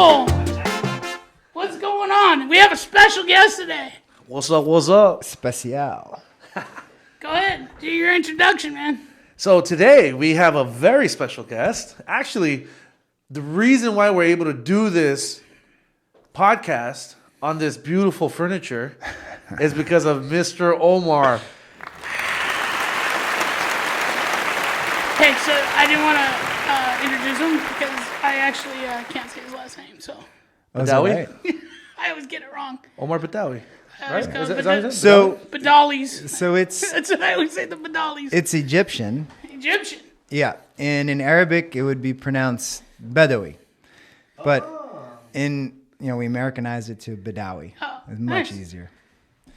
people! What's going on? We have a special guest today. What's up? What's up? Special. Go ahead, do your introduction, man. So today we have a very special guest. Actually, the reason why we're able to do this podcast on this beautiful furniture is because of Mr. Omar. Hey, so I didn't want to introduce him because I actually can't say his last name, so Badawi? I always get it wrong. Omar Badawi. I always go So Badalis. it's That's what I always say, the Badalis. it's Egyptian. Egyptian. Yeah, and in Arabic it would be pronounced Badawi, but we Americanized it to Badawi. Oh, It's much nice. easier.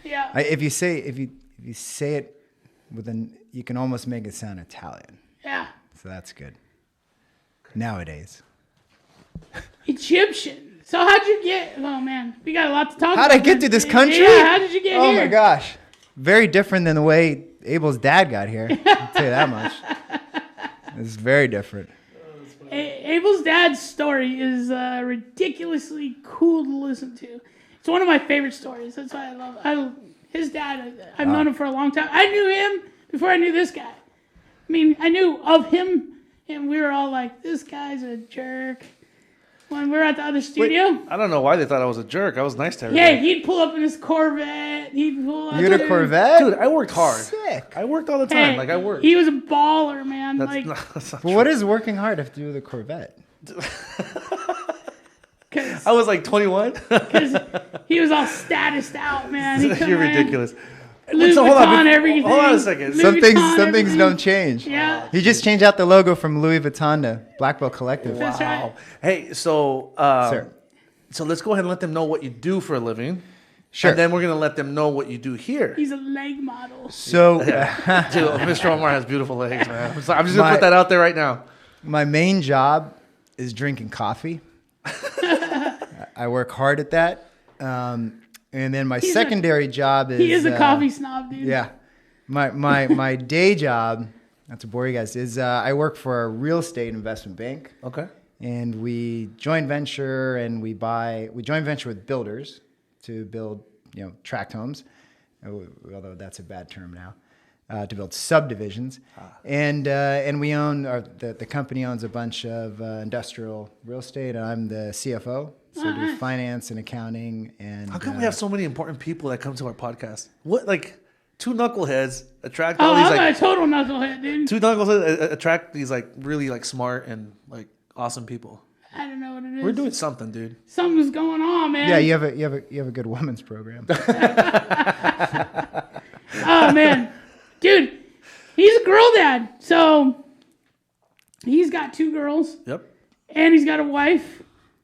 Yeah. If you say it you can almost make it sound Italian. Yeah. So that's good. Nowadays. Egyptian. So how'd you get? Oh man, we got a lot to talk about. How'd I get to this country? Yeah, how did you get here? Oh my gosh. Very different than the way Abel's dad got here. I'll tell you that much. It's very different. Abel's dad's story is ridiculously cool to listen to. It's one of my favorite stories. That's why I love his dad. I've known him for a long time. I knew him before I knew this guy. I mean, I knew of him, and we were all like, this guy's a jerk. When we were at the other studio. I don't know why they thought I was a jerk. I was nice to Yeah, everybody. heid pull up in his Corvette. He'd pull up. You had a Corvette? Dude, I worked hard. Sick. I worked all the time. Hey, I worked. He was a baller, man. That's Like, not Well, what does working hard have to do with a Corvette? cause, I was like 21. 'cause he was all statused out, man. He'd come You're in, ridiculous. Louis So Vuitton, everything. Hold on a second. Louis Some Vuitton, things everything. don't change. Yeah, He just changed out the logo from Louis Vuitton to Blackbelt Collective. that's right. Hey, so Sir. so let's go ahead and let them know what you do for a living. Sure. And then we're gonna let them know what you do here. He's a leg model. So Dude, Mr. Omar has beautiful legs, man. So I'm just gonna My- put that out there right now. my main job is drinking coffee. I work hard at that. And then my secondary job is... He is a coffee snob, dude. Yeah. My day job, not to bore you guys, is I work for a real estate investment bank. Okay. And we joint venture with builders to build, tract homes, although that's a bad term now, to build subdivisions. And we own, the company owns a bunch of industrial real estate. I'm the CFO, so I do finance and accounting. And How come we have so many important people that come to our podcast? What, like, two knuckleheads attract all Oh, these, I'm like, a total knucklehead, dude. two knuckleheads attract these, like, really, like, smart and, like, awesome people. I don't know what it is. We're doing something, dude. Something's going on, man. yeah, you have a good women's program. Oh man, dude, he's a girl dad. So he's got 2 girls, Yep. and he's got a wife.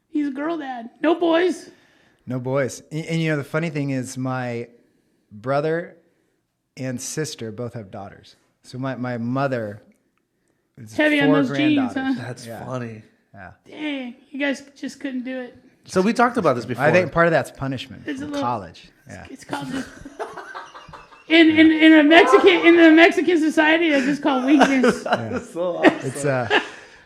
He's a girl dad. No boys. No boys. And the funny thing is my brother and sister both have daughters. So my mother is Heavy on 4 those genes, granddaughters. huh? That's Yeah. funny. Yeah. Dang, you guys just couldn't do it. So we talked about this before. I think part of that's punishment It's a from little- college. Yeah. It's called just in a Mexican society. It's just called weakness. That's so awesome. It's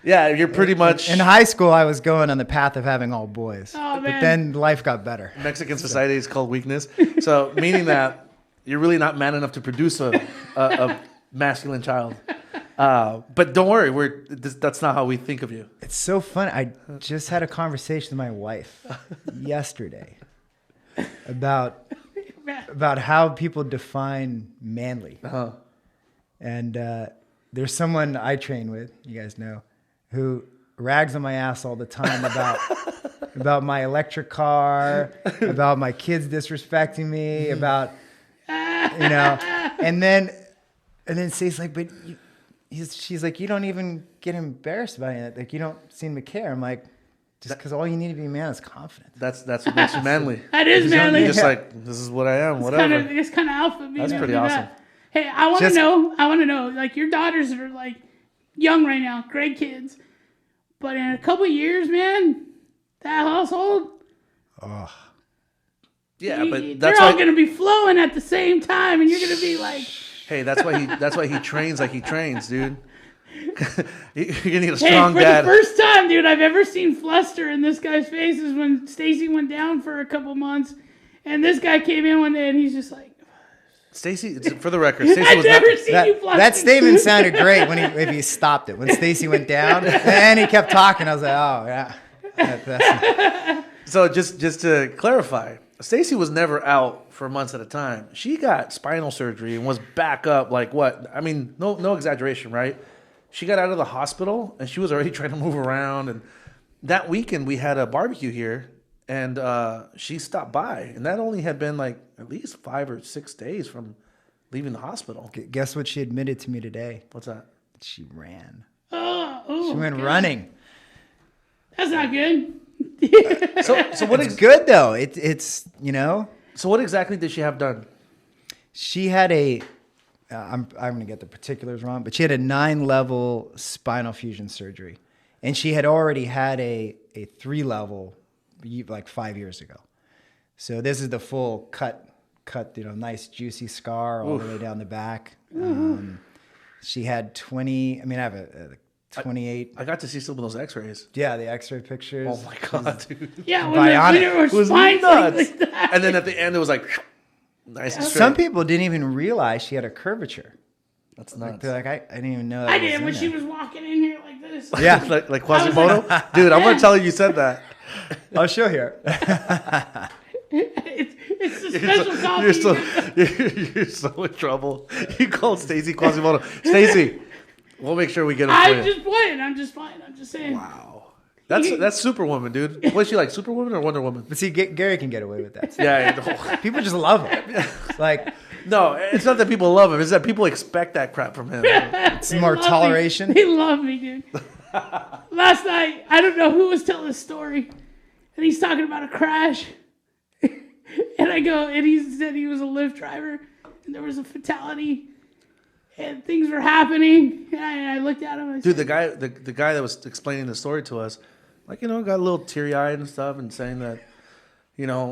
Yeah, you're pretty much... in high school I was going on the path of having all boys. Oh, but man. then life got better. Mexican society is called weakness. So meaning that you're really not man enough to produce a masculine child. But don't worry, that's not how we think of you. It's so fun. I just had a conversation with my wife yesterday about how people define manly. Uh-huh. And there's someone I train with, you guys know, who rags on my ass all the time about my electric car, about my kids disrespecting me, about and then Stacy's like, but she's like, you don't even get embarrassed about it. Like, you don't seem to care. I'm like, just because all you need to be a man is confidence. That's what makes you manly. That is manly. You're just like, this is what I am, whatever. It's kind of alpha. Being That's able pretty to do awesome. that. Hey, I want to know. Like, your daughters are like young right now, great kids. But in a couple of years, man, that household, Yeah, but they're that's all why. going to be flowing at the same time, and you're going to be like, Hey, that's why he trains like he trains, dude. You're gonna need a strong for dad. the first time, dude, I've ever seen fluster in this guy's face is when Stacy went down for a couple months, and this guy came in one day and he's just like, Stacy, for the record, Stacy I've was never never. seen you fluster. That statement sounded great if he stopped it. When Stacy went down and he kept talking, I was like, oh, yeah. That's So just to clarify, Stacy was never out for months at a time. She got spinal surgery and was back up like what? I mean, no exaggeration, right? She got out of the hospital and she was already trying to move around. And that weekend we had a barbecue here, and she stopped by, and that only had been like at least 5 or 6 days from leaving the hospital. Guess what she admitted to me today? What's that? She ran. oh, She went God. running. That's not good. So what? It's good though. It's So what exactly did she have done? She had a. I'm going to get the particulars wrong, but she had a 9-level spinal fusion surgery, and she had already had a 3-level like 5 years ago. So this is the full cut, nice juicy scar all the way down the back. She had 20. I mean, I have a 28. I got to see some of those X-rays. Yeah, the X-ray pictures. Oh my god, dude! Yeah, Bionic. when It was spines nuts. like that. And then at the end, it was like nice and straight. Some people didn't even realize she had a curvature. That's nuts. They're like, I didn't even know that. I was did in when she there. was walking in here like this. Yeah, like Quasimodo, dude. I'm gonna tell you said that. I'll show you. It's the special coffee. You're so in trouble. You called Stacy Quasimodo. Stacy, we'll make sure we get it for I'm you. just playing. I'm just fine. I'm just saying. Wow. That's Superwoman, dude. Was she like Superwoman or Wonder Woman? But see, Gary can get away with that. Yeah. People just love him. Like, No, it's not that people love him. It's that people expect that crap from him. it's more toleration. They love me, dude. Last night, I don't know who was telling this story, and he's talking about a crash. And I go, and he said he was a Lyft driver, and there was a fatality, and things were happening. And I looked at him. And I Dude, said, the guy that was explaining the story to us, like, got a little teary-eyed and stuff, and saying that,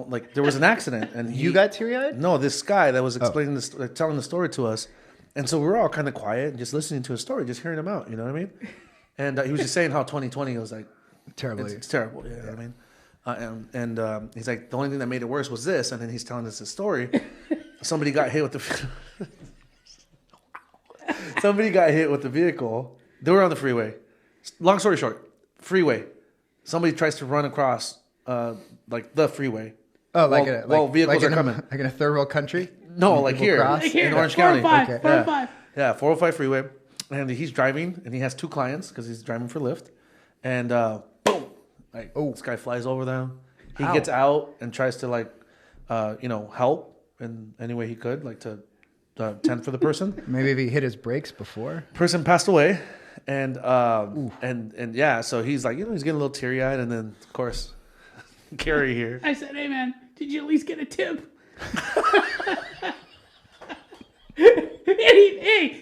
like there was an accident, and You got teary-eyed? No, this guy that was explaining this, telling the story to us, and so we were all kind of quiet and just listening to his story, just hearing him out. You know what I mean? And he was just saying how 2020 was like Terrible. it's terrible. You know what I mean? And he's like, the only thing that made it worse was this, and then he's telling us his story. Somebody got hit with the vehicle. They were on the freeway. Long story short, freeway. Somebody tries to run across like the freeway. Oh, while vehicles are coming. Like in a third world country? No, like People here, cross? like here, in Orange 405, County. Okay. 405. Yeah, 405 freeway, and he's driving, and he has 2 clients because he's driving for Lyft, and boom, like this guy flies over them. He Ow. gets out and tries to like, help in any way he could, like to tend for the person. Maybe if he hit his brakes before. Person passed away, and yeah, so he's like, he's getting a little teary eyed, and then of course, Carrie here. I said, hey, man, did you at least get a tip?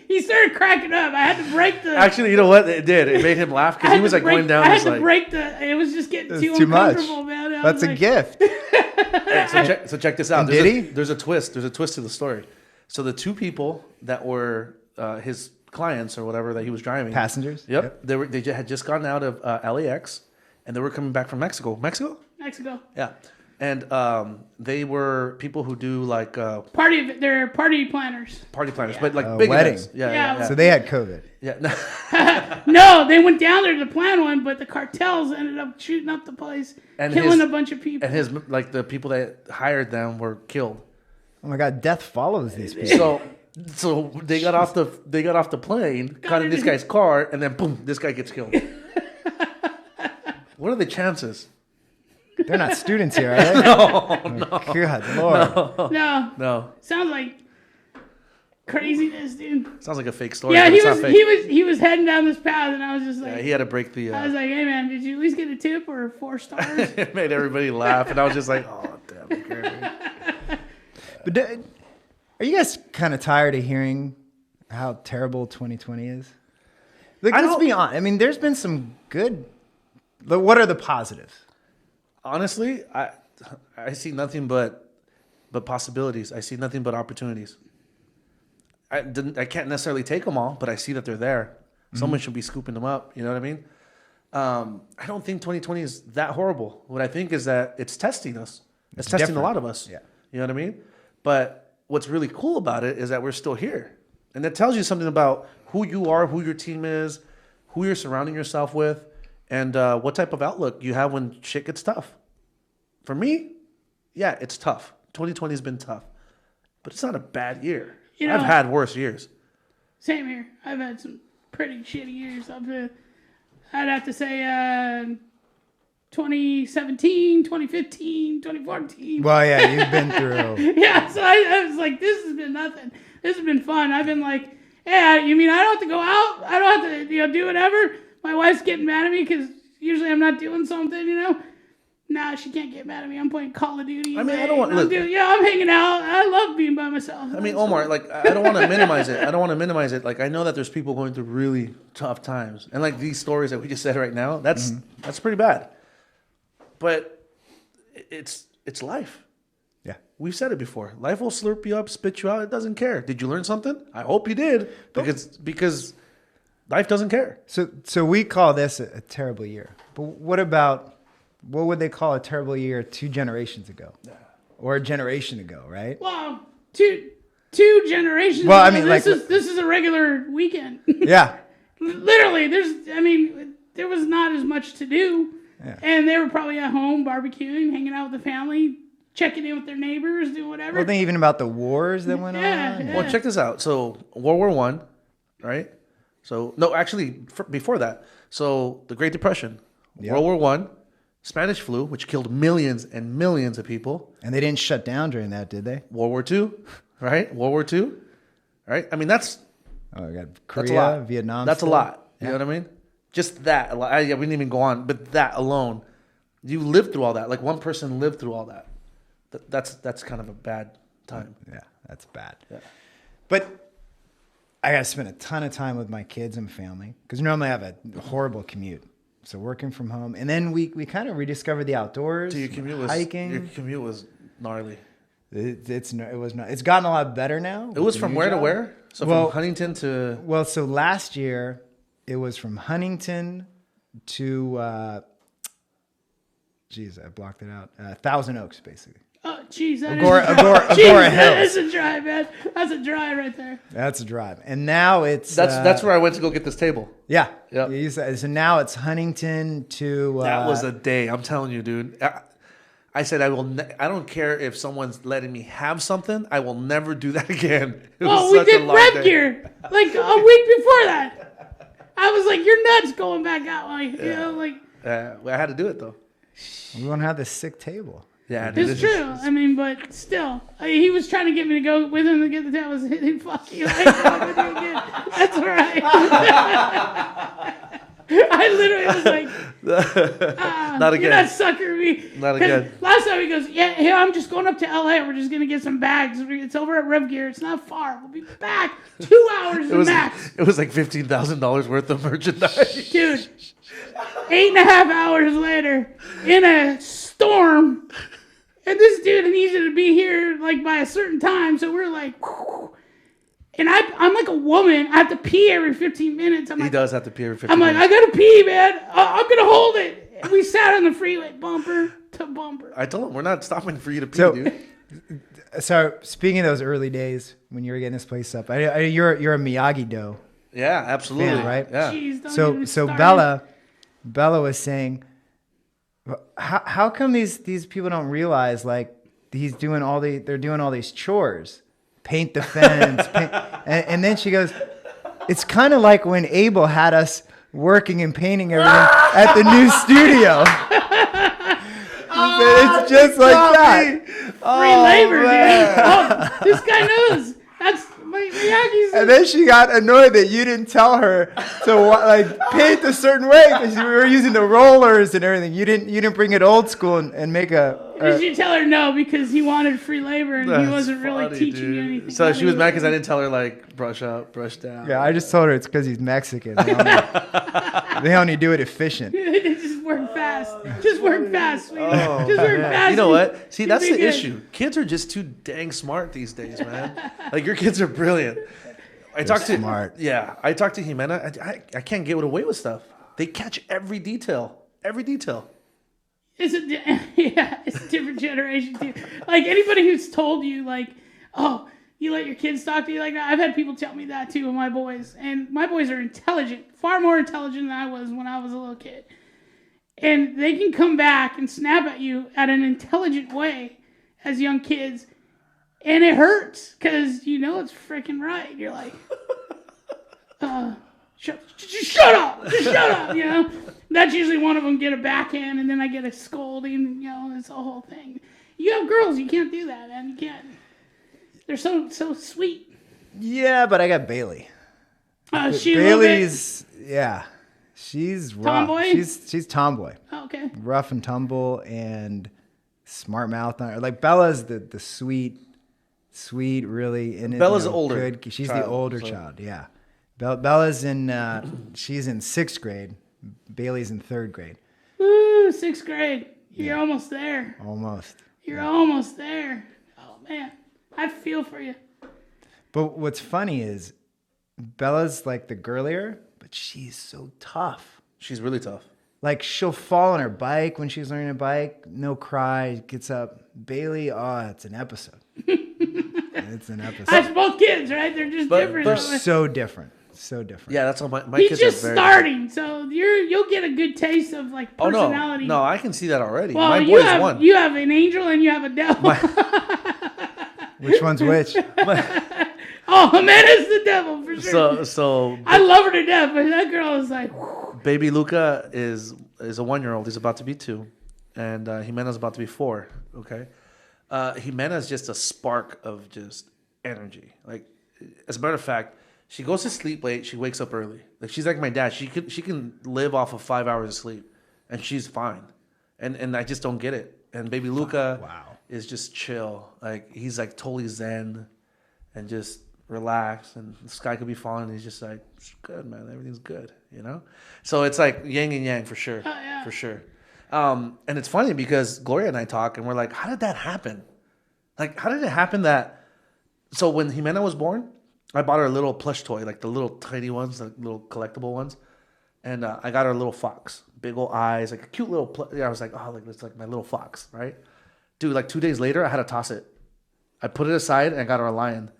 He started cracking up. I had to break the... Actually, you know what? It did. It made him laugh because he was like going down. I had Just to like, break the... It was just getting Too much. uncomfortable, man. I That's was a like, gift. Hey, so check this out. And did he? There's a twist. There's a twist to the story. So the 2 people that were his clients or whatever that he was driving. Passengers? Yep. They had just gotten out of LAX, and they were coming back from Mexico. Mexico? Yeah. And they were people who do like They're party planners. party planners, but like big wedding. events. Yeah. Yeah. So they had COVID. Yeah. No, they went down there to plan one, but the cartels ended up shooting up the place, And killing his- a bunch of people. And the people that hired them were killed. Oh my God, death follows these people. So they got off the plane, got in this guy's car, and then boom, this guy gets killed. What are the chances? They're not students here, are they? No. God, Lord. No. Sounds like craziness, dude. Sounds like a fake story. Yeah, but it's not fake. he was heading down this path, and I was just like, Yeah, he had to break the. I was like, hey man, did you at least get a tip or 4 stars? It made everybody laugh, and I was just like, oh damn it. But are you guys kind of tired of hearing how terrible 2020 is? Like, let's be honest. I mean, there's been some good. What are the positives? Honestly, I see nothing but possibilities. I see nothing but opportunities. I can't necessarily take them all, but I see that they're there. Someone should be scooping them up. You know what I mean? I don't think 2020 is that horrible. What I think is that it's testing us. It's testing different. a lot of us. Yeah. You know what I mean? But what's really cool about it is that we're still here. And that tells you something about who you are, who your team is, who you're surrounding yourself with, and what type of outlook you have when shit gets tough. For me, yeah, it's tough. 2020 has been tough. But it's not a bad year. You know, I've had worse years. Same here. I've had some pretty shitty years. I'd have to say 2017, 2015, 2014. Well, yeah, you've been through. Yeah, so I was like, this has been nothing. This has been fun. I've been like, yeah, you mean I don't have to go out? I don't have to do whatever? My wife's getting mad at me because usually I'm not doing something, Nah, she can't get mad at me. I'm playing Call of Duty. I mean, I don't want... I'm hanging out. I love being by myself. I mean, Omar, like, I don't want to minimize it. Like, I know that there's people going through really tough times. And, like, these stories that we just said right now, that's pretty bad. But it's life. Yeah. We've said it before. Life will slurp you up, spit you out. It doesn't care. Did you learn something? I hope you did. Because life doesn't care. So we call this a terrible year. But what would they call a terrible year 2 generations ago? Or a generation ago, right? Well, two generations Well, ago, I mean, this is a regular weekend. Yeah. Literally, there was not as much to do. Yeah. And they were probably at home barbecuing, hanging out with the family, checking in with their neighbors, doing whatever. Well, think even about the wars that went on. Yeah. Well, check this out. So, World War I, right? So, no, actually, before that. So, the Great Depression, World War I, Spanish flu, which killed millions and millions of people. And they didn't shut down during that, did they? World War II, right? World War II, right? I mean, that's... Oh, we got That's a lot. Korea, Vietnam. That's still. a lot. You Yeah. know what I mean? Just that. We didn't even go on, but that alone, you lived through all that. Like one person lived through all that. That's kind of a bad time. Yeah, that's bad. Yeah. But I got to spend a ton of time with my kids and family because normally I have a horrible commute. So working from home, and then we kind of rediscovered the outdoors. So your commute was hiking. Your commute was gnarly. It was not. It's gotten a lot better now. It was from where to where? So Well, from Huntington to... Well, so last year it was from Huntington to, geez, I blocked it out. Thousand Oaks, basically. Oh, jeez, Agora Hills. Hills. That's a drive, man. That's a drive right there. That's a drive, and now it's That's where I went to go get this table. Yeah. Yep. So now it's Huntington to. That was a day. I'm telling you, dude. I said I will. I don't care if someone's letting me have something. I will never do that again. Oh, we did Rev Gear like a week before that. I was like, "You're nuts going back out." I had to do it though. We won't have this sick table. Yeah, dude, it's true. I mean, but still, he was trying to get me to go with him to get the table. I was hitting, fuck you. That's all right. I literally was like, not again. You're not suckering me. Not again. Last time he goes, yeah, I'm just going up to LA. We're just going to get some bags. It's over at Rev Gear. It's not far. We'll be back 2 hours max. It was like $15,000 worth of merchandise. Dude, 8.5 hours later, in a storm, and this dude needs you to be here like by a certain time. So we're like, whew. And I'm like a woman. I have to pee every 15 minutes. He does have to pee every 15 minutes. minutes. I gotta pee, man. I'm gonna hold it. And we sat on the freeway, bumper to bumper. I told him we're not stopping for you to pee, dude. So speaking of those early days when you were getting this place up, you're a Miyagi-Do. Yeah, absolutely. Fan, right? Yeah. Jeez, So Bella was saying, how come these people don't realize like they're doing all these chores, paint the fence, and then she goes, it's kind of like when Abel had us working and painting everything at the new studio. It's just like that. Free labor, dude. Oh, this guy knows. That's Miyagi's. And then she got annoyed that you didn't tell her to paint a certain way because we were using the rollers and everything. You didn't bring it old school and make a. Did you tell her no because he wanted free labor and he wasn't really teaching you anything? So she was mad because I didn't tell her like brush up, brush down. Yeah, I just told her it's because he's Mexican. They only do it efficient. Just work fast. Just work fast, sweetie. Just work fast. You know what? See, that's the good. issue. Kids are just too dang smart these days, man. Like your kids are brilliant. I talked to smart. Yeah, I talked to Jimena. I can't get away with stuff. They catch every detail. Every detail. It's a different generation too. Like anybody who's told you like, oh, you let your kids talk to you like that. I've had people tell me that too with my boys, and my boys are intelligent, far more intelligent than I was when I was a little kid. And they can come back and snap at you at an intelligent way as young kids, and it hurts because you know it's freaking right. You're like, shut up, just shut up, you know. That's usually one of them get a backhand, and then I get a scolding. You know, it's a whole thing. You have girls, you can't do that, man. You can't. They're so sweet. Yeah, but I got Bailey. Bailey's, yeah, she's rough. Tomboy? She's tomboy. Oh, okay. Rough and tumble and smart mouth. Like Bella's the sweet, really. And Bella's older. Good. She's child, the older child. Yeah. Bella's she's in 6th grade. Bailey's in 3rd grade. Woo, 6th grade. You're almost there. Almost. You're almost there. Oh man, I feel for you. But what's funny is Bella's like the girlier, but she's so tough. She's really tough. Like she'll fall on her bike when she's learning a bike. No cry, gets up. Bailey, it's an episode. It's an episode. That's both kids, right? They're just different. They're so different. So different. Yeah, that's all my He's kids just are very starting, so you'll get a good taste of like personality. Oh no, I can see that already. Well, My you boy's have one. you have an angel and you have a devil. Which one's which? Oh, Jimena's the devil for sure. So I love her to death, but that girl is like. Whew. Baby Luca is a 1-year-old. He's about to be 2, and Jimena's about to be 4. Okay, Jimena's just a spark of just energy. Like, as a matter of fact, she goes to sleep late. She wakes up early. Like she's like my dad. She can live off of 5 hours of sleep, and she's fine. And I just don't get it. And baby Luca is just chill. Like he's like totally zen, and just relaxed. And the sky could be falling. And he's just like, it's good, man. Everything's good, you know. So it's like yin and yang for sure, for sure. And it's funny because Gloria and I talk, and we're like, how did that happen? Like, how did it happen that? So when Jimena was born, I bought her a little plush toy, like the little tiny ones, the little collectible ones. And I got her a little fox, big old eyes, like a cute little. I was like, oh, like it's like my little fox, right? Dude, like 2 days later, I had to toss it. I put it aside and I got her a lion.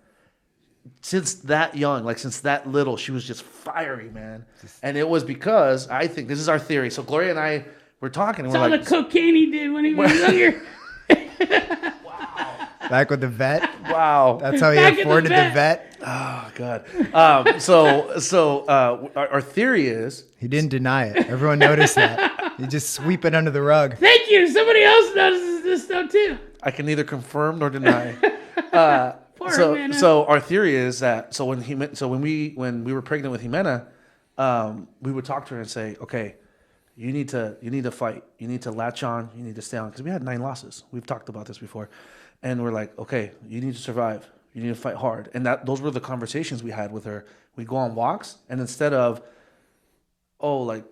Since that young, like since that little, she was just fiery, man. And it was because I think this is our theory. So Gloria and I were talking. And It's we're all like, the cocaine he did when he was younger. Back with the vet. wow. That's how he Back at the afforded the vet. Oh God. So our theory is He didn't deny it. Everyone noticed that. You just sweep it under the rug. Thank you. Somebody else notices this stuff too. I can neither confirm nor deny. Poor So Jimena. so our theory is that when we were pregnant with Jimena, we would talk to her and say, okay, you need to fight. You need to latch on. You need to stay on, because we had 9 losses. We've talked about this before, and we're like, okay, you need to survive. You need to fight hard. And those were the conversations we had with her. We'd go on walks, and instead of, oh, like,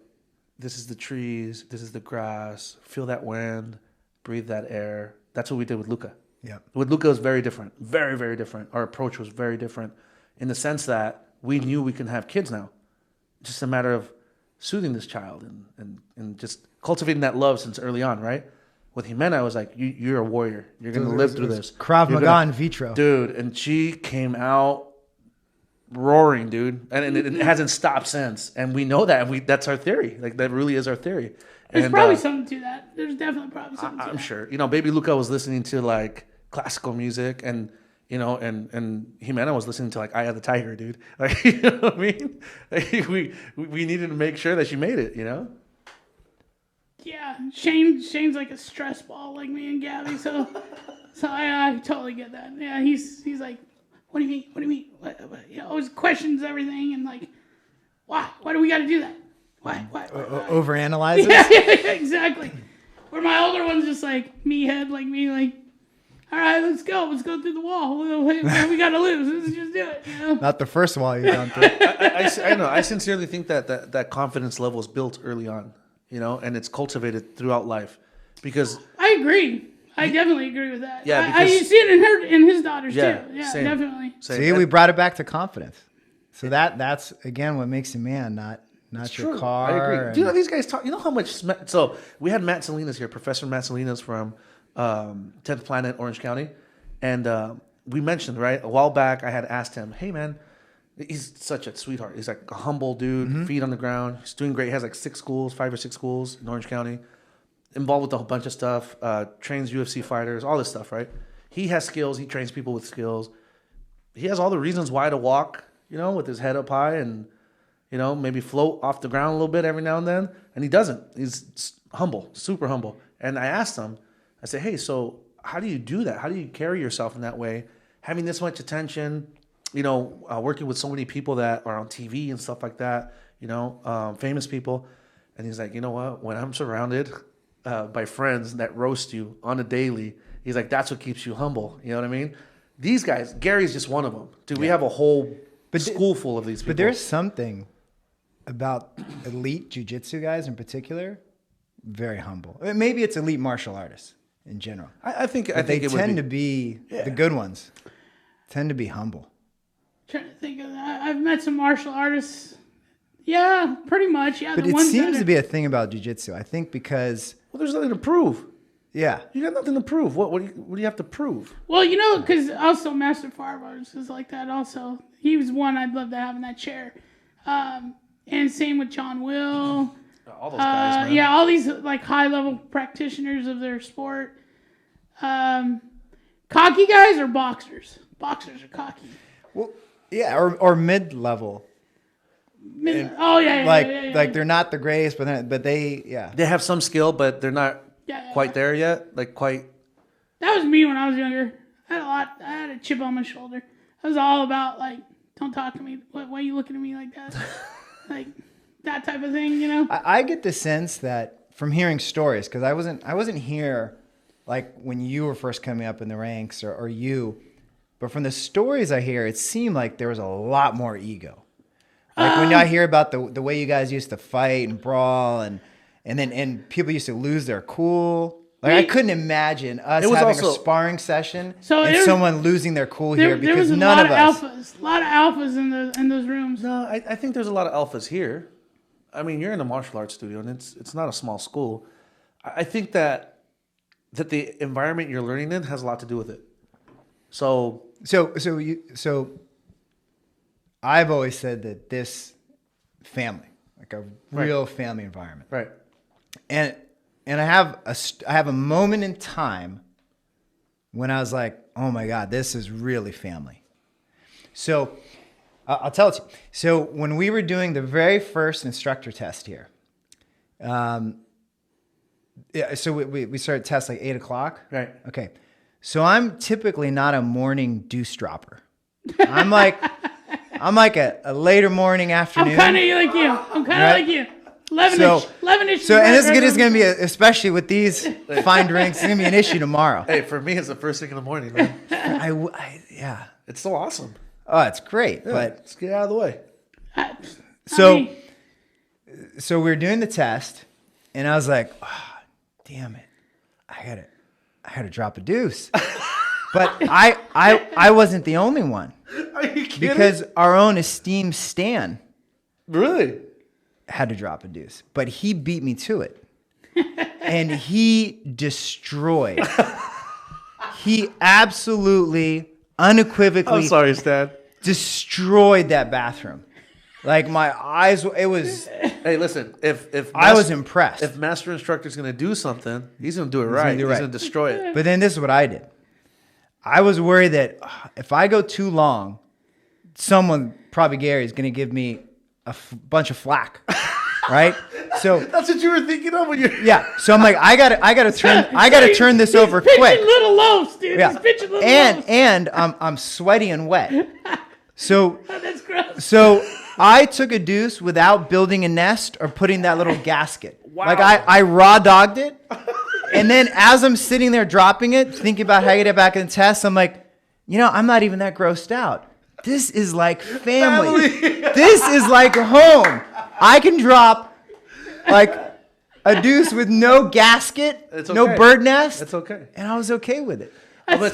this is the trees, this is the grass, feel that wind, breathe that air. That's what we did with Luca. Yeah. With Luca, it was very different. Very, very different. Our approach was very different in the sense that we knew we can have kids now. Just a matter of soothing this child and just cultivating that love since early on, right? With Jimena, I was like, you're a warrior. You're going to live through this. Krav You're Maga in vitro. Dude, and she came out roaring, dude. And it hasn't stopped since. And we know that. And that's our theory. Like, that really is our theory. There's And, probably something to that. There's definitely probably something to I'm that. sure. You know, baby Luca was listening to, like, classical music, and you know, and Jimena was listening to like Eye of the Tiger, dude. Like, you know what I mean? Like, we needed to make sure that she made it, you know. Yeah, Shane's like a stress ball like me and Gabby, so I totally get that. Yeah, he's like, what do you mean? What do you mean? What? He always questions everything and like, why? Why do we got to do that? Why? Overanalyzes. Yeah, exactly. Where my older one's just like meathead, like me, like, all right, let's go through the wall. We got to lose. Let's just do it. You know? Not the first wall you've gone through. I know. I sincerely think that confidence level is built early on, you know, and it's cultivated throughout life, because I agree. I definitely agree with that. Yeah, I because- see it in his daughters Yeah, too. Yeah, same. definitely. See, we brought it back to confidence. So that's again what makes a man, not your True. car. I agree. and- Do you know these guys talk? You know how much? So we had Matt Salinas here, Professor Matt Salinas from 10th Planet, Orange County, and we mentioned right a while back. I had asked him, "Hey man, he's such a sweetheart. He's like a humble dude, feet on the ground. He's doing great. He has like 5 or 6 schools in Orange County, involved with a whole bunch of stuff. Trains UFC fighters, all this stuff. Right? He has skills. He trains people with skills. He has all the reasons why to walk, with his head up high and, maybe float off the ground a little bit every now and then. And he doesn't. He's humble, super humble. And I asked him, I said, hey, so how do you do that? How do you carry yourself in that way? Having this much attention, working with so many people that are on TV and stuff like that, famous people. And he's like, you know what? When I'm surrounded by friends that roast you on a daily, he's like, that's what keeps you humble. You know what I mean? These guys, Gary's just one of them. Dude, we have a whole school full of these people. But there's something about elite jiu-jitsu guys in particular, very humble. Maybe it's elite martial artists in general. I think they it tend would to be the good ones. Tend to be humble. Trying to think of that. I've met some martial artists. Yeah, pretty much. Yeah, But the it ones seems that to be a thing about jiu-jitsu. I think because Well, there's nothing to prove. yeah, You got nothing to prove. What do you have to prove? Well, because also Master Firearms is like that. Also, he was one I'd love to have in that chair. And same with John Will. All those guys, man. Yeah, all these like high level practitioners of their sport. Cocky guys or boxers? Boxers are cocky. well, yeah, or mid-level. Like they're not the greatest, but they They have some skill, but they're not Yeah. quite there yet. Like quite. That was me when I was younger. I had a chip on my shoulder. I was all about like, don't talk to me. Why are you looking at me like that? Like that type of thing, I get the sense that from hearing stories, because I wasn't here like when you were first coming up in the ranks or you, but from the stories I hear, it seemed like there was a lot more ego. Like when I hear about the way you guys used to fight and brawl and people used to lose their cool. Like I couldn't imagine us having a sparring session and someone losing their cool here because none of us. A lot of alphas in those rooms. No, I think there's a lot of alphas here. I mean, you're in a martial arts studio, and it's not a small school. I think that the environment you're learning in has a lot to do with it. So I've always said that this family, like a real family environment, right. and I have a moment in time when I was like, oh my God, this is really family. So I'll tell it to you. So when we were doing the very first instructor test here, so we started test like 8 o'clock. Right. Okay. So I'm typically not a morning deuce dropper. I'm like a later morning afternoon. I'm kind of like you. Like you. 11-ish. So and this is going to be, especially with these fine drinks, it's going to be an issue tomorrow. Hey, for me, it's the first thing in the morning, man. Yeah. It's so awesome. Oh, it's great. Yeah, but let's get out of the way. So we were doing the test, and I was like, oh, damn it. I gotta drop a deuce. But I wasn't the only one. Are you kidding? Because our own esteemed Stan Really? had to drop a deuce. But he beat me to it. And he destroyed. He absolutely, unequivocally I'm sorry, Stan. destroyed that bathroom. Like my eyes, it was. Hey, listen. If I was impressed. If master instructor's going to do something, he's going to do it right. He's going to destroy it. But then this is what I did. I was worried that if I go too long, someone, probably Gary, is going to give me a bunch of flack, right? So that's what you were thinking of when you. Yeah. So I'm like, I gotta turn this over quick. Pitching little loaves, dude. Yeah. He's pitching little loaves. And I'm sweaty and wet. So That's gross. So I took a deuce without building a nest or putting that little gasket. Wow. Like I raw dogged it. And then as I'm sitting there dropping it, thinking about how to get it back in the test, I'm like, I'm not even that grossed out. This is like family. This is like home. I can drop like a deuce with no gasket, It's no okay. bird nest. It's okay. And I was okay with it. I'm gonna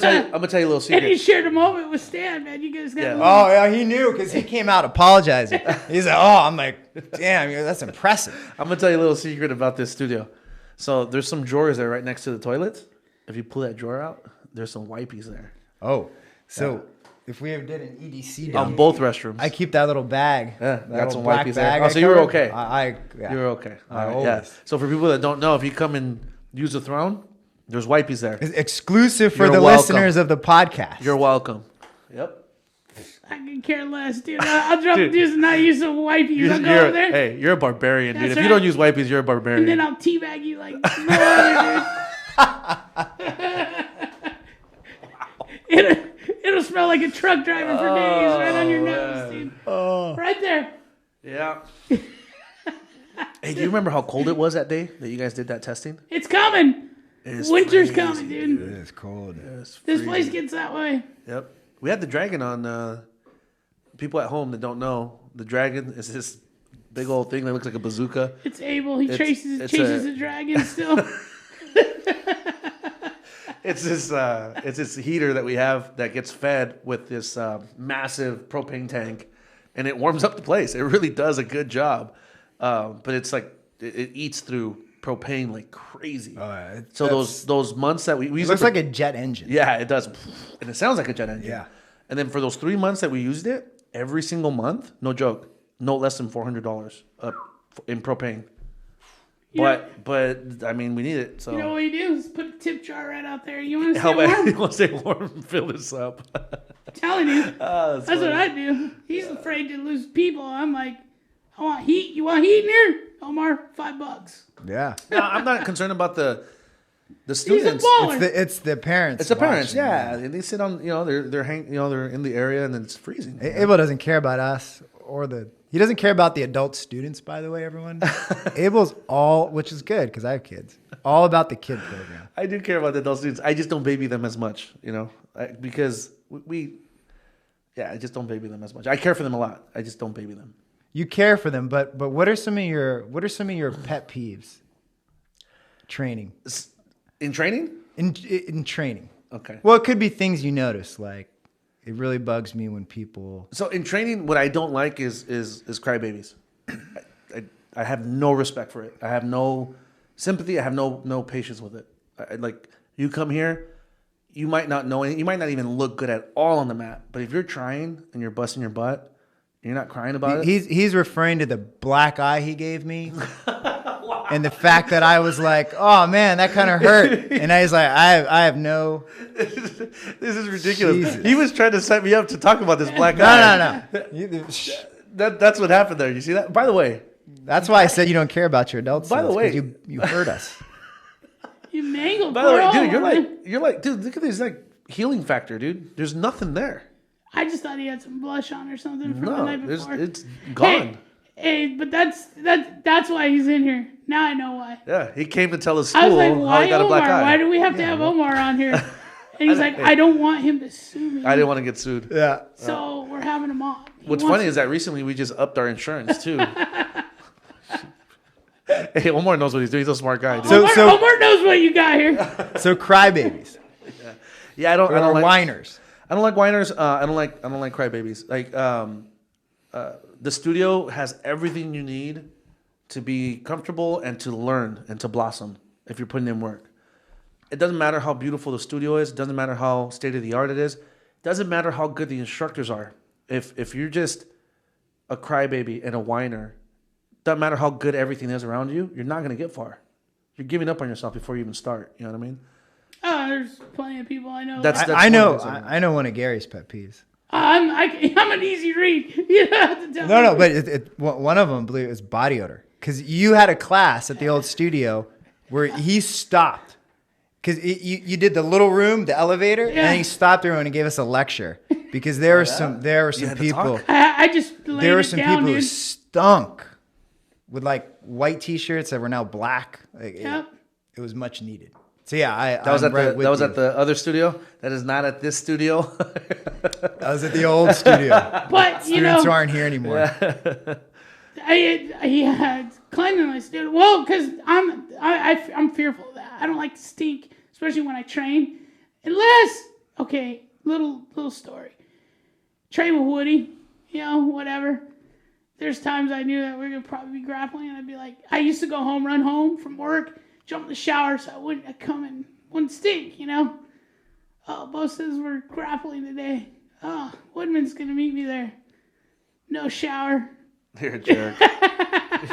tell you a little And he secret. shared a moment with Stan, man. You guys got Yeah. Oh, yeah, he knew because he came out apologizing. He's like, oh, I'm like, damn, that's impressive. I'm gonna tell you a little secret about this studio. So there's some drawers there right next to the toilets. If you pull that drawer out, there's some wipies there Oh, so if we ever did an EDC on down, both restrooms. I keep that little bag. Yeah, that got little some black wipies there. bag Oh, I so you were covered. okay. Yeah. You were okay. All right, always. yeah. So for people that don't know, if you come and use the throne, there's wipies there. It's exclusive for You're the welcome. listeners of the podcast. You're welcome. Yep. I can care less, dude. I'll drop the deuce and not use some wipies. I'll go over there. Hey, you're a barbarian, dude. That's If you right. don't use wipies, you're a barbarian. And then I'll teabag you like no other, dude. It'll smell like a truck driving for days right on your nose, dude. Right there. Yeah. Hey, do you remember how cold it was that day that you guys did that testing? It's coming. It's Winter's freezing, coming, dude. It is cold. It's This freezing. place gets that way. Yep. We had the dragon on. People at home that don't know, the dragon is this big old thing that looks like a bazooka. It's Abel. He chases it's the dragon still. It's this heater that we have that gets fed with this massive propane tank, and it warms up the place. It really does a good job, but it's like it eats through propane like crazy. So those months that we It use looks for, like a jet engine. yeah, it does, and it sounds like a jet engine. Yeah. And then for those 3 months that we used it, every single month, no joke, no less than $400 in propane. But I mean, we need it. So You know what you do? Is put a tip jar right out there. You want to how stay bad warm? you want to stay warm? Fill this up. I'm telling you. That's That's what I do. He's afraid to lose people. I'm like, I want heat. You want heat in here? Omar, $5. Yeah. No, I'm not concerned about the He's a students. baller. It's the parents. It's the parents, watching. yeah. They sit on, they're in the area and then it's freezing. Abel doesn't care about us he doesn't care about the adult students, by the way, everyone. Abel's all, which is good because I have kids, all about the kid program. I do care about the adult students. I just don't baby them as much, because I just don't baby them as much. I care for them a lot. I just don't baby them. You care for them, but what are some of your pet peeves? Training. In training? In training. Okay. Well, it could be things you notice, like it really bugs me when people. So in training, what I don't like is crybabies. I have no respect for it. I have no sympathy. I have no patience with it. Like you come here, you might not know anything. You might not even look good at all on the mat. But if you're trying and you're busting your butt, and you're not crying about it. He's referring to the black eye he gave me. And the fact that I was like, oh man, that kind of hurt. And I was like, I have no. This is ridiculous. Jesus. He was trying to set me up to talk about this black guy. No. That's what happened there. You see that? By the way. That's why I said you don't care about your adult By the selves, way. 'cause you hurt us. You mangled By the way, poor dude, Omar. you're like, dude, look at this like healing factor, dude. There's nothing there. I just thought he had some blush on or something from the No, night before. it's gone. Hey, but that's why he's in here. Now I know why. Yeah, he came to tell his I was school like, how why he got a black Omar? eye. Why do we have to have Omar on here? And he's like, I don't want him to sue me. I didn't want to get sued. Yeah. So we're having him on. What's funny is that recently we just upped our insurance too. Hey, Omar knows what he's doing. He's a smart guy, dude. Omar knows what you got here. So crybabies. Yeah, I don't like whiners. I don't like whiners. I don't like crybabies. Like the studio has everything you need to be comfortable and to learn and to blossom if you're putting in work. It doesn't matter how beautiful the studio is. It doesn't matter how state of the art it is. It doesn't matter how good the instructors are. If you're just a crybaby and a whiner, doesn't matter how good everything is around you, you're not going to get far. You're giving up on yourself before you even start. You know what I mean? Oh, there's plenty of people I know. I know one of Gary's pet peeves. I'm an easy read. You don't have to tell me. No, but one of them, I believe, is body odor. Because you had a class at the old studio where he stopped. Because you did the little room, the elevator, Yeah. and he stopped everyone and gave us a lecture. Because there were some had to people. talk? I just laid There were it some down, people who dude. stunk with like white T-shirts that were now black. Like, Yep. it was much needed. So yeah, That was I'm right with you. at the other studio. That is not at this studio. That was at the old studio. But you Students know, aren't here anymore. he had cleanliness, dude. Well, because I'm fearful of that. I don't like to stink, especially when I train. Unless, okay, little story. Train with Woody, whatever. There's times I knew that we are going to probably be grappling, and I'd be like, I used to go home, run home from work, jump in the shower so I wouldn't come and wouldn't stink, Oh, Bo says we're grappling today. Oh, Woodman's going to meet me there. No shower. You're a jerk.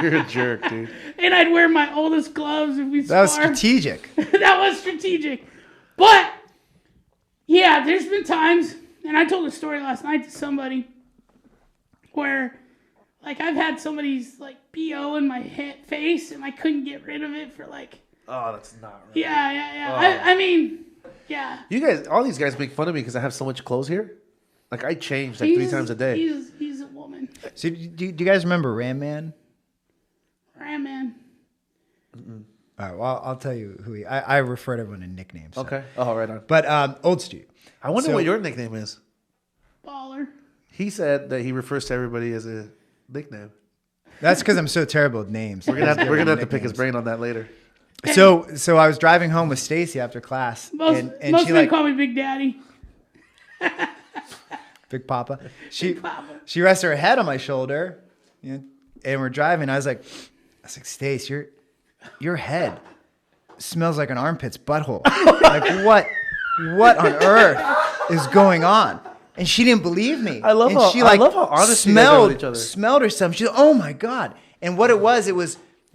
You're a jerk, dude. And I'd wear my oldest gloves if we spar. That was strategic. That was strategic. But, yeah, there's been times, and I told a story last night to somebody where, like, I've had somebody's, like, BO in my face, and I couldn't get rid of it for, like... Oh, that's not right. Yeah. Oh. I mean, yeah. You guys, all these guys make fun of me because I have so much clothes here. Like, I change, like, 3 times a day. He's a woman. So, do you guys remember Ramman? Ramman. All right, well, I'll tell you who I refer to everyone in nicknames. So. Okay. Oh, right on. But Old Stu. I wonder what your nickname is. Baller. He said that he refers to everybody as a nickname. That's because I'm so terrible with names. We're gonna have to pick his brain on that later. So I was driving home with Stacy after class, Most and she men call me Big Daddy. Big Papa. Big Papa. She rests her head on my shoulder, and we're driving. I was like, Stace, your head smells like an armpit's butthole. Like what on earth is going on? And she didn't believe me. I love how honest you guys are with each other. Smelled herself. She's like, oh my God. And what it was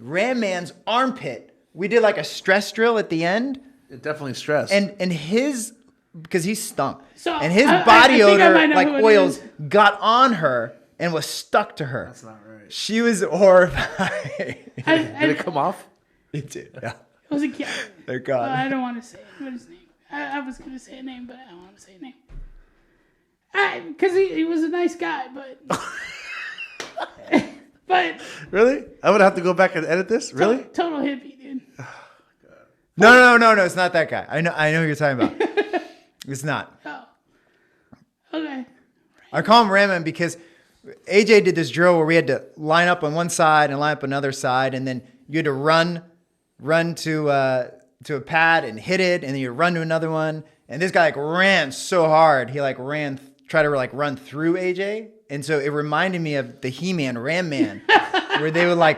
Ramman's armpit. We did like a stress drill at the end. It definitely stressed. And his, because he stunk. So, and his I body think I odor, might know like who it oils, is. got on her and was stuck to her. That's not right. She was horrified. Did it come off? It did. Yeah. It was a kid. Thank God. I don't want to say his name. I was going to say a name, but I don't want to say a name. Because he was a nice guy, but... but... Really? I'm going to have to go back and edit this? Really? Total hippie, dude. No. It's not that guy. I know who you're talking about. It's not. Oh. Okay. I call him Ramman because AJ did this drill where we had to line up on one side and line up another side, and then you had to run to a pad and hit it, and then you run to another one. And this guy ran so hard, he tried to run through AJ, and so it reminded me of the He-Man Ramman, where they would I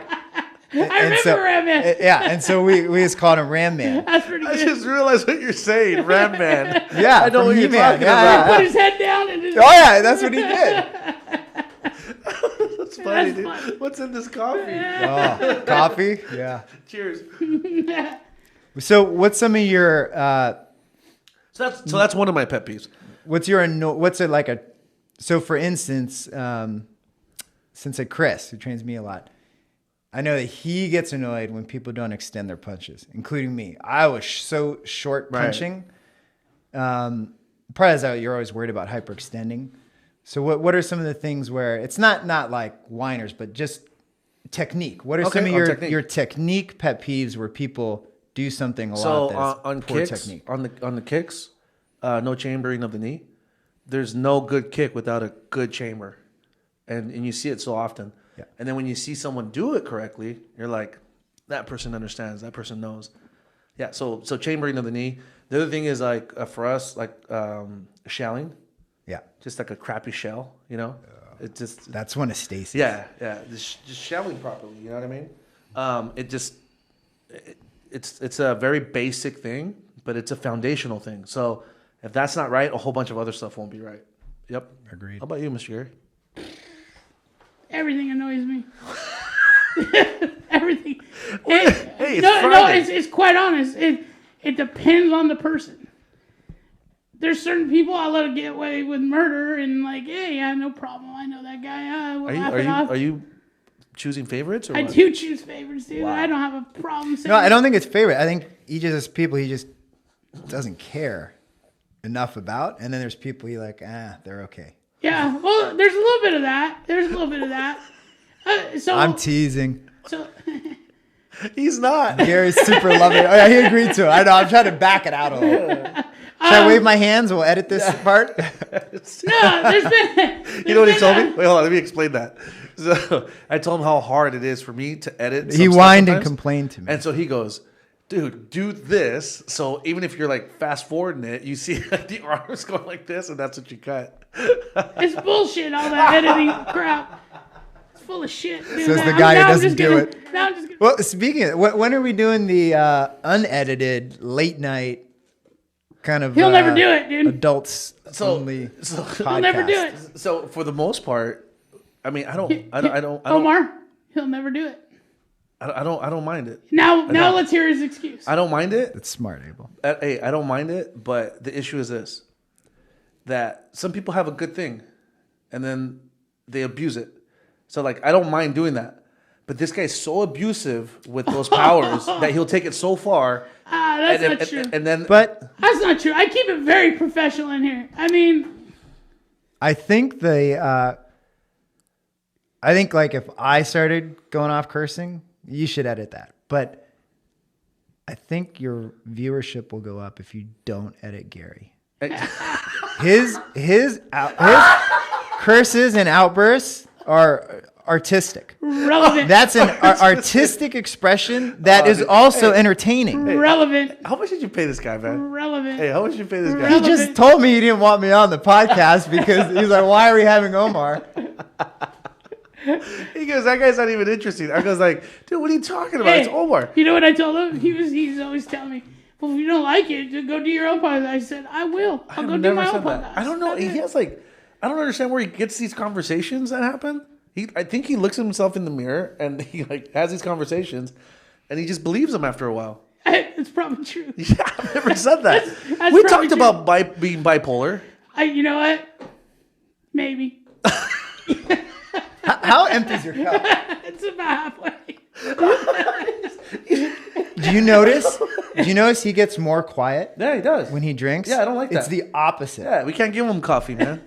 remember Ramman. Yeah, and so we just called him Ramman. That's pretty good. I just realized what you're saying, Ramman. Yeah, I know what you're He-Man. talking Yeah, about. Put his head down and just... Oh yeah, that's what he did. That's funny, dude. funny. What's in this coffee? Oh, coffee? Yeah. Cheers. So what's some of your So that's one of my pet peeves. so for instance, since Chris, who trains me a lot, I know that he gets annoyed when people don't extend their punches, including me. I was so short punching. Right. Part of that, you're always worried about hyperextending. So what are some of the things where it's not like whiners, but just technique? What are some of your technique pet peeves where people do something a lot that's on poor kicks, technique? on the kicks, no chambering of the knee. There's no good kick without a good chamber, and you see it so often. Yeah. And then when you see someone do it correctly, you're like, that person understands. That person knows. Yeah. So chambering of the knee. The other thing is like for us, like shelling. Yeah. Just like a crappy shell, It just That's one of Stacy's. Yeah. Just shelling properly. You know what I mean? It's a very basic thing, but it's a foundational thing. So if that's not right, a whole bunch of other stuff won't be right. Yep. Agreed. How about you, Mr. Gary? Everything annoys me. Everything. Hey, It's quite honest. It depends on the person. There's certain people I let get away with murder and like, hey, yeah, no problem. I know that guy. We'll laugh it off. Are you choosing favorites? Or I what? do choose favorites, dude. Wow. I don't have a problem saying. No, I don't think it's favorite. I think each of those people he just doesn't care enough about, and then there's people you like, they're okay. Yeah, well, there's a little bit of that. So I'm teasing. So He's not. Gary's super loving. Oh yeah, he agreed to it. I know. I'm trying to back it out a little. Should I wave my hands? We'll edit this part. no, there's been. You know what he told me? Wait, hold on. Let me explain that. So I told him how hard it is for me to edit. He whined and complained to me. And so he goes, dude, do this. So even if you're like fast forwarding it, you see the arms going like this, and that's what you cut. It's bullshit, all that editing crap. It's full of shit. Dude. Says the guy who I'm doesn't just do gonna- it. Now I'm just gonna, Well, speaking of, when are we doing the unedited late night kind of? He'll never do it, dude. Adults only so- podcast. He'll never do it. So for the most part, I mean, I don't Omar, he'll never do it. I don't mind it. Now let's hear his excuse. I don't mind it. It's smart, Abel. Hey, I don't mind it, but the issue is this: that some people have a good thing, and then they abuse it. So like, I don't mind doing that, but this guy's so abusive with those powers that he'll take it so far. That's and, not true. And then, But That's not true. I keep it very professional in here. I mean, I think like if I started going off cursing, you should edit that. But I think your viewership will go up if you don't edit Gary. His curses and outbursts are artistic. relevant. That's an artistic expression that is also entertaining. relevant. how much did you pay this guy, man? Relevant. Hey, how much did you pay this guy? He just told me he didn't want me on the podcast because he's like, "Why are we having Omar?" He goes, that guy's not even interesting. I goes like, dude, what are you talking about? Hey, It's Omar. You know what I told him? He's always telling me, well, if you don't like it, just go do your own podcast. I said, I will. I'll I've go do never my said own that. podcast. I don't know. That's He it. has like, I don't understand where he gets these conversations that happen. I think he looks at himself in the mirror and he like has these conversations, and he just believes them after a while. It's probably true. Yeah, I've never said that. That's We probably talked true. about being bipolar. You know what? Maybe. How empty is your cup? It's about halfway. Do you notice? He gets more quiet Yeah, he does. when he drinks? Yeah, I don't like It's that. the opposite. Yeah, we can't give him coffee, man.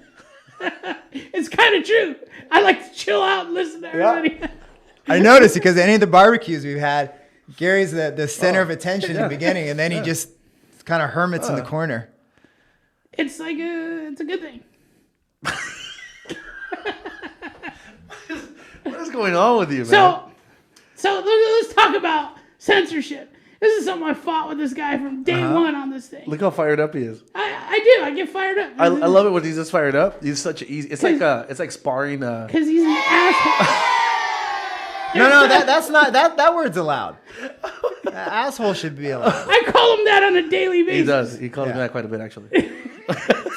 It's kind of true. I like to chill out and listen to everybody. I noticed because any of the barbecues we've had, Gary's the center of attention in the beginning, and then he just kind of hermits in the corner. It's like it's a good thing. What is going on with you, man? So let's talk about censorship. This is something I fought with this guy from day one on this thing. Look how fired up he is. I do. I get fired up. I love it when he's just fired up. He's such an easy. It's like sparring. Because he's an asshole. No, that's not that word's allowed. Asshole should be allowed. I call him that on a daily basis. He does. He called him that quite a bit, actually.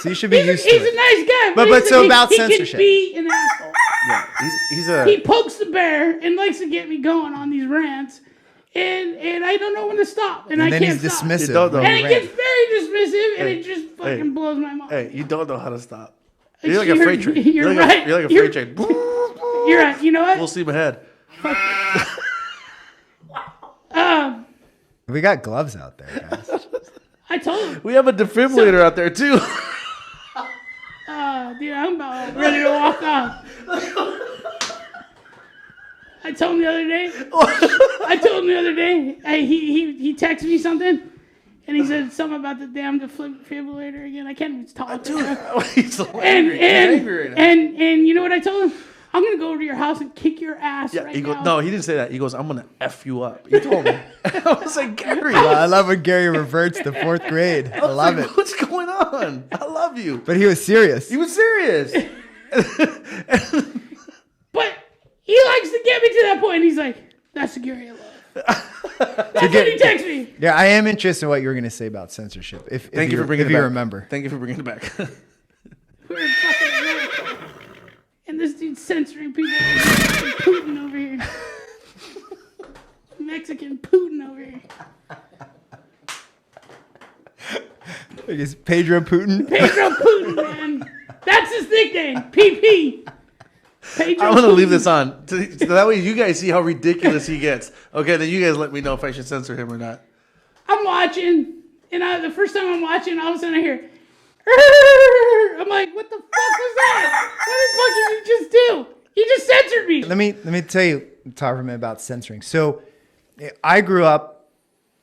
So you should be used to He's a it. nice guy. But so about he censorship. can be an asshole. Yeah, he's a. He pokes the bear and likes to get me going on these rants. And I don't know when to stop. And I And then can't he's stop. dismissive. You don't know. when And he it gets rants. very dismissive, and Hey, it just fucking hey, blows my mind. Hey, you don't know how to stop. You're- You're like a freight train. you're like right. You're like a You're- freight train. You're right. You know Full what? steam ahead. We got gloves out there, guys. I told him, We have a defibrillator out there too. dude, I'm about ready to walk off. I told him the other day. He texted me something, and he said something about the damn defibrillator again. I can't even talk. Dude, he's so And angry. He's angry right now. and you know what I told him? I'm gonna go over to your house and kick your ass Yeah, right he goes. now. No, he didn't say that. He goes, "I'm gonna f you up." He told me. I was like, Gary. I love when Gary reverts to fourth grade. I love it. What's going on? I love you. But he was serious. He was serious. But he likes to get me to that point. And he's like, "That's the Gary I love." That's what he texts me. Yeah, I am interested in what you were going to say about censorship. If Thank you for bringing if it you back. remember. Thank you for bringing it back. We're in fucking America. And this dude's censoring people. Putin over here. Mexican Putin over here. Is Pedro Putin? Pedro Putin, man. That's his nickname. PP. Pedro I'm gonna Putin. leave this on so that way you guys see how ridiculous he gets. Okay, then you guys let me know if I should censor him or not. I'm watching, and the first time I'm watching, all of a sudden I hear, "Arr!" I'm like, what the fuck was that? What the fuck did you just do? You just censored me. Let me tell you, talk for a minute about censoring. So, I grew up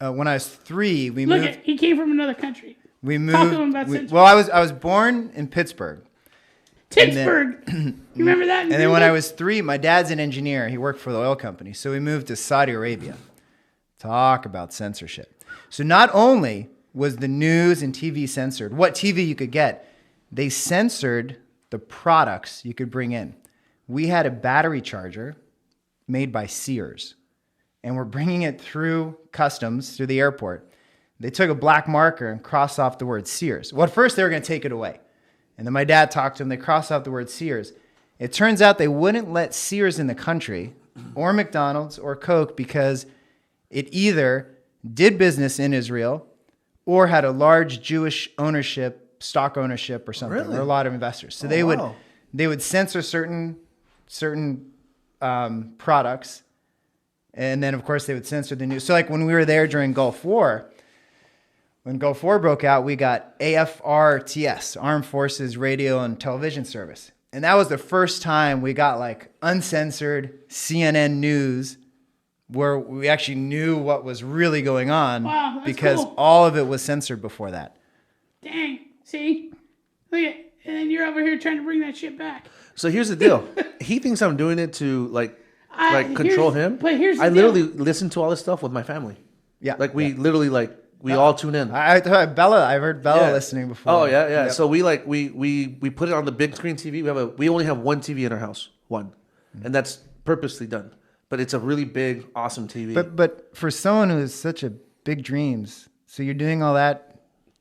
when I was 3. We Look moved. at, he came from another country. We moved. Talk to him about censoring. Well, I was born in Pittsburgh, Pittsburgh. You remember that? and then when I was 3, my dad's an engineer. He worked for the oil company, so we moved to Saudi Arabia Talk about censorship. So not only was the news and TV censored, what TV you could get, they censored the products you could bring in. We had a battery charger made by Sears, and we're bringing it through customs, through the airport. They took a black marker and crossed off the word Sears. Well, at first they were going to take it away. And then my dad talked to them. They crossed off the word Sears. It turns out they wouldn't let Sears in the country or McDonald's or Coke because it either did business in Israel or had a large Jewish ownership, stock ownership or something, Really? or a lot of investors. So they would censor certain products, and then of course they would censor the news. So like when we were there during Gulf War, when Gulf War broke out, we got AFRTS, Armed Forces Radio and Television Service. And that was the first time we got like uncensored CNN news where we actually knew what was really going on. Wow, that's because cool. all of it was censored before that. Dang. See? Look at, and then you're over here trying to bring that shit back. So here's the deal. He thinks I'm doing it to like control him. But here's the I deal. literally listen to all this stuff with my family. Yeah. Like we literally like we all tune in. I've heard Bella listening before. Oh yeah. Yep. So we put it on the big screen TV. We only have one TV in our house, and that's purposely done. But it's a really big, awesome TV. But for someone who has such a big dreams, so you're doing all that,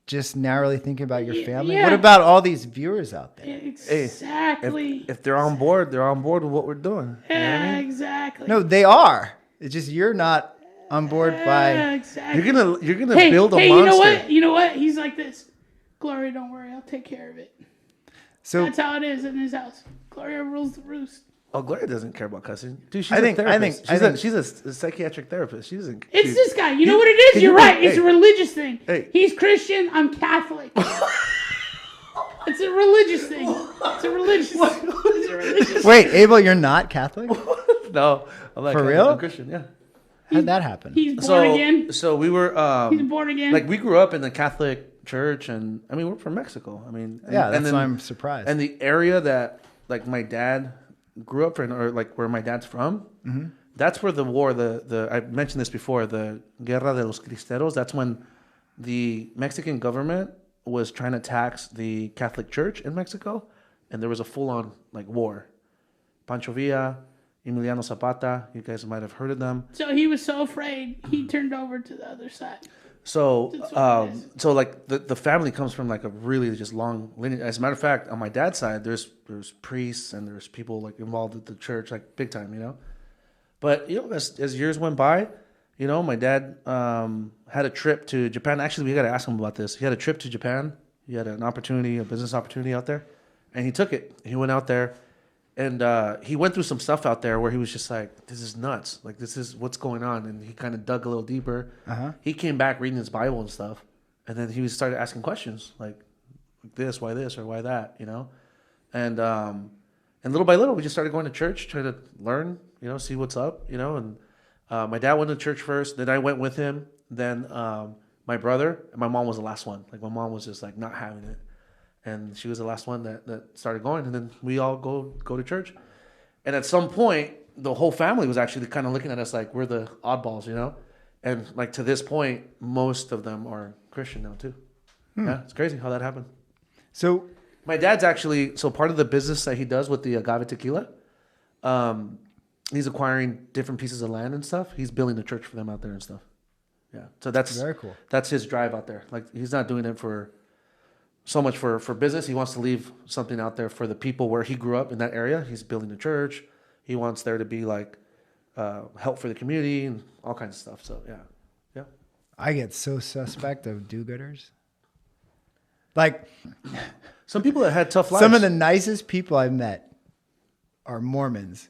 just narrowly thinking about your family. yeah. What about all these viewers out there? Exactly. if they're on board with what we're doing. Yeah, exactly. No, they are. It's just you're not on board by. Yeah, exactly. You're gonna build a monster. You know what? You know what? He's like this. Gloria, don't worry. I'll take care of it. So That's how it is in his house. Gloria rules the roost. Oh, Gloria doesn't care about cussing. Dude, she's I think- a therapist. I think- She's a psychiatric therapist. She doesn't. It's this guy. You know what it is? You're right. It's a religious thing. Hey. He's Christian. I'm Catholic. It's a religious thing. It's a religious. wait, Abel, you're not Catholic? No, I'm like For real? I'm Christian. Yeah. How'd that happen? He's born again. So we were. He's born again. Like we grew up in the Catholic Church, and I mean we're from Mexico. I mean, Yeah, that's then, why I'm surprised. And the area that like my dad grew up in, or like where my dad's from, that's where the war. The I mentioned this before. The Guerra de los Cristeros. That's when the Mexican government was trying to tax the Catholic Church in Mexico, and there was a full-on like war. Pancho Villa, Emiliano Zapata. You guys might have heard of them. So he was so afraid he turned over to the other side. So, That's what it is. so like the family comes from like a really just long lineage. As a matter of fact, on my dad's side, there's priests and there's people like involved with the church, like big time, you know. But you know, as years went by, you know, my dad had a trip to Japan. Actually, we got to ask him about this. He had a trip to Japan. He had an opportunity, a business opportunity out there, and he took it. He went out there. And he went through some stuff out there where he was just like, this is nuts. Like, this is what's going on. And he kind of dug a little deeper. He came back reading his Bible and stuff. And then he started asking questions like this, or why that, you know? And little by little, we just started going to church, trying to learn, you know, see what's up, you know? And my dad went to church first. Then I went with him. Then my brother and my mom was the last one. Like, my mom was just like not having it. And she was the last one that started going. And then we all go to church. And at some point, the whole family was actually kind of looking at us like we're the oddballs, you know? And like to this point, most of them are Christian now too. Yeah, it's crazy how that happened. So My dad's actually, so part of the business that he does with the agave tequila, he's acquiring different pieces of land and stuff. He's building a church for them out there and stuff. Yeah. So that's very cool. That's his drive out there. Like he's not doing it for so much for business. He wants to leave something out there for the people where he grew up in that area. He's building a church. He wants there to be like help for the community and all kinds of stuff. So yeah. I get so suspect of do-gooders. Like Some people that had tough lives. some of the nicest people I've met are Mormons.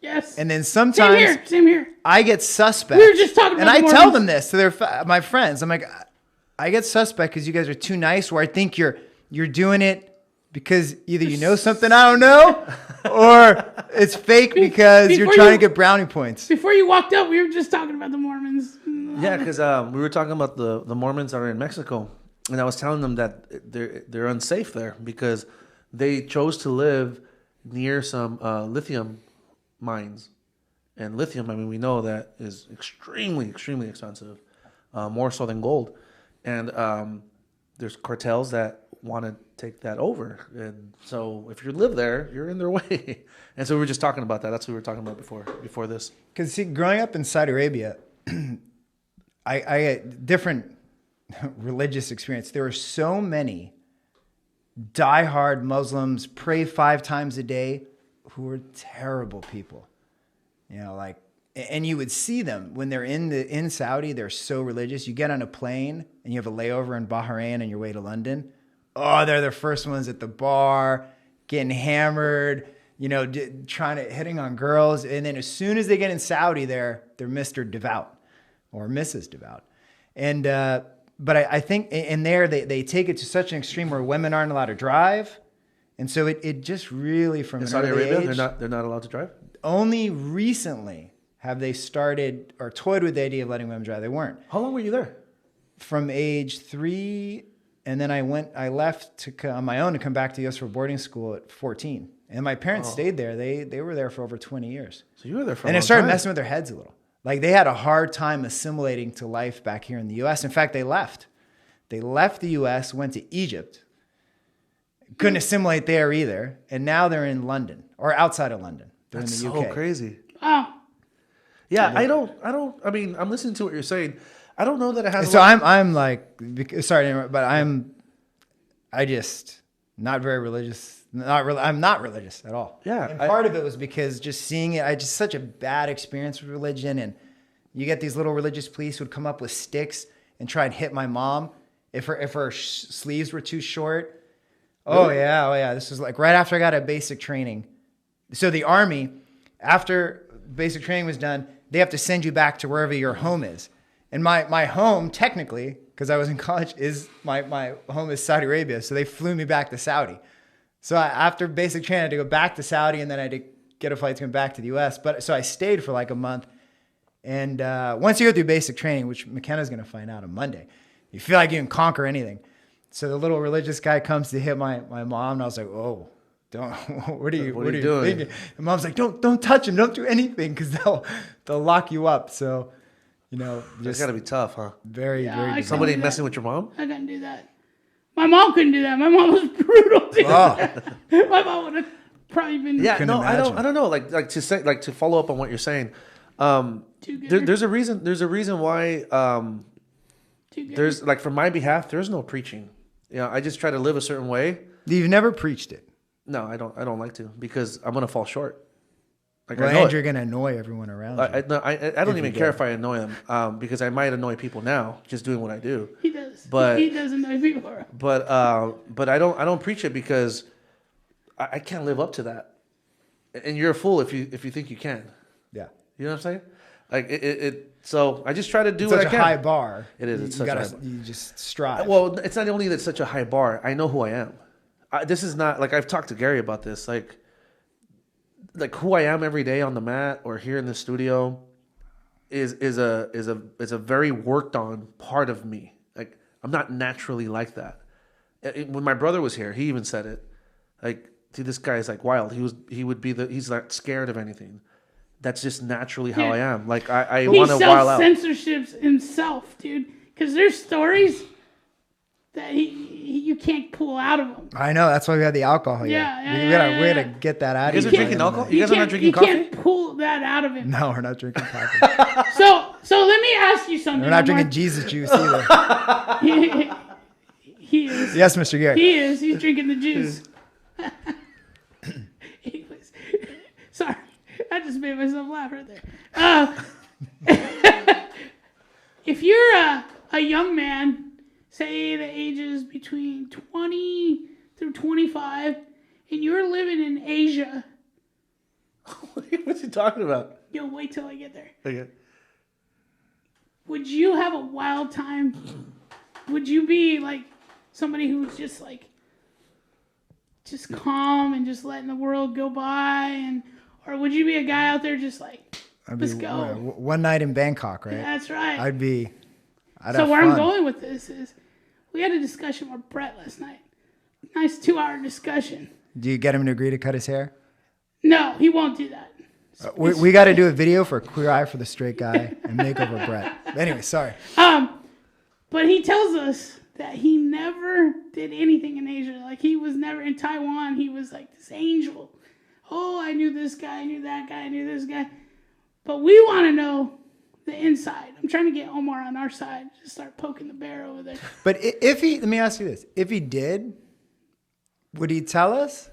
Yes. And then sometimes Same here. I get suspect. We were just talking about and the I tell Mormons. them this to my friends. I'm like, I get suspect because you guys are too nice, where I think you're doing it because either you know something I don't know, or it's fake because you're before trying you- to get brownie points. Before you walked up, we were just talking about the Mormons. Yeah, because we were talking about the Mormons that are in Mexico, and I was telling them that they're unsafe there because they chose to live near some lithium mines, And lithium, I mean, we know that is extremely, extremely expensive, more so than gold. And there's cartels that want to take that over. And so if you live there, you're in their way. And so we were just talking about that. That's what we were talking about before this. Because see, growing up in Saudi Arabia, I had different religious experience. There were so many diehard Muslims, pray 5 times a day, who were terrible people. You know, like, and you would see them when they're in Saudi. They're so religious. You get on a plane and you have a layover in Bahrain on your way to London. Oh, they're the first ones at the bar, getting hammered, you know, hitting on girls. And then as soon as they get in Saudi, they're Mr. Devout or Mrs. Devout. And but I think in there they take it to such an extreme where women aren't allowed to drive. And so it just really from In an Saudi early Arabia, age, they're not allowed to drive? only recently have they started or toyed with the idea of letting women drive. They weren't. How long were you there? From age 3, and then I left on my own to come back to the US for boarding school at 14. And my parents stayed there. They were there for over 20 years. So you were there for a And long it started time. messing with their heads a little. Like they had a hard time assimilating to life back here in the US. In fact, they left. They left the US, went to Egypt. Couldn't assimilate there either. And now they're in London or outside of London. They're That's in the so UK. crazy. Oh, Yeah, I mean, I'm listening to what you're saying. I don't know that it has. So I'm like, sorry to interrupt, but I just not very religious. I'm not religious at all. Yeah, And part of it was because just seeing it, I just such a bad experience with religion. And you get these little religious police who would come up with sticks and try and hit my mom if her sleeves were too short. Oh yeah. This was like right after I got a basic training. So the Army, after basic training was done, they have to send you back to wherever your home is. And my home, technically, because I was in college, is my home is Saudi Arabia. So they flew me back to Saudi. So after basic training, I had to go back to Saudi, and then I had to get a flight to come back to the U.S. But so I stayed for like a month. And once you go through basic training, which McKenna's going to find out on Monday, you feel like you can conquer anything. So the little religious guy comes to hit my mom, and I was like, "Oh, don't! What are you doing? thinking?" And mom's like, "Don't touch him! Don't do anything, because they'll lock you up." So, you know, That's just got to be tough, huh? very I very. couldn't Somebody do that. messing with your mom? I couldn't do that. My mom couldn't do that. My mom was brutal. Dude. Oh. My mom would have probably been Yeah, Couldn't no, imagine. I don't know. Like to say, like to follow up on what you're saying. too good. There's a reason why. Too good. There's like for my behalf, there's no preaching. You know, I just try to live a certain way. You've never preached it. No, I don't like to because I'm gonna fall short. Like Well, I know and it. you're going to annoy everyone around you. I don't you even do. care if I annoy them because I might annoy people now just doing what I do. He does. But- He doesn't know people. But I don't preach it because I can't live up to that. And you're a fool if you think you can. Yeah. You know what I'm saying? Like it so I just try to do It's what such I a can. high bar. It is. You, It's you such a gotta, high bar. You just strive. Well, it's not only that it's such a high bar. I know who I am. This is not like I've talked to Gary about this. Like who I am every day on the mat or here in the studio is a very worked on part of me. Like I'm not naturally like that. When my brother was here, he even said it. Like, dude, this guy is like wild. He's not scared of anything. That's just naturally how I am. Like I He want to wild out. self-censorships himself, dude. Because there's stories that you can't pull out of him. I know. That's why we had the alcohol here. Yeah, we gotta get that out You of guys here. are drinking alcohol? You guys are not drinking coffee? You can't pull that out of him. No, we're not drinking coffee. So let me ask you something. We're not Omar. drinking Jesus juice either. He is. Yes, Mr. Gary. He is. He's drinking the juice. Anyways, sorry, I just made myself laugh right there. If you're a young man, say the ages between 20 through 25, and you're living in Asia, What's he talking about? you'll wait till I get there. Okay. Would you have a wild time? Would you be like somebody who's just calm and just letting the world go by, or would you be a guy out there just like, let's go? One night in Bangkok, right? That's right. I'd So have where fun. I'm going with this is, we had a discussion with Brett last night. Nice 2-hour discussion. Do you get him to agree to cut his hair? No, he won't do that. We got to do a video for Queer Eye for the Straight Guy and Makeover Brett. Anyway, sorry. But he tells us that he never did anything in Asia. Like, he was never in Taiwan. He was like this angel. Oh, I knew this guy, I knew that guy, I knew this guy. But we want to know the inside. I'm trying to get Omar on our side. Just start poking the bear over there. But if he, let me ask you this. If he did, would he tell us?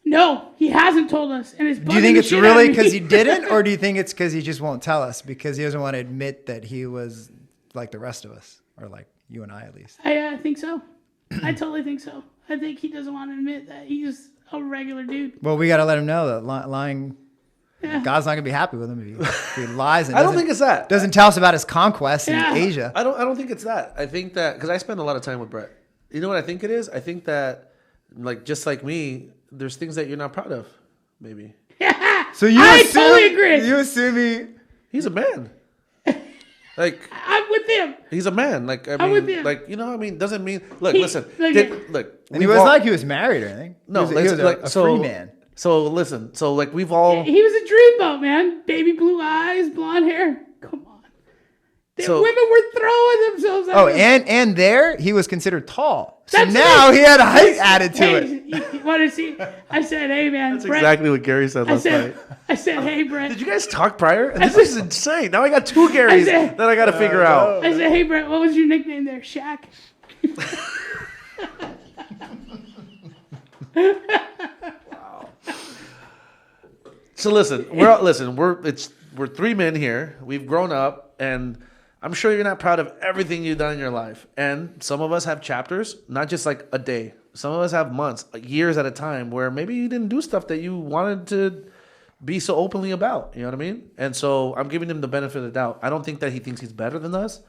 No, he hasn't told us. And it's do you think it's really because he didn't? Or do you think it's because he just won't tell us because he doesn't want to admit that he was like the rest of us? Or like you and I, at least. I think so. I totally think so. I think he doesn't want to admit that he's a regular dude. Well, we got to let him know that lying... Yeah. God's not gonna be happy with him if he lies. And I don't think it's that. Doesn't tell us about his conquest in Asia. I don't think it's that. I think that because I spend a lot of time with Brett. You know what I think it is? I think that, like, just like me, there's things that you're not proud of. Maybe. So you I totally agree. You assume he's a man. Like, I'm with him. He's a man. Like, I mean, I'm with him. Like, you know what I mean? Doesn't mean. Look, listen. Look. And he was like he was married or anything. No, he was a free man. So listen, so like we've all... He was a dreamboat, man. Baby blue eyes, blonde hair. Come on. Women were throwing themselves at him. And there, he was considered tall. So now he had a height added to it. What is he? I said, hey, man. That's Brett, exactly what Gary said last night. I said, hey, Brett. Did you guys talk prior? This is insane. Now I got two Garys that I got to figure out. I said, hey, Brett, what was your nickname there? Shaq? So listen, we're three men here. We've grown up, and I'm sure you're not proud of everything you've done in your life. And some of us have chapters, not just like a day. Some of us have months, years at a time, where maybe you didn't do stuff that you wanted to be so openly about. You know what I mean? And so I'm giving him the benefit of the doubt. I don't think that he thinks he's better than us.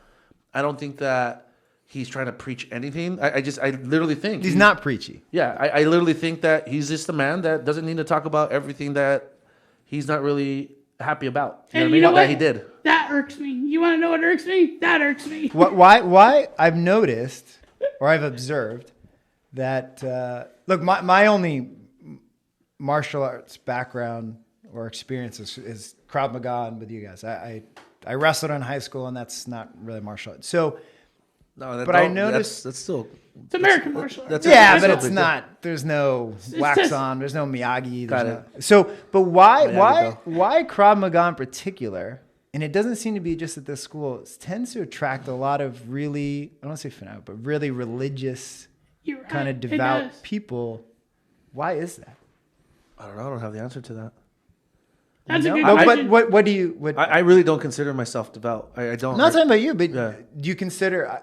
I don't think that he's trying to preach anything. I literally think he's not preachy. Yeah, I literally think that he's just a man that doesn't need to talk about everything that he's not really happy about. You know what? That he did. That irks me. You want to know what irks me? That irks me. Why I've noticed or I've observed that, look, my only martial arts background or experience is Krav Maga and with you guys. I wrestled in high school, and that's not really martial arts. So, but I noticed that's still... It's American martial arts. But it's not. There's no wax on. There's no Miyagi. But why Krav Maga in particular? And it doesn't seem to be just at this school. It tends to attract a lot of really, I don't want to say fanatic, but really religious, kind of devout people. Why is that? I don't know. I don't have the answer to that. That's a good question. But what do you? I really don't consider myself devout. I don't. I'm not talking about you, but do you consider?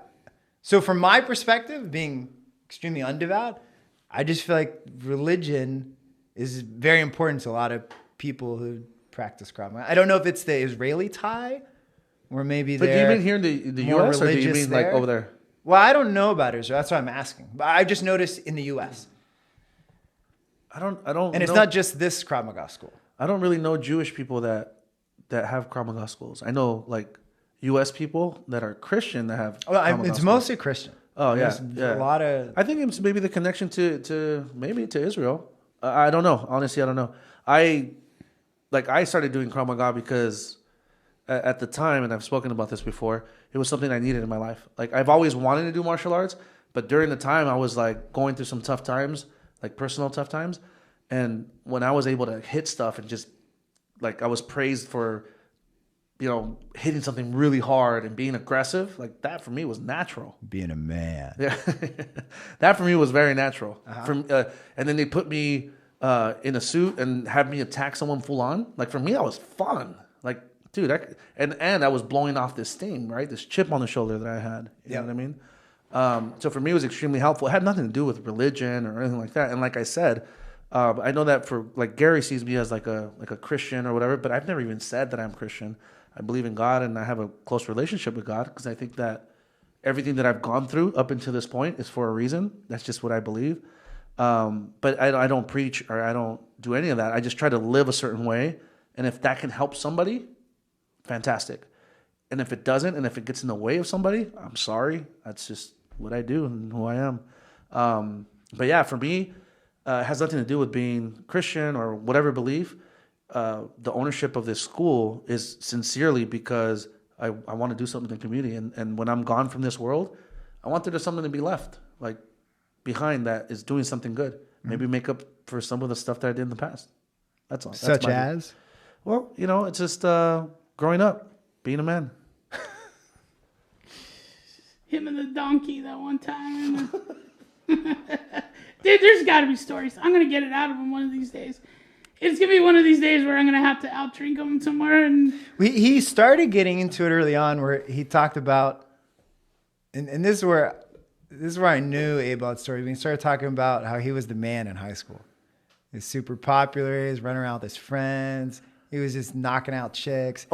So from my perspective, being extremely undevout, I just feel like religion is very important to a lot of people who practice Krav Maga. I don't know if it's the Israeli tie, or maybe But do you mean here in the U.S. or do you mean like over there? Well, I don't know about Israel. That's why I'm asking. But I just noticed in the U.S. I don't. And it's not just this Krav Maga school. I don't really know Jewish people that have Krav Maga schools. I know like U.S. people that are Christian that have. Well, it's mostly Christian. Oh yeah, a lot of. I think it's maybe the connection to maybe to Israel. I don't know. Honestly, I don't know. I started doing Krav Maga because at the time, and I've spoken about this before, it was something I needed in my life. Like I've always wanted to do martial arts, but during the time I was like going through some tough times, like personal tough times. And when I was able to hit stuff and just like I was praised for, hitting something really hard and being aggressive, like that for me was natural. Being a man. Yeah. That for me was very natural. Uh-huh. And then they put me in a suit and had me attack someone full on. Like for me, that was fun. Like, dude, and I was blowing off this sting, right? This chip on the shoulder that I had. You know what I mean? So for me, it was extremely helpful. It had nothing to do with religion or anything like that. And like I said, I know that for like Gary sees me as like a Christian or whatever, but I've never even said that I'm Christian. I believe in God and I have a close relationship with God because I think that everything that I've gone through up until this point is for a reason. That's just what I believe. But I don't preach or I don't do any of that. I just try to live a certain way, and if that can help somebody, fantastic. And if it doesn't, and if it gets in the way of somebody, I'm sorry. That's just what I do and who I am. But yeah, for me. It has nothing to do with being Christian or whatever belief. the ownership of this school is sincerely because I want to do something in the community. And when I'm gone from this world, I want there to something to be left, like behind that is doing something good. Maybe make up for some of the stuff that I did in the past. That's all. That's Such as? Well, it's just growing up, being a man. Him and the donkey that one time. Dude, there's got to be stories. I'm going to get it out of him one of these days. It's going to be one of these days where I'm going to have to out-drink him somewhere. And He started getting into it early on where he talked about, and this is where I knew Abel's story. When he started talking about how he was the man in high school. He was super popular. He was running around with his friends. He was just knocking out chicks.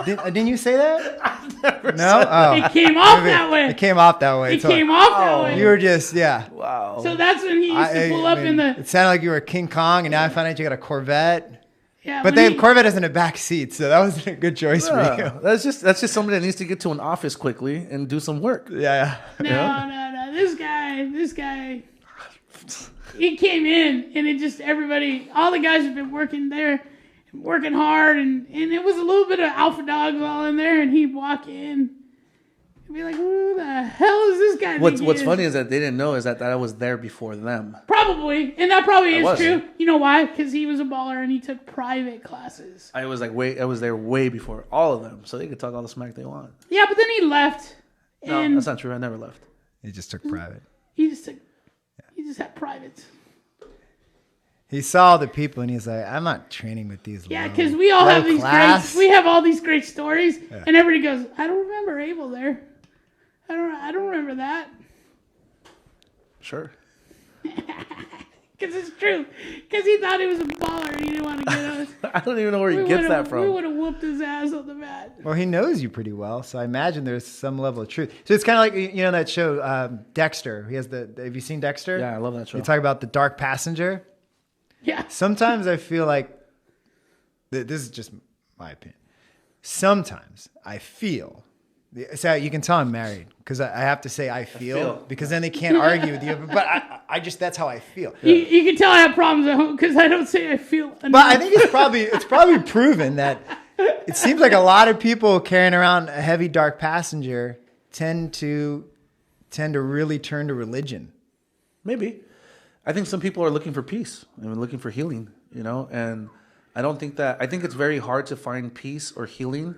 Didn't you say that? I've never No? said Oh. it came off that way. It came off that way. It came off that way. You were just, yeah. Wow. So that's when he used to pull up in the... It sounded like you were King Kong, and now I found out you got a Corvette. Yeah, But when Corvette is in a back seat, so that wasn't a good choice for you. That's just somebody that needs to get to an office quickly and do some work. Yeah. No. This guy, he came in and it just all the guys have been working there, working hard, and it was a little bit of alpha dogs all in there, and he'd walk in and be like, who the hell is this guy? What's funny is that they didn't know is that I was there before them. Probably, and that probably is wasn't. true. You know why? Because he was a baller and he took private classes. I was there way before all of them, so they could talk all the smack they want. Yeah, but then he left. No, And that's not true. I never left. He just took private. he just had privates. He saw the people, and he's like, I'm not training with these Yeah, low- because we all low have these class. we have all these great stories, and everybody goes, I don't remember Abel there. I don't remember that. Sure. Because it's true. Because he thought he was a baller and he didn't want to get us. I don't even know where he gets that from. We would have whooped his ass on the mat. Well, he knows you pretty well, so I imagine there's some level of truth. So it's kind of like, that show, Dexter. Have you seen Dexter? Yeah, I love that show. You talk about the dark passenger. Yeah. Sometimes I feel like, this is just my opinion. Sometimes I feel, so you can tell I'm married because I have to say I feel because then they can't argue with you. But I just, that's how I feel. You can tell I have problems at home because I don't say I feel enough. But I think it's probably proven that it seems like a lot of people carrying around a heavy dark passenger tend to really turn to religion. Maybe. I think some people are looking for peace and looking for healing, and I think it's very hard to find peace or healing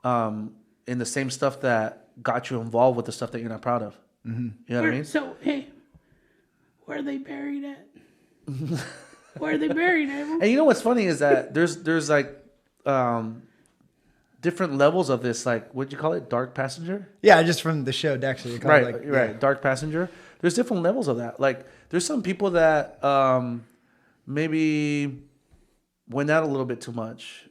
in the same stuff that got you involved with the stuff that you're not proud of. Mm-hmm. You know what I mean? So, hey, where are they buried at? Where are they buried, Abel? And you know what's funny is that there's like different levels of this, like, what'd you call it? Dark passenger? Yeah, just from the show Dexter. Right. Dark passenger. There's different levels of that. Like, there's some people that maybe went out a little bit too much,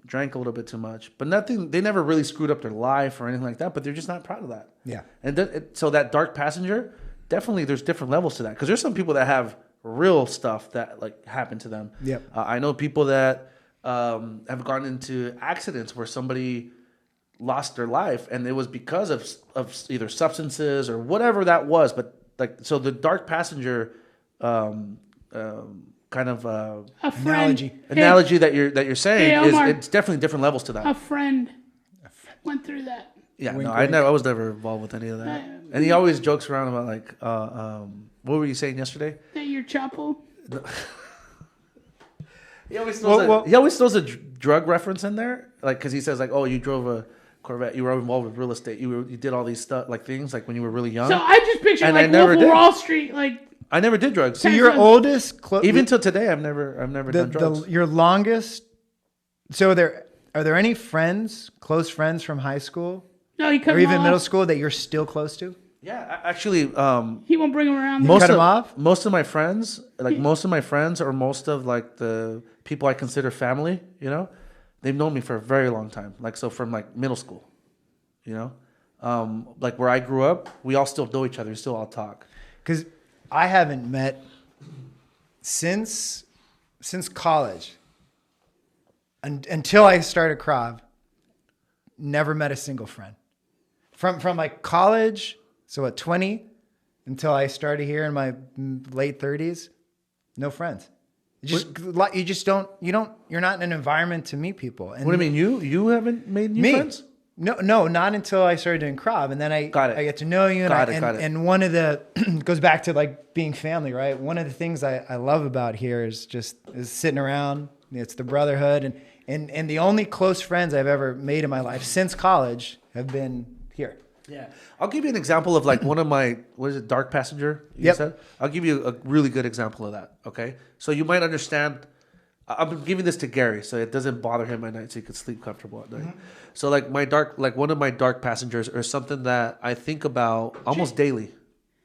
drank a little bit too much, but they never really screwed up their life or anything like that, but they're just not proud of that. Yeah. And so that dark passenger, definitely there's different levels to that. Because there's some people that have real stuff that like happened to them. Yep. I know people that have gone into accidents where somebody lost their life, and it was because of either substances or whatever that was. But like, so the dark passenger kind of A friend. analogy that you're saying Hey, Omar. is it's definitely different levels to that. A friend went through that. Yeah, Wink, no, wink. I was never involved with any of that. And he always jokes around about like, what were you saying yesterday? That your chapo. He always throws a drug reference in there, like because he says like, oh, you drove a Corvette, you were involved with real estate, you did all these stuff like things like when you were really young. So I just picture And like I never Wolf of did. Wall Street, like I never did drugs. So your oldest, Even till today, I've never done drugs. your longest. So are there any close friends from high school no, he cut or him even off. middle school that you're still close to? Yeah, actually, He won't bring him around. Cut him off? most of my friends, or most of like the people I consider family, they've known me for a very long time. Like so, from like middle school, like where I grew up, we all still know each other. We still all talk. Because I haven't met since college until I started Krav. Never met a single friend from like college. So at 20 until I started here in my late 30s, no friends. You just don't. You're not in an environment to meet people. And What do you mean? You haven't made new friends? No, not until I started doing Crop, and then I get to know you. Got it. And one of the goes back to like being family, right? One of the things I love about here is sitting around. It's the brotherhood, and the only close friends I've ever made in my life since college have been here. Yeah. I'll give you an example of like one of my, what is it, Dark Passenger? You said? I'll give you a really good example of that. Okay. So you might understand. I'm giving this to Gary so it doesn't bother him at night so he could sleep comfortable at night. Mm-hmm. So like one of my dark passengers or something that I think about almost daily.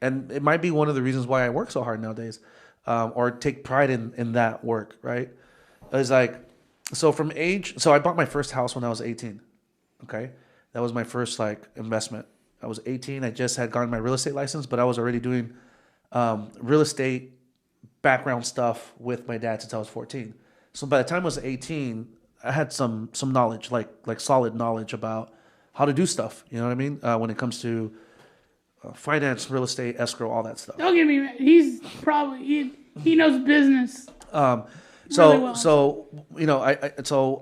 And it might be one of the reasons why I work so hard nowadays, or take pride in that work, right? It's like, so I bought my first house when I was 18. Okay. That was my first like investment. I was 18. I just had gotten my real estate license, but I was already doing real estate background stuff with my dad since I was 14. So by the time I was 18, I had some knowledge, like solid knowledge about how to do stuff. You know what I mean? When it comes to finance, real estate, escrow, all that stuff. Don't get me wrong. He's probably he knows business. Really well. So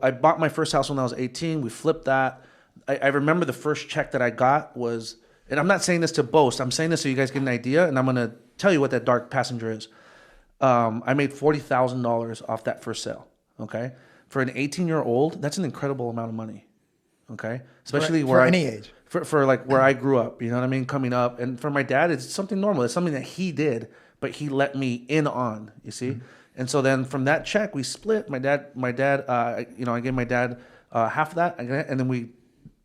I bought my first house when I was 18. We flipped that. I remember the first check that I got was, and I'm not saying this to boast. I'm saying this so you guys get an idea, and I'm gonna tell you what that dark passenger is. I made $40,000 off that first sale. Okay, for an 18-year-old, that's an incredible amount of money. Okay, especially for any age. For like where I grew up, you know what I mean, coming up, and for my dad, it's something normal. It's something that he did, but he let me in on. You see, and so then from that check, we split. I gave my dad half of that, and then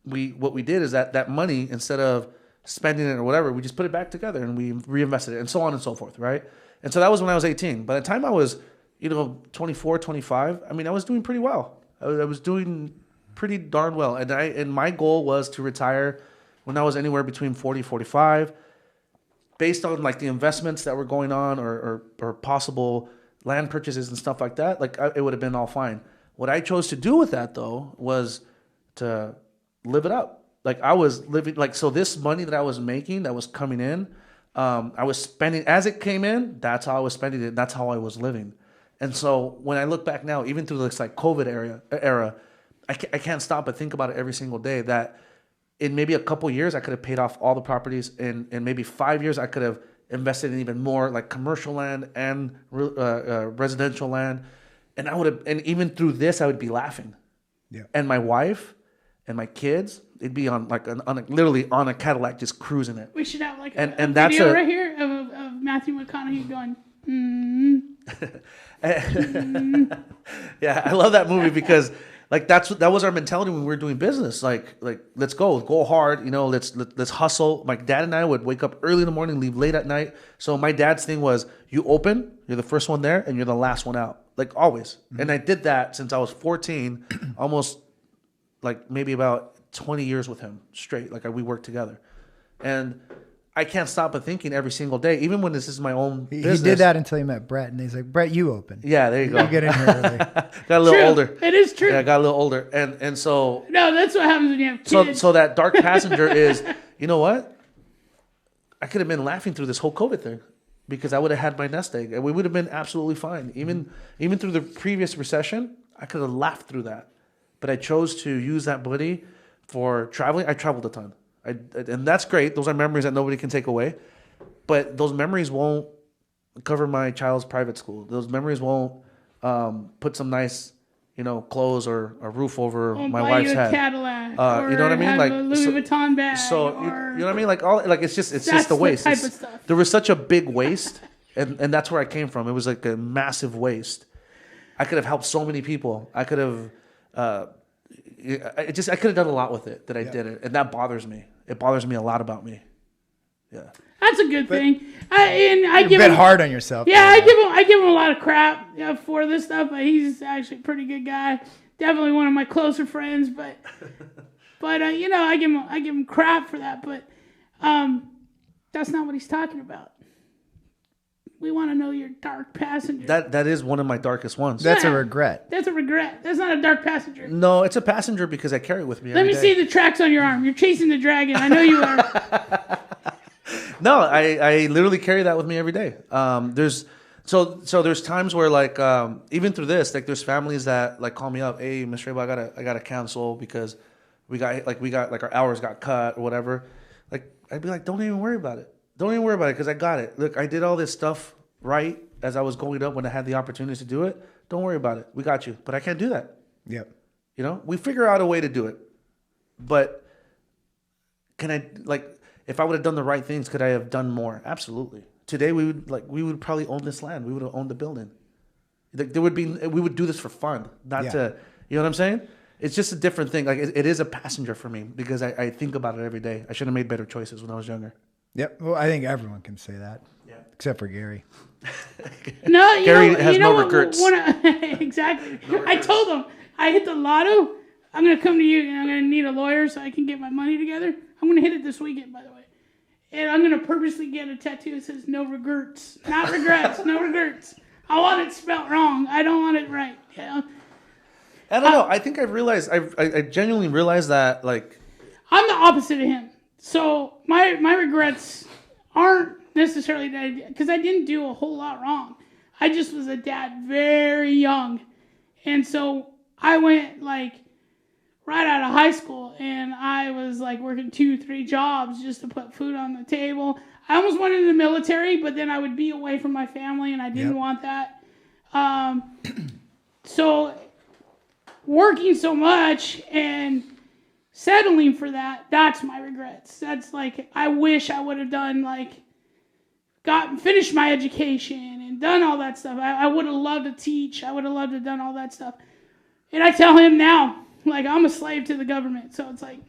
what we did is that money, instead of spending it or whatever, we just put it back together and we reinvested it, and so on and so forth, right? And so that was when I was 18. By the time I was, 24, 25, I mean, I was doing pretty well. I was doing pretty darn well. And my goal was to retire when I was anywhere between 40, 45, based on like the investments that were going on or possible land purchases and stuff like that. Like it would have been all fine. What I chose to do with that though was to live it up. Like I was living, like, so this money that I was making, that was coming in, I was spending as it came in. That's how I was spending it. That's how I was living. And so when I look back now, even through this like COVID era, I can't stop but think about it every single day that in maybe a couple years, I could have paid off all the properties. In maybe 5 years, I could have invested in even more like commercial land and residential land. And and even through this, I would be laughing. Yeah. And my wife and my kids, they'd be on literally on a Cadillac just cruising it. We should have like a video right here of Matthew McConaughey going, Yeah, I love that movie because like that was our mentality when we were doing business. Like let's go hard, let's hustle. My dad and I would wake up early in the morning, leave late at night. So my dad's thing was, you open, you're the first one there, and you're the last one out, like always. Mm-hmm. And I did that since I was 14, almost like maybe about 20 years with him straight. Like we worked together, and I can't stop but thinking every single day, even when this is my own business. He did that until he met Brett, and he's like, Brett, you open. Yeah, there you go. You get in here early. Got a little older. It is true. Yeah, I got a little older. And so... No, that's what happens when you have kids. So that dark passenger is, you know what? I could have been laughing through this whole COVID thing because I would have had my nest egg, and we would have been absolutely fine. Even through the previous recession, I could have laughed through that. But I chose to use that money for traveling. I traveled a ton. And that's great. Those are memories that nobody can take away. But those memories won't cover my child's private school. Those memories won't put some nice, clothes or a roof over my wife's head. Cadillac, you know what I mean? Like a Louis Vuitton bag. So you know what I mean? Like it's just the waste. Type of stuff. There was such a big waste, and that's where I came from. It was like a massive waste. I could have helped so many people. I could have. I could have done a lot with it that I didn't, and that bothers me. It bothers me a lot about me. Yeah, that's a good thing. I give him hard on yourself. Yeah, I give him a lot of crap for this stuff, but he's actually a pretty good guy. Definitely one of my closer friends, but I give him crap for that. But that's not what he's talking about. We want to know your dark passenger. That is one of my darkest ones. That's a regret. That's a regret. That's not a dark passenger. No, it's a passenger because I carry it with me. Let me see the tracks on your arm. You're chasing the dragon. I know you are. No, I literally carry that with me every day. There's So there's times where like even through this, like there's families that like call me up, hey, Mr. Abel, I gotta cancel because we got our hours got cut or whatever. Like I'd be like, don't even worry about it. Don't even worry about it because I got it. Look, I did all this stuff right as I was going up when I had the opportunity to do it. Don't worry about it. We got you. But I can't do that. Yep. You know, we figure out a way to do it. But can I, like, if I would have done the right things, could I have done more? Absolutely. Today we would probably own this land. We would have owned the building. We would do this for fun, not to, you know what I'm saying? It's just a different thing. Like it is a passenger for me because I think about it every day. I should have made better choices when I was younger. Yep. Well, I think everyone can say that. Yeah. Except for Gary. No, Gary has no regrets. Exactly. I told him I hit the lotto. I'm gonna come to you and I'm gonna need a lawyer so I can get my money together. I'm gonna hit it this weekend, by the way. And I'm gonna purposely get a tattoo that says "No regrets," not regrets, no regrets. I want it spelled wrong. I don't want it right. You know? I don't know. I think I realized. I genuinely realized that like I'm the opposite of him. So my regrets aren't necessarily that because I didn't do a whole lot wrong. I just was a dad very young, and so I went like right out of high school, and I was like working 2-3 jobs just to put food on the table. I almost went into the military, but then I would be away from my family, and I didn't want that. So working so much and settling for that's my regrets. That's like, I wish I would have done like, finished my education and done all that stuff. I would have loved to teach. I would have loved to have done all that stuff. And I tell him now, like, I'm a slave to the government. So it's like,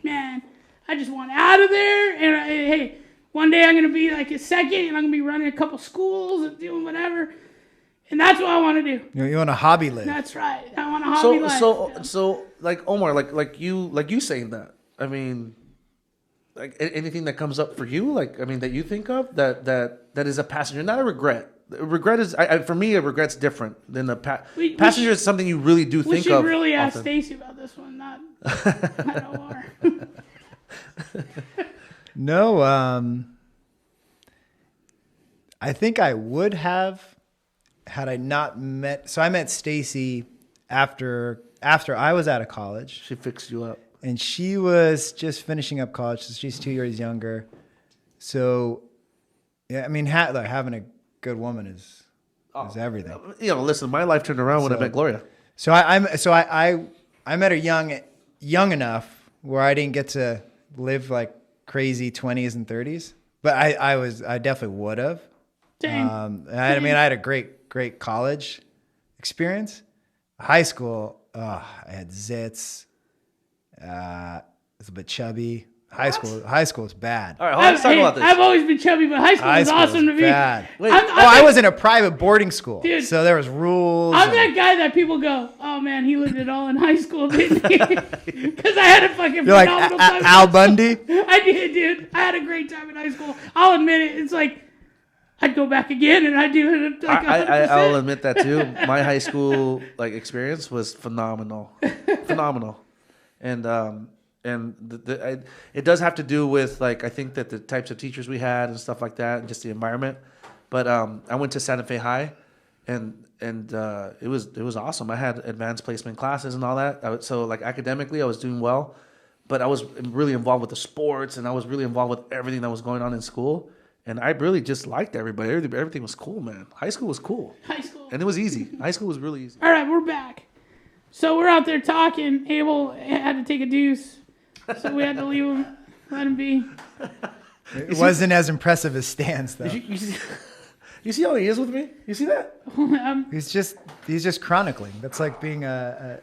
man, I just want out of there. And hey, one day I'm going to be like a second and I'm going to be running a couple schools and doing whatever. And that's what I want to do. You want a hobby live. That's right. I want a hobby life. So like Omar, like you saying that. I mean, like anything that comes up for you, like I mean that you think of that is a passenger, not a regret. Regret is for me. A regret's different than the passenger is something you really do think of. We should really ask Stacy about this one, not Omar. No, I think I would have had I not met. So I met Stacy after I was out of college. She fixed you up, and she was just finishing up college. So she's 2 years younger. So yeah, I mean, having a good woman is everything. You know, listen, my life turned around when I met Gloria. So I met her young enough where I didn't get to live like crazy 20s and 30s, but I definitely would have. Dang. I had a great college experience. High school, I had zits. I was a bit chubby. High school is bad. All right, let's talk about this. I've always been chubby, but high school was awesome to me. Bad. Wait, I was in a private boarding school, dude, so there was rules. I'm that guy that people go, "Oh man, he lived it all in high school, didn't he?" Because I had a fucking You're like phenomenal time. Al Bundy. I did, dude. I had a great time in high school. I'll admit it. It's like I'd go back again, and I'd do it like 100%. I'll admit that too. My high school experience was phenomenal, and it does have to do with I think that the types of teachers we had and stuff like that, and just the environment. But I went to Santa Fe High, and it was awesome. I had advanced placement classes and all that. So academically, I was doing well, but I was really involved with the sports, and I was really involved with everything that was going on in school. And I really just liked everybody. Everything was cool, man. High school was cool. High school. And it was easy. High school was really easy. All right, we're back. So we're out there talking. Abel had to take a deuce, so we had to leave him, let him be. It wasn't as impressive as Stan's, though. You see how he is with me? You see that? He's just chronicling. That's like being a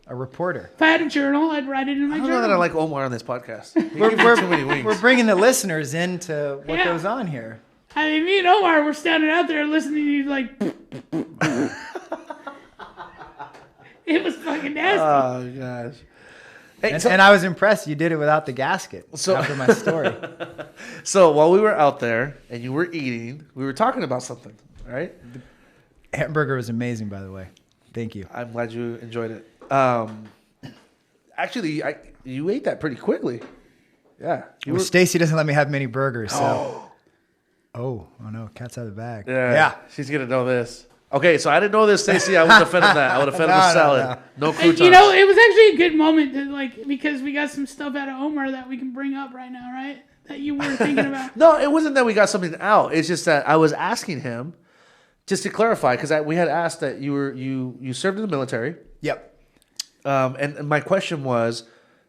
reporter. If I had a journal, I'd write it in my I don't journal. know that I like Omar on this podcast. He gives me too many wings. We're bringing the listeners into what goes on here. I mean, me and Omar were standing out there listening to you like... It was fucking nasty. Oh, gosh. Hey, and I was impressed you did it without the gasket after my story. So while we were out there and you were eating, we were talking about something, right? The hamburger was amazing, by the way. Thank you. I'm glad you enjoyed it. Actually, you ate that pretty quickly. Yeah. Stacy doesn't let me have many burgers, so. Oh no, cat's out of the bag. Yeah. She's going to know this. Okay, so I didn't know this, Stacy. I would have fed him that. I would have fed him a salad. No croutons. You know, it was actually a good moment to, because we got some stuff out of Omar that we can bring up right now, right? That you were thinking about. No, it wasn't that we got something out. It's just that I was asking him, just to clarify, because we had asked that you served in the military. Yep. And my question was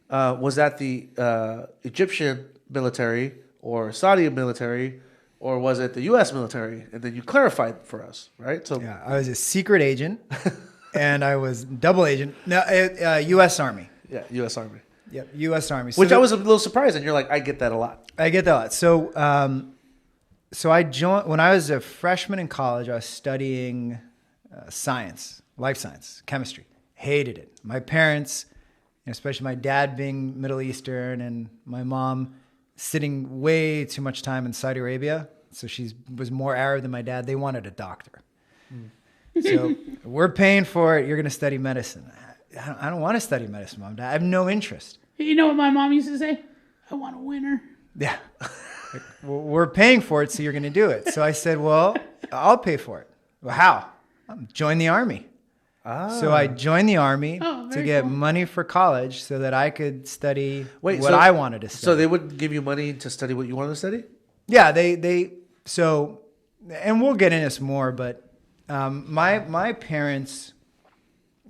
that the Egyptian military or Saudi military, or was it the U.S. military? And then you clarified for us, right? So yeah, I was a secret agent, and I was double agent. No, U.S. Army. Yeah, U.S. Army. Yep, U.S. Army. Which I was a little surprised, and you're like, I get that a lot. I get that a lot. So I joined when I was a freshman in college. I was studying science, life science, chemistry. Hated it. My parents, especially my dad being Middle Eastern, and my mom sitting way too much time in Saudi Arabia. So she was more Arab than my dad. They wanted a doctor. So we're paying for it. You're going to study medicine. I don't want to study medicine, Mom. I have no interest. You know what my mom used to say? I want a winner. Yeah. We're paying for it, so you're going to do it. So I said, well, I'll pay for it. Well, how? Join the Army. So I joined the Army to get money for college so that I could study I wanted to study. So they would give you money to study what you wanted to study? Yeah, so, and we'll get into this more, but my parents,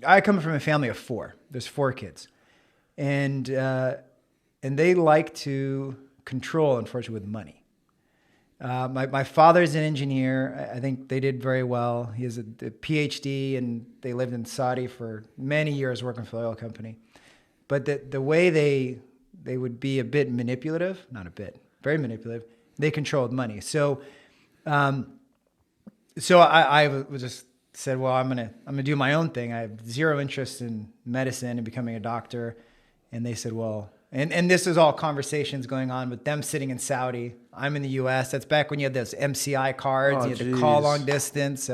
I come from a family of 4. There's 4 kids. And they like to control, unfortunately, with money. My father's an engineer. I think they did very well. He has a PhD, and they lived in Saudi for many years working for the oil company. But the way they would be a bit manipulative, not a bit, very manipulative, they controlled money. So I was just said, well, I'm gonna do my own thing. I have zero interest in medicine and becoming a doctor. And they said, well, and this is all conversations going on with them sitting in Saudi. I'm in the U.S. That's back when you had those MCI cards. You had to call long distance.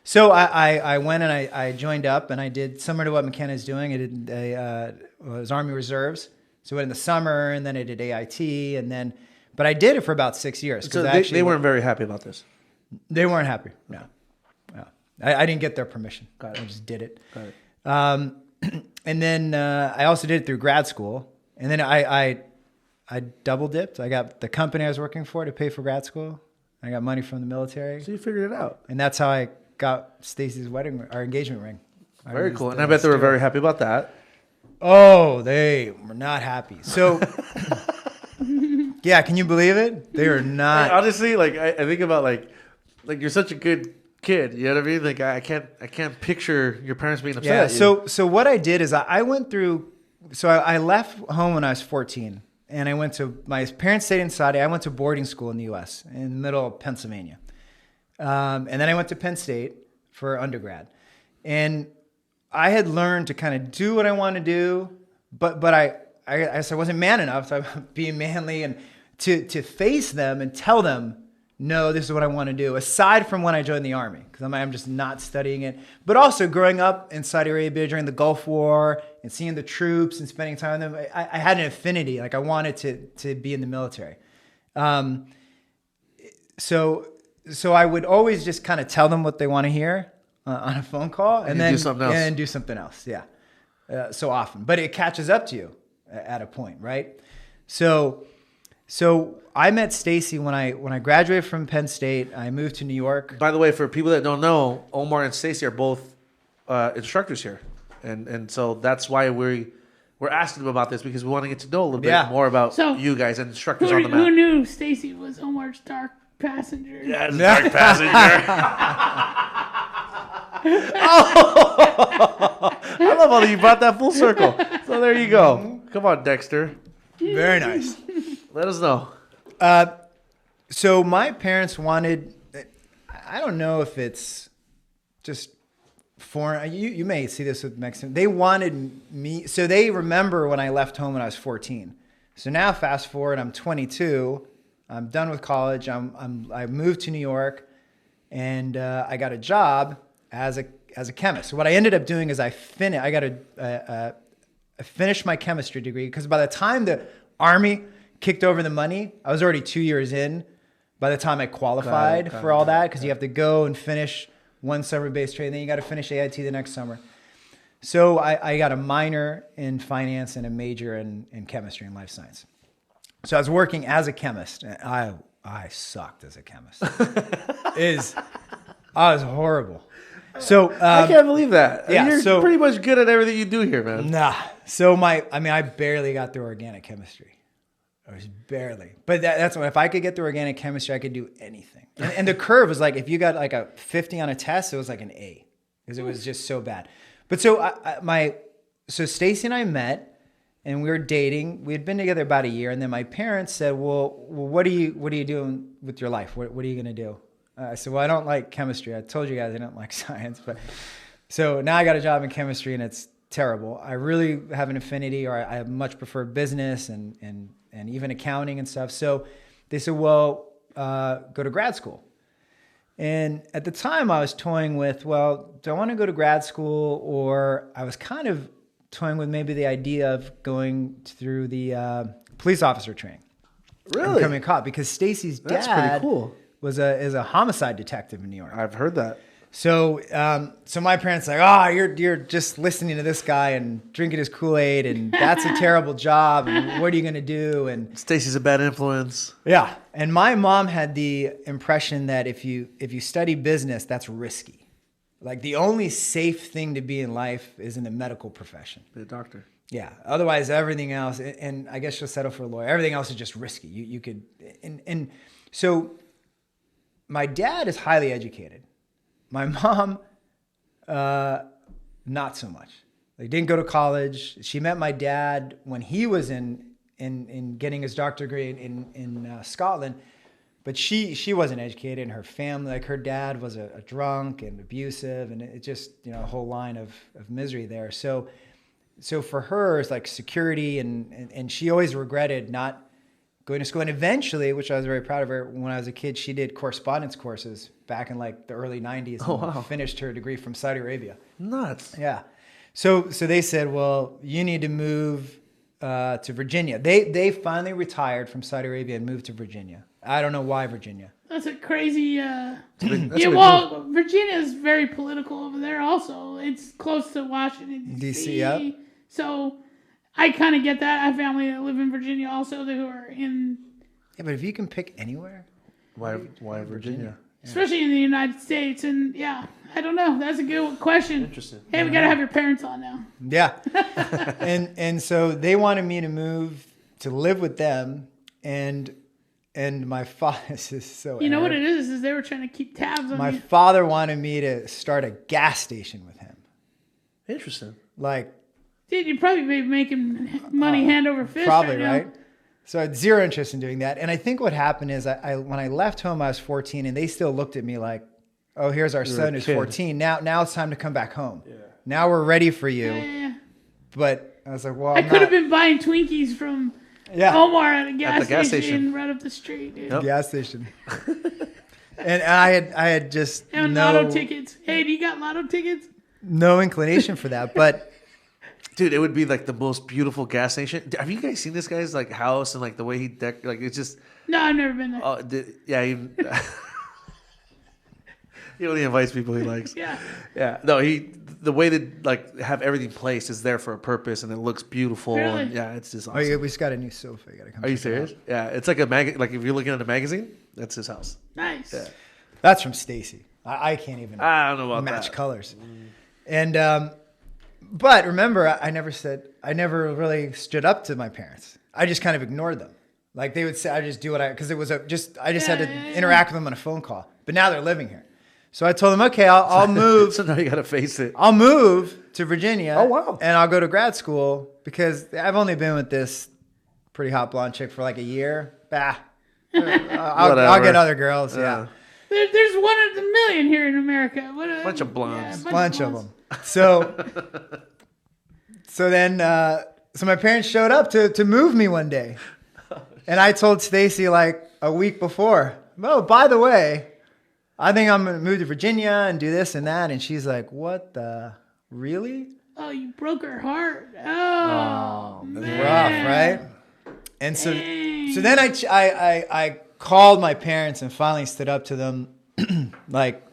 So I went and I joined up, and I did similar to what McKenna's doing. I did it was Army Reserves. So I went in the summer, and then I did AIT, but I did it for about 6 years. So they weren't very happy about this. They weren't happy. No. I didn't get their permission. Got it. I just did it. Got it. And then I also did it through grad school. And then I double dipped. I got the company I was working for to pay for grad school. I got money from the military. So you figured it out. And that's how I got Stacy's our engagement ring. Very cool. And I bet they were very happy about that. Oh, they were not happy. So, yeah, can you believe it? They were not. Honestly, I think about like you're such a good kid. You know what I mean? Like I can't picture your parents being upset. Yeah. So what I did is I went through. So I left home when I was 14, and I went to my parents stayed in Saudi. I went to boarding school in the U.S. in the middle of Pennsylvania, and then I went to Penn State for undergrad, and I had learned to kind of do what I want to do, but I wasn't man enough. So I'm being manly and to face them and tell them, no, this is what I want to do, aside from when I joined the Army, because I'm just not studying it. But also growing up in Saudi Arabia during the Gulf War and seeing the troops and spending time with them, I had an affinity. Like I wanted to be in the military. So I would always just kind of tell them what they want to hear on a phone call and then do something else. Yeah. So often. But it catches up to you at a point, right? So I met Stacy when I graduated from Penn State. I moved to New York. By the way, for people that don't know, Omar and Stacy are both instructors here, and so that's why we're asking them about this, because we want to get to know a little bit more about you guys and instructors on the map. Who knew Stacy was Omar's dark passenger? Yeah, it's dark passenger. I love how you brought that full circle. So there you go. Come on, Dexter. Very nice. Let us know. So my parents wanted, I don't know if it's just foreign. You may see this with Mexican. They wanted me. So they remember when I left home when I was 14. So now fast forward, I'm 22. I'm done with college. I moved to New York, and I got a job as a chemist. So what I ended up doing is I finished my chemistry degree, because by the time the Army kicked over the money, I was already 2 years in. by the time I qualified for all that, because you have to go and finish one summer-based trade, then you got to finish AIT the next summer. So I got a minor in finance and a major in chemistry and life science. So I was working as a chemist. And I sucked as a chemist. I was horrible. So I can't believe that. Yeah, You're pretty much good at everything you do here, man. Nah. So I barely got through organic chemistry. I was barely. But that's what, if I could get through organic chemistry, I could do anything. And the curve was like, if you got like a 50 on a test, it was like an A, because it was just so bad. But so so Stacy and I met, and we were dating. We had been together about a year, and then my parents said, well, what are you doing with your life? What are you going to do? I said, well, I don't like chemistry. I told you guys I don't like science. But so now I got a job in chemistry, and it's terrible. I really have an affinity, or I much prefer business and even accounting and stuff. So they said, well, go to grad school. And at the time I was toying with, well, do I want to go to grad school? Or I was kind of toying with maybe the idea of going through the police officer training. Really? Becoming a cop, because Stacy's That's dad pretty cool. is a homicide detective in New York. I've heard that. So my parents are like, you're just listening to this guy and drinking his Kool-Aid, and that's a terrible job. And what are you going to do? And Stacy's a bad influence. yeah. And my mom had the impression that if you study business, that's risky. Like the only safe thing to be in life is in the medical profession. Be a doctor. Yeah. Otherwise, everything else, and I guess you'll settle for a lawyer. Everything else is just risky. You could, and so my dad is highly educated. My mom, not so much. They didn't go to college. She met my dad when he was in getting his doctorate degree in Scotland, but she wasn't educated, and her family, like her dad was a drunk and abusive, and it just, a whole line of misery there. So for her, it's like security, and she always regretted not going to school. And eventually, which I was very proud of her, when I was a kid, she did correspondence courses back in like the early 90s. Oh, wow. Finished her degree from Saudi Arabia. Nuts. Yeah. So they said, well, you need to move to Virginia. They finally retired from Saudi Arabia and moved to Virginia. I don't know why Virginia. That's a crazy. That's Virginia is very political over there. Also, it's close to Washington D.C., yep. So I kind of get that. I have family that live in Virginia also who are in. Yeah, but if you can pick anywhere, why Virginia? Especially in the United States, and yeah, I don't know. That's a good question. Interesting. Hey, we gotta have your parents on now. Yeah. and so they wanted me to move to live with them, and my father, this is so. You know what it is they were trying to keep tabs on my you. father wanted me to start a gas station with him. Interesting. Like, Dude, you'd probably be making money hand over fist. probably, now. right? So I had zero interest in doing that. And I think what happened is I when I left home, I was 14, and they still looked at me like, oh, here's our son who's 14. Now it's time to come back home. Yeah. Now we're ready for you. Yeah. But I was like, well, I could have been buying Twinkies from Omar at a gas station right up the street. Dude. Yep. Gas station. And I had just And lotto tickets. Hey, do you got lotto tickets? no inclination for that. But Dude, it would be like the most beautiful gas station. Have you guys seen this guy's like house and like the way he like it's just. No, I've never been there. He only invites people he likes. Yeah. Yeah. No, the way that like have everything placed is there for a purpose, and it looks beautiful. Really? And yeah, it's just awesome. oh, yeah, we just got a new sofa. You gotta come. Are you check it out. serious? Yeah, it's like like if you're looking at a magazine, that's his house. Nice. Yeah. That's from Stacy. I can't even I don't know about match that. colors. And but remember, I never really stood up to my parents. I just kind of ignored them. Like they would say, I just do what because it was I just had to interact with them on a phone call. But now they're living here. So I told them, okay, I'll move. So now you got to face it. I'll move to Virginia. Oh, wow. And I'll go to grad school because I've only been with this pretty hot blonde chick for like a year. I'll get other girls. Yeah. There's one in a million here in America. Bunch of blondes. Bunch of them. So then my parents showed up to move me one day. And I told Stacy like a week before, oh, by the way, I think I'm going to move to Virginia and do this and that. And she's like, what the, really? Oh, you broke her heart. Oh, That's man. rough, right? And so then I called my parents and finally stood up to them like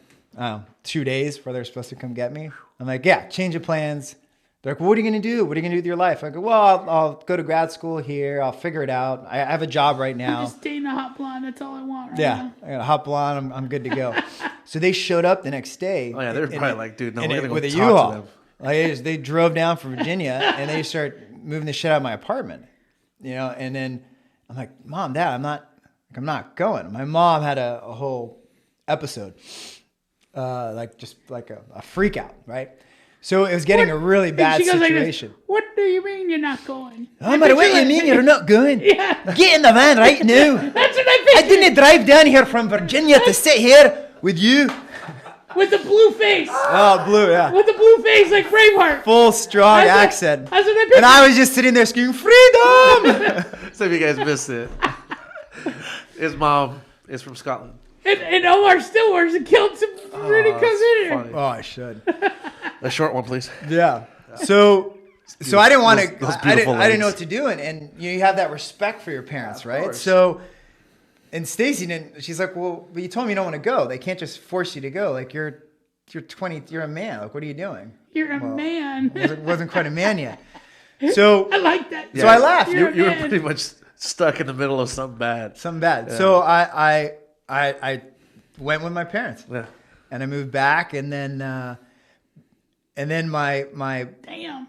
2 days before they're supposed to come get me. I'm like, yeah, change of plans. They're like, well, what are you going to do? What are you going to do with your life? I go, well, I'll go to grad school here. I'll figure it out. I have a job right now. I'm just dating a hot blonde. That's all I want right Yeah, now. I got a hot blonde. I'm good to go. So they showed up the next day. Oh yeah, they're probably like, dude, no, we're gonna go with a talk U-Haul. to them. Like they drove down from Virginia and they start moving the shit out of my apartment, And then I'm like, Mom, Dad, I'm not going. My mom had a whole episode, just like a freak out, right? So it was getting a really bad she goes situation. Like this, what do you mean you're not going? Oh, but what do you mean you're not going? Yeah. Get in the van right now. That's what I pictured. I didn't drive down here from Virginia to sit here with you. With the blue face. Oh, blue, yeah. With the blue face like Braveheart. Full strong accent. That's what I pictured. And I was just sitting there screaming, freedom! So if you guys missed it, his mom is from Scotland. And Omar still wears a kilt when he comes in here. Funny. Oh, I should. A short one, please. Yeah. So I didn't want to. Those I beautiful didn't know legs. what to do, and you have that respect for your parents, right? course. So, and Stacy didn't. She's like, well, but you told me you don't want to go. They can't just force you to go. Like you're 20. You're a man. Like what are you doing? You're a man. Wasn't quite a man yet. So I like that. So I laughed. You You're a were man. pretty much stuck in the middle of something bad. something bad. So I went with my parents, Yeah. and I moved back, and then my Damn.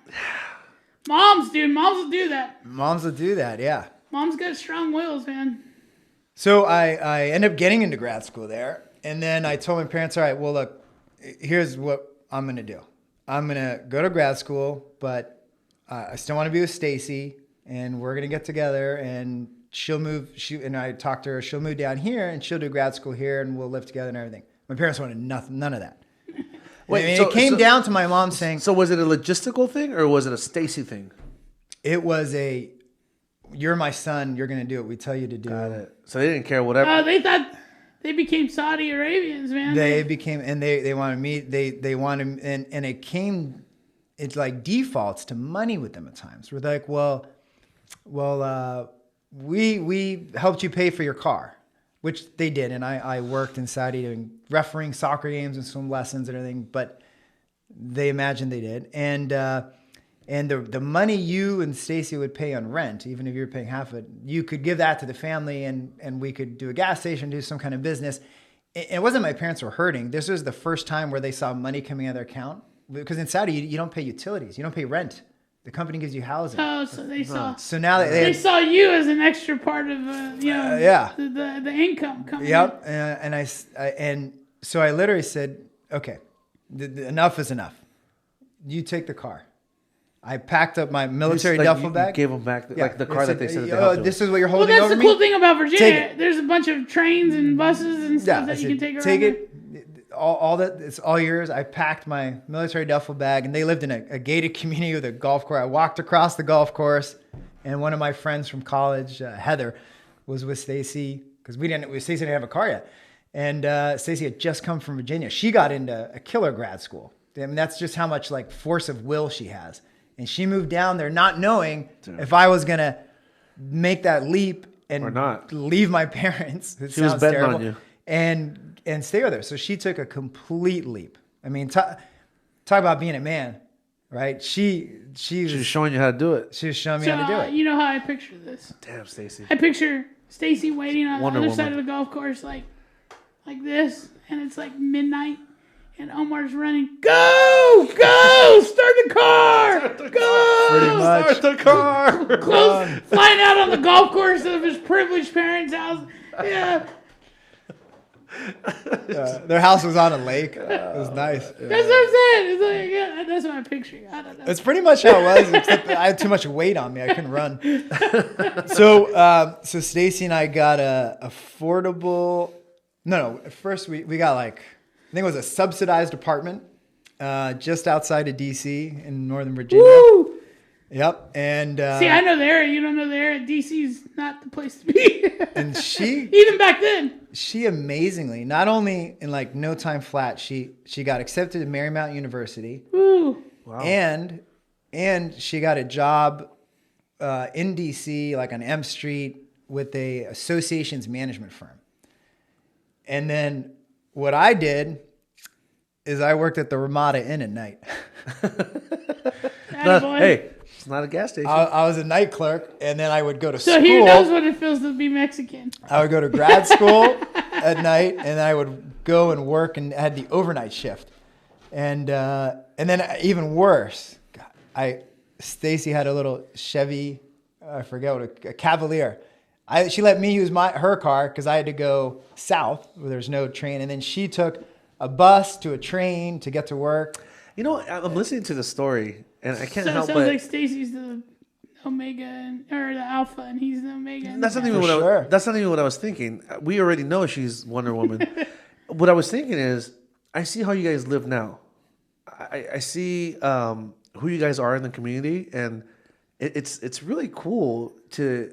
Moms, dude. Moms will do that. moms will do that. Yeah. Mom's got strong wills, man. So I ended up getting into grad school there. And then I told my parents, all right, well, look, here's what I'm going to do. I'm going to go to grad school, but I still want to be with Stacy, and we're going to get together, and she'll move. And I talked to her. She'll move down here, and she'll do grad school here, and we'll live together and everything. My parents wanted none of that. Wait, I mean, so- it came so- down to my mom saying, So was it a logistical thing or was it a Stacy thing? it was you're my son, you're going to do what we tell you to do. Got it. So they didn't care whatever. Oh, they thought they became Saudi Arabians, man. They became, and they wanted me, they wanted, and it's like defaults to money with them at times. We're like, well, we helped you pay for your car, which they did. And I worked in Saudi doing refereeing soccer games and swim lessons and everything, but they imagined they did. And the money you and Stacy would pay on rent, even if you were paying half of it, you could give that to the family, and we could do a gas station, do some kind of business. It wasn't my parents were hurting. This was the first time where they saw money coming out of their account. Because in Saudi, you don't pay utilities. You don't pay rent. The company gives you housing. Oh, so they saw. So now They saw you as an extra part of, yeah. the income coming. Yep. And so I literally said, okay, enough is enough. You take the car. I packed up my military duffel bag. You gave them back like the car that they said that they oh, helped you this with. is what you're Well, holding that's over the me. cool thing about Take Virginia. it. There's a bunch of trains and buses and stuff Yeah, that you can take around. take there. it. All that, it's all yours. I packed my military duffel bag, and they lived in a gated community with a golf course. I walked across the golf course, and one of my friends from college, Heather, was with Stacy because Stacy didn't have a car yet, and Stacy had just come from Virginia. She got into a killer grad school. I mean, that's just how much like force of will she has, and she moved down there not knowing if I was gonna make that leap and Or not. leave my parents. It She was sounds betting terrible. on you. And stay with her. So she took a complete leap. I mean, talk about being a man, right? She She's showing you how to do it. was showing me So, how to do it. you know how I picture this? Damn, Stacy. I picture Stacy waiting on Wonder the other Woman. side of the golf course, like this, and it's like midnight, and Omar's running. Go! Start the car! Go! Pretty much. Start the car. Close, flying out on the golf course of his privileged parents' house. Yeah, Their house was on a lake. It was nice. that's what I'm saying. It's like, yeah, that's what I picture. I don't know. It's pretty much how it was, except that I had too much weight on me. I couldn't run. So Stacy and I got a affordable. No. At first we got I think it was a subsidized apartment just outside of DC in Northern Virginia. Woo! Yep. And See, I know the area. You don't know the area. DC's not the place to be. and she Even back then. she amazingly, not only in no time flat, she got accepted to Marymount University. Ooh. Wow. And she got a job in DC, like on M Street, with a associations management firm. And then what I did is I worked at the Ramada Inn at night. Hey, it's not a gas station. I was a night clerk, and then I would go to school. So he knows what it feels to be Mexican. I would go to grad school at night, and I would go and work and had the overnight shift. And then even worse, Stacy had a little Chevy, I forget what, a Cavalier. She let me use her car because I had to go south where there's no train, and then she took a bus to a train to get to work. You know, I'm listening to the story, and I can't help It but... sounds like Stacy's the Omega or the Alpha, and he's the Omega. That's not even what I was thinking. We already know she's Wonder Woman. What I was thinking is, I see how you guys live now. I see who you guys are in the community, and it's really cool to...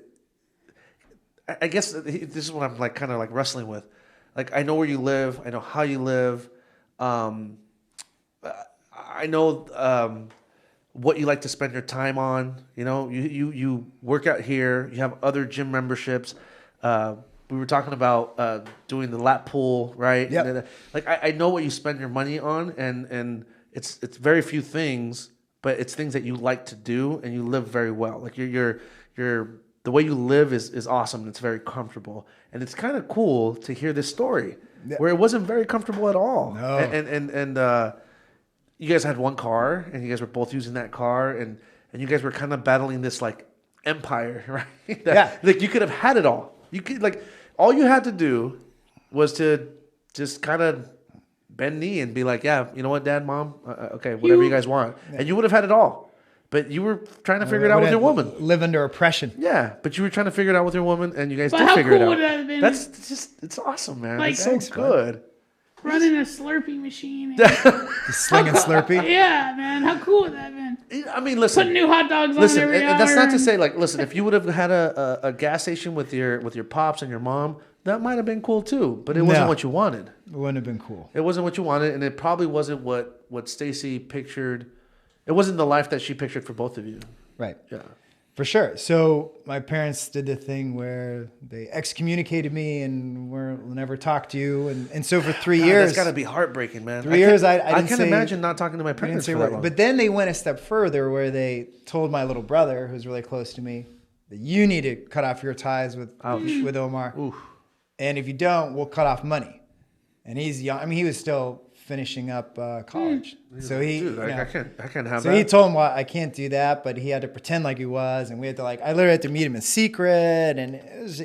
I guess this is what I'm like kind of like wrestling with. Like, I know where you live. I know how you live. I know what you like to spend your time on. You know, you work out here. You have other gym memberships. We were talking about doing the lap pool, right? Yep. Like, I know what you spend your money on, and it's very few things, but it's things that you like to do, and you live very well. Like, you're the way you live is awesome, and it's very comfortable. And it's kind of cool to hear this story where it wasn't very comfortable at all. No. And you guys had one car, and you guys were both using that car, and you guys were kind of battling this like empire, right? Like, you could have had it all. You could, like, all you had to do was to just kind of bend knee and be like, yeah, you know what, Dad, Mom, okay, whatever you guys want. And you would have had it all. But you were trying to figure it out with your woman. Live under oppression. Yeah, but you were trying to figure it out with your woman, and you guys did how figure it cool out. would that have been? That's just, it's awesome, man. Like, it's so good. Running a Slurpee machine. Just slinging Slurpee. Yeah, man. How cool would that have been? I mean, listen. Putting new hot dogs on every hour. And that's not to say, like, listen, if you would have had a gas station with your pops and your mom, that might have been cool too. But it wasn't what you wanted. It wouldn't have been cool. It wasn't what you wanted, and it probably wasn't what Stacy pictured. It wasn't the life that she pictured for both of you. Right. Yeah. For sure. So my parents did the thing where they excommunicated me and we'll never talk to you. And so for 3 years... That's got to be heartbreaking, man. 3 years, I can't imagine not talking to my parents for that long. But then they went a step further where they told my little brother, who's really close to me, that you need to cut off your ties with Omar. Oof. And if you don't, we'll cut off money. And he's young. I mean, he was still finishing up college. So he, Dude, I can't have so that. he told him, well, I can't do that, but he had to pretend like he was, and we had to I literally had to meet him in secret, and it was,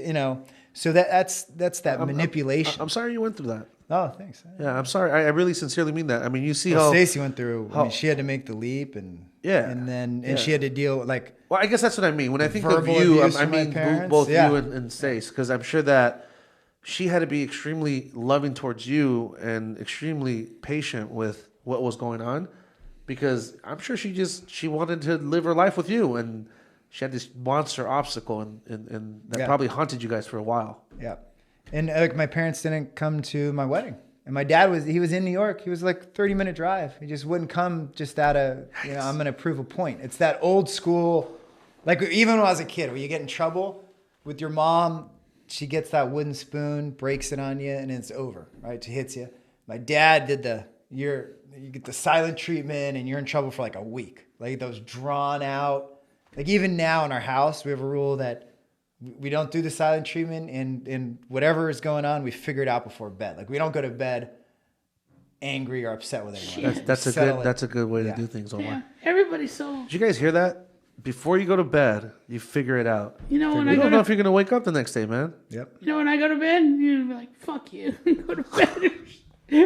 so that's that manipulation. I'm sorry you went through that. Oh, thanks. Yeah, I'm sorry. I really sincerely mean that. I mean, you see how Stacy went through. I mean, she had to make the leap, and she had to deal with Well, I guess that's what I mean when I think of verbal you. abuse I from my mean parents. both you and Stace, because I'm sure that she had to be extremely loving towards you and extremely patient with what was going on, because I'm sure she wanted to live her life with you, and she had this monster obstacle, and that probably haunted you guys for a while. Yeah, and my parents didn't come to my wedding, and my dad was in New York. He was like 30-minute drive. He just wouldn't come just out of I'm going to prove a point. It's that old school, like even when I was a kid, where you get in trouble with your mom. She gets that wooden spoon, breaks it on you, and it's over, right? She hits you. My dad did you get the silent treatment, and you're in trouble for like a week. Like those drawn out. Like even now in our house, we have a rule that we don't do the silent treatment, and whatever is going on, we figure it out before bed. Like we don't go to bed angry or upset with anyone. That's a good way to do things, Omar. Yeah. Everybody's so... Did you guys hear that? Before you go to bed, you figure it out. You know, when you don't know if you're gonna wake up the next day, man. Yep. You know, when I go to bed, you're gonna be like, "Fuck you, go to bed."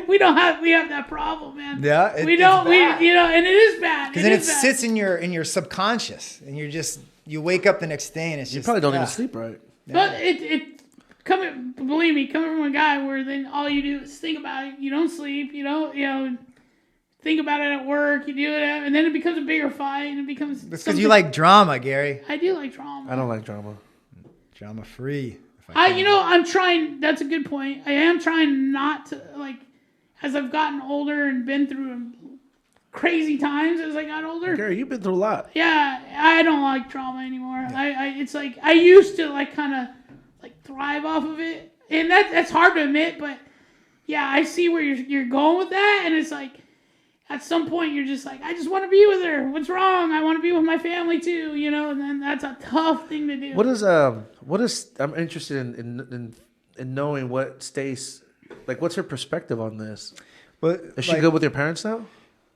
We have that problem, man. Yeah, we don't. Bad. And it is bad. Because then it sits in your subconscious, and you wake up the next day, and it's you probably don't even sleep right. But believe me, coming from a guy where then all you do is think about it. You don't sleep. You don't. Think about it at work, you do it, and then it becomes a bigger fight, and it becomes... That's because you like drama, Gary. I do like drama. I don't like drama. Drama free. I'm trying... That's a good point. I am trying not to, as I've gotten older and been through crazy times as I got older. Gary, you've been through a lot. Yeah, I don't like drama anymore. It's like, I used to, kind of thrive off of it, and that's hard to admit, but yeah, I see where you're going with that, and it's like at some point you're just like, I just want to be with her. What's wrong? I want to be with my family too, and then that's a tough thing to do. What is I'm interested in knowing what Stace, like, what's her perspective on this? Well, is she good with your parents now?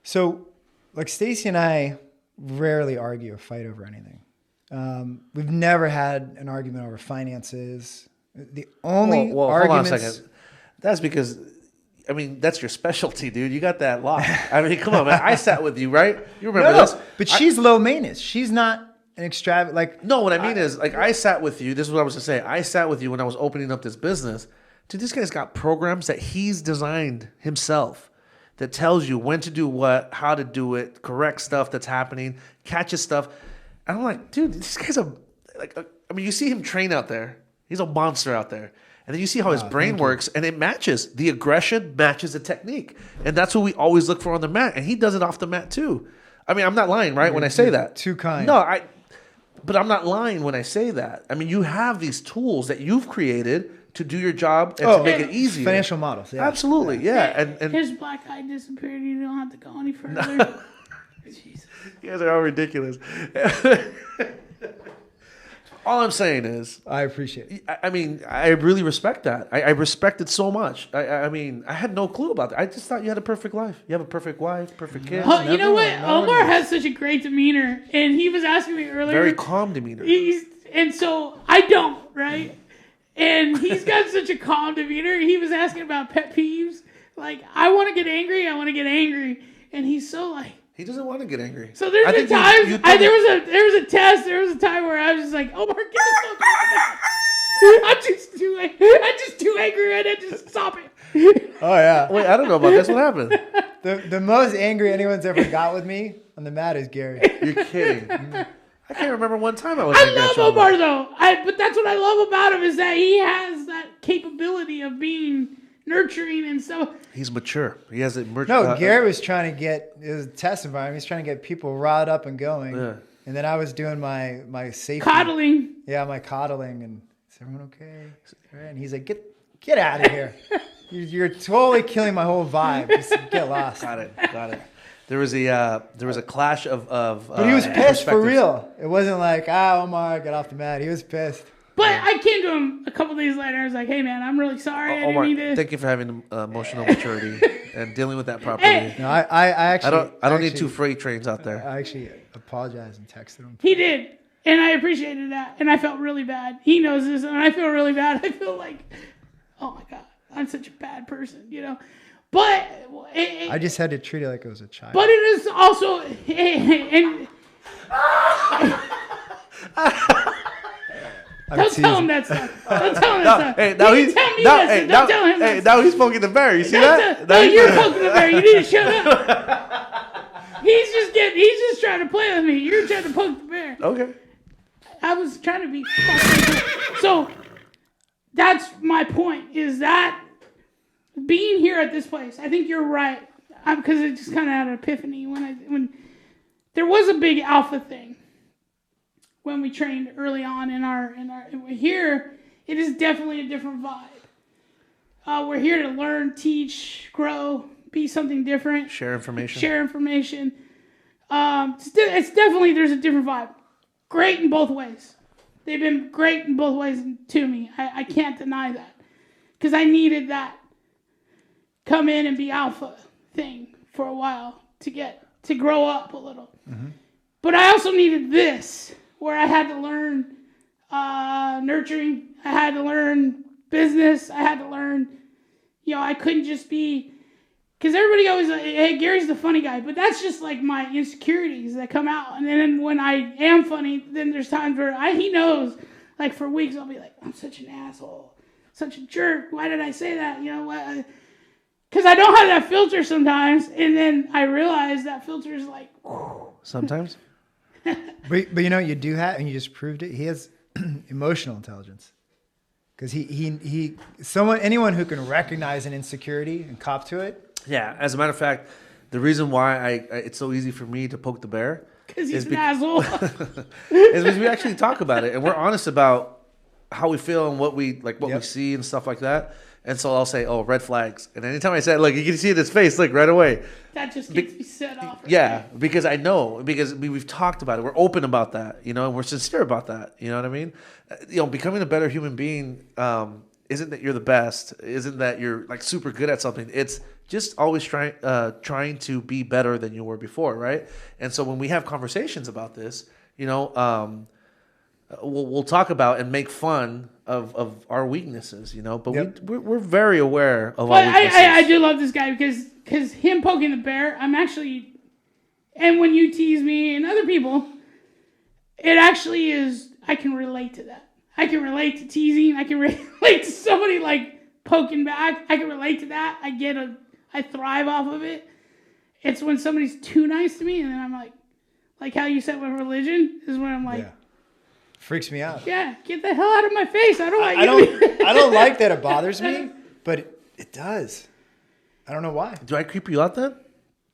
So, like, Stacy and I rarely argue or fight over anything. We've never had an argument over finances. The only well, arguments... hold on a second. That's because, I mean, that's your specialty, dude. You got that locked. I mean, come on, man. I sat with you, right? You remember this? But she's low maintenance. She's not an extravagant, like... No, what I mean is, like, I sat with you. This is what I was going to say. I sat with you when I was opening up this business. Dude, this guy's got programs that he's designed himself that tells you when to do what, how to do it, correct stuff that's happening, catches stuff. And I'm like, dude, this guy's I mean, you see him train out there. He's a monster out there. And then you see how his brain works, and it matches. The aggression matches the technique. And that's what we always look for on the mat. And he does it off the mat, too. I mean, I'm not lying, right, when I say that. Too kind. No, but I'm not lying when I say that. I mean, you have these tools that you've created to do your job and to make it easier. Financial models, yeah. Absolutely, yeah. And his black eye disappeared. You don't have to go any further. Jesus. You guys are all ridiculous. All I'm saying is, I appreciate it. I mean, I really respect that. I respect it so much. I mean, I had no clue about that. I just thought you had a perfect life. You have a perfect wife, perfect kids. Oh, you know what? Omar has such a great demeanor, and he was asking me earlier. Very calm demeanor. And so I don't, right? And he's got such a calm demeanor. He was asking about pet peeves. Like, I want to get angry. And he's so like. He doesn't want to get angry. So there's been times there was a test. There was a time where I was just like, Omar, get the fuck out of there. I'm just too angry right now. Just stop it. Oh yeah. Wait, I don't know about this. What happened? The most angry anyone's ever got with me on the mat is Gary. You're kidding. I can't remember one time I was. I love Omar though. But that's what I love about him is that he has that capability of being nurturing and stuff. He's mature. He has a mature. No, Gary was trying to get, it was a test environment. He's trying to get people riled up and going. Yeah. And then I was doing my safety. Coddling. Yeah, my coddling. And is everyone okay? And he's like, get out of here. You're totally killing my whole vibe. Just get lost. Got it. There was a clash of but he was pissed for real. It wasn't like, Omar, get off the mat. He was pissed. But I came to him a couple days later. I was like, hey, man, I'm really sorry. Omar, I didn't mean to. thank you for having emotional maturity and dealing with that properly. Hey. No, I actually... I don't need two freight trains out there. I actually apologized and texted him. He did. And I appreciated that. And I felt really bad. He knows this. And I feel really bad. I feel like, oh, my God, I'm such a bad person, But... I just had to treat it like it was a child. But it is also... And, don't tell him that stuff. Don't tell him that stuff. Hey, now he's tell me that stuff. Don't tell him that stuff. Now he's poking the bear. You see that? No, you're poking the bear. You need to shut up. He's just trying to play with me. You're trying to poke the bear. Okay. I was trying to be fucking. So that's my point. Is that being here at this place? I think you're right. Because I just kind of had an epiphany when there was a big alpha thing. When we trained early on in our here, it is definitely a different vibe. We're here to learn, teach, grow, be something different. Share information. It's definitely, there's a different vibe. Great in both ways. They've been great in both ways to me. I can't deny that. Because I needed that come in and be alpha thing for a while to grow up a little. Mm-hmm. But I also needed this. Where I had to learn nurturing, I had to learn business, I had to learn, I couldn't just be, because everybody always, hey, Gary's the funny guy, but that's just like my insecurities that come out. And then when I am funny, then there's times where he knows, like for weeks, I'll be like, I'm such an asshole, such a jerk. Why did I say that? Because I don't have that filter sometimes. And then I realize that filter is like, whew. Sometimes. But you do have, and you just proved it. He has emotional intelligence, because anyone who can recognize an insecurity and cop to it. Yeah, as a matter of fact, the reason why it's so easy for me to poke the bear because he's an asshole. is because we actually talk about it and we're honest about how we feel and what we see and stuff like that. And so I'll say, "Oh, red flags." And anytime I say it, like you can see it in his face, like right away. That just gets me set off. Right Yeah, there. because I know, because we've talked about it. We're open about that, you know, and we're sincere about that. You know what I mean? You know, becoming a better human being isn't that you're the best, isn't that you're like super good at something. It's just always trying to be better than you were before, right? And so when we have conversations about this, you know, we'll talk about and make fun of our weaknesses, you know. But we're very aware of our weaknesses. I do love this guy because him poking the bear, I'm actually, and when you tease me and other people, it actually is, I can relate to that. I can relate to teasing. I can relate to somebody like poking back. I can relate to that. I thrive off of it. It's when somebody's too nice to me, and then I'm like how you said with religion is when I'm like, freaks me out. Yeah, get the hell out of my face. I don't like I don't like that it bothers me, but it does. I don't know why. Do I creep you out then?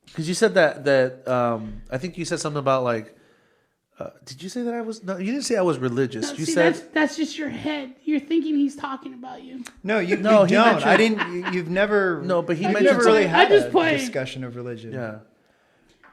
Because you said that I think you said something about like. Did you say that I was? No, you didn't say I was religious. No, you see, said that's just your head. You're thinking he's talking about you. No, you No, don't. he mentioned- I didn't. You've never. No, but he you've mentioned never really something. had I just a play- discussion of religion. Yeah.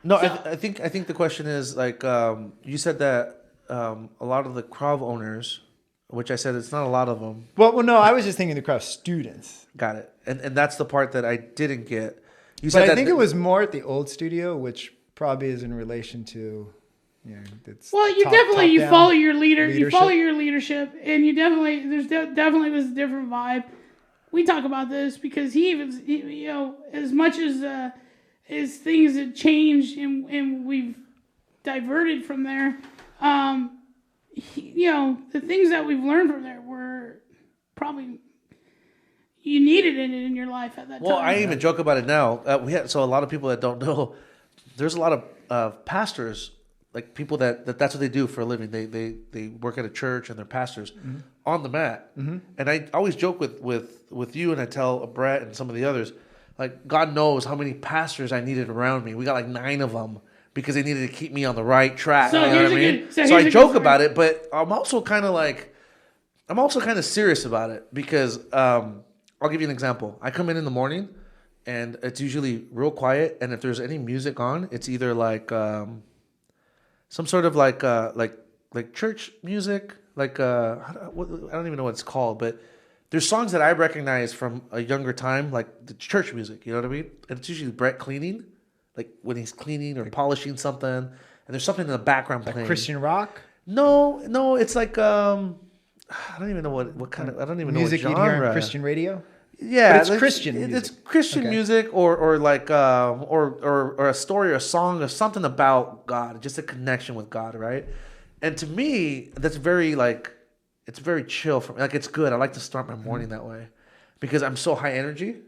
No, So- I think the question is like you said that a lot of the Krav owners, which I said it's not a lot of them. Well, no. I was just thinking the Krav students. Got it, and that's the part that I didn't get. You But said I that think it was more at the old studio, which probably is in relation to. It's Well, you top definitely down follow your leader. You leadership. follow your leadership, and you definitely definitely was a different vibe. We talk about this because you know, as much as things have changed and we've diverted from there, you know, the things that we've learned from there were probably you needed it in your life at that time. Well, I even joke about it now. So a lot of people that don't know, there's a lot of pastors. Like people that's what they do for a living. They work at a church and they're pastors on the mat. Mm-hmm. And I always joke with you, and I tell Brett and some of the others, like God knows how many pastors I needed around me. We got like 9 of them because they needed to keep me on the right track. So you know here's what I a mean? good- so So here's I a joke good about it, but I'm also kind of serious about it because I'll give you an example. I come in the morning, and it's usually real quiet. And if there's any music on, it's either like some sort of like church music, like I don't even know what it's called, but there's songs that I recognize from a younger time, like the church music. You know what I mean? And it's usually Brett cleaning, like when he's cleaning or polishing something, and there's something in the background playing. Christian rock. No, it's like I don't even know what kind of, I don't even Music know you'd what genre. hear on Christian radio. Yeah, But it's Christian music. It's Christian Okay. music, or like or a story or a song or something about God, just a connection with God, right? And to me, that's very like it's very chill for me. Like it's good. I like to start my morning that way because I'm so high energy,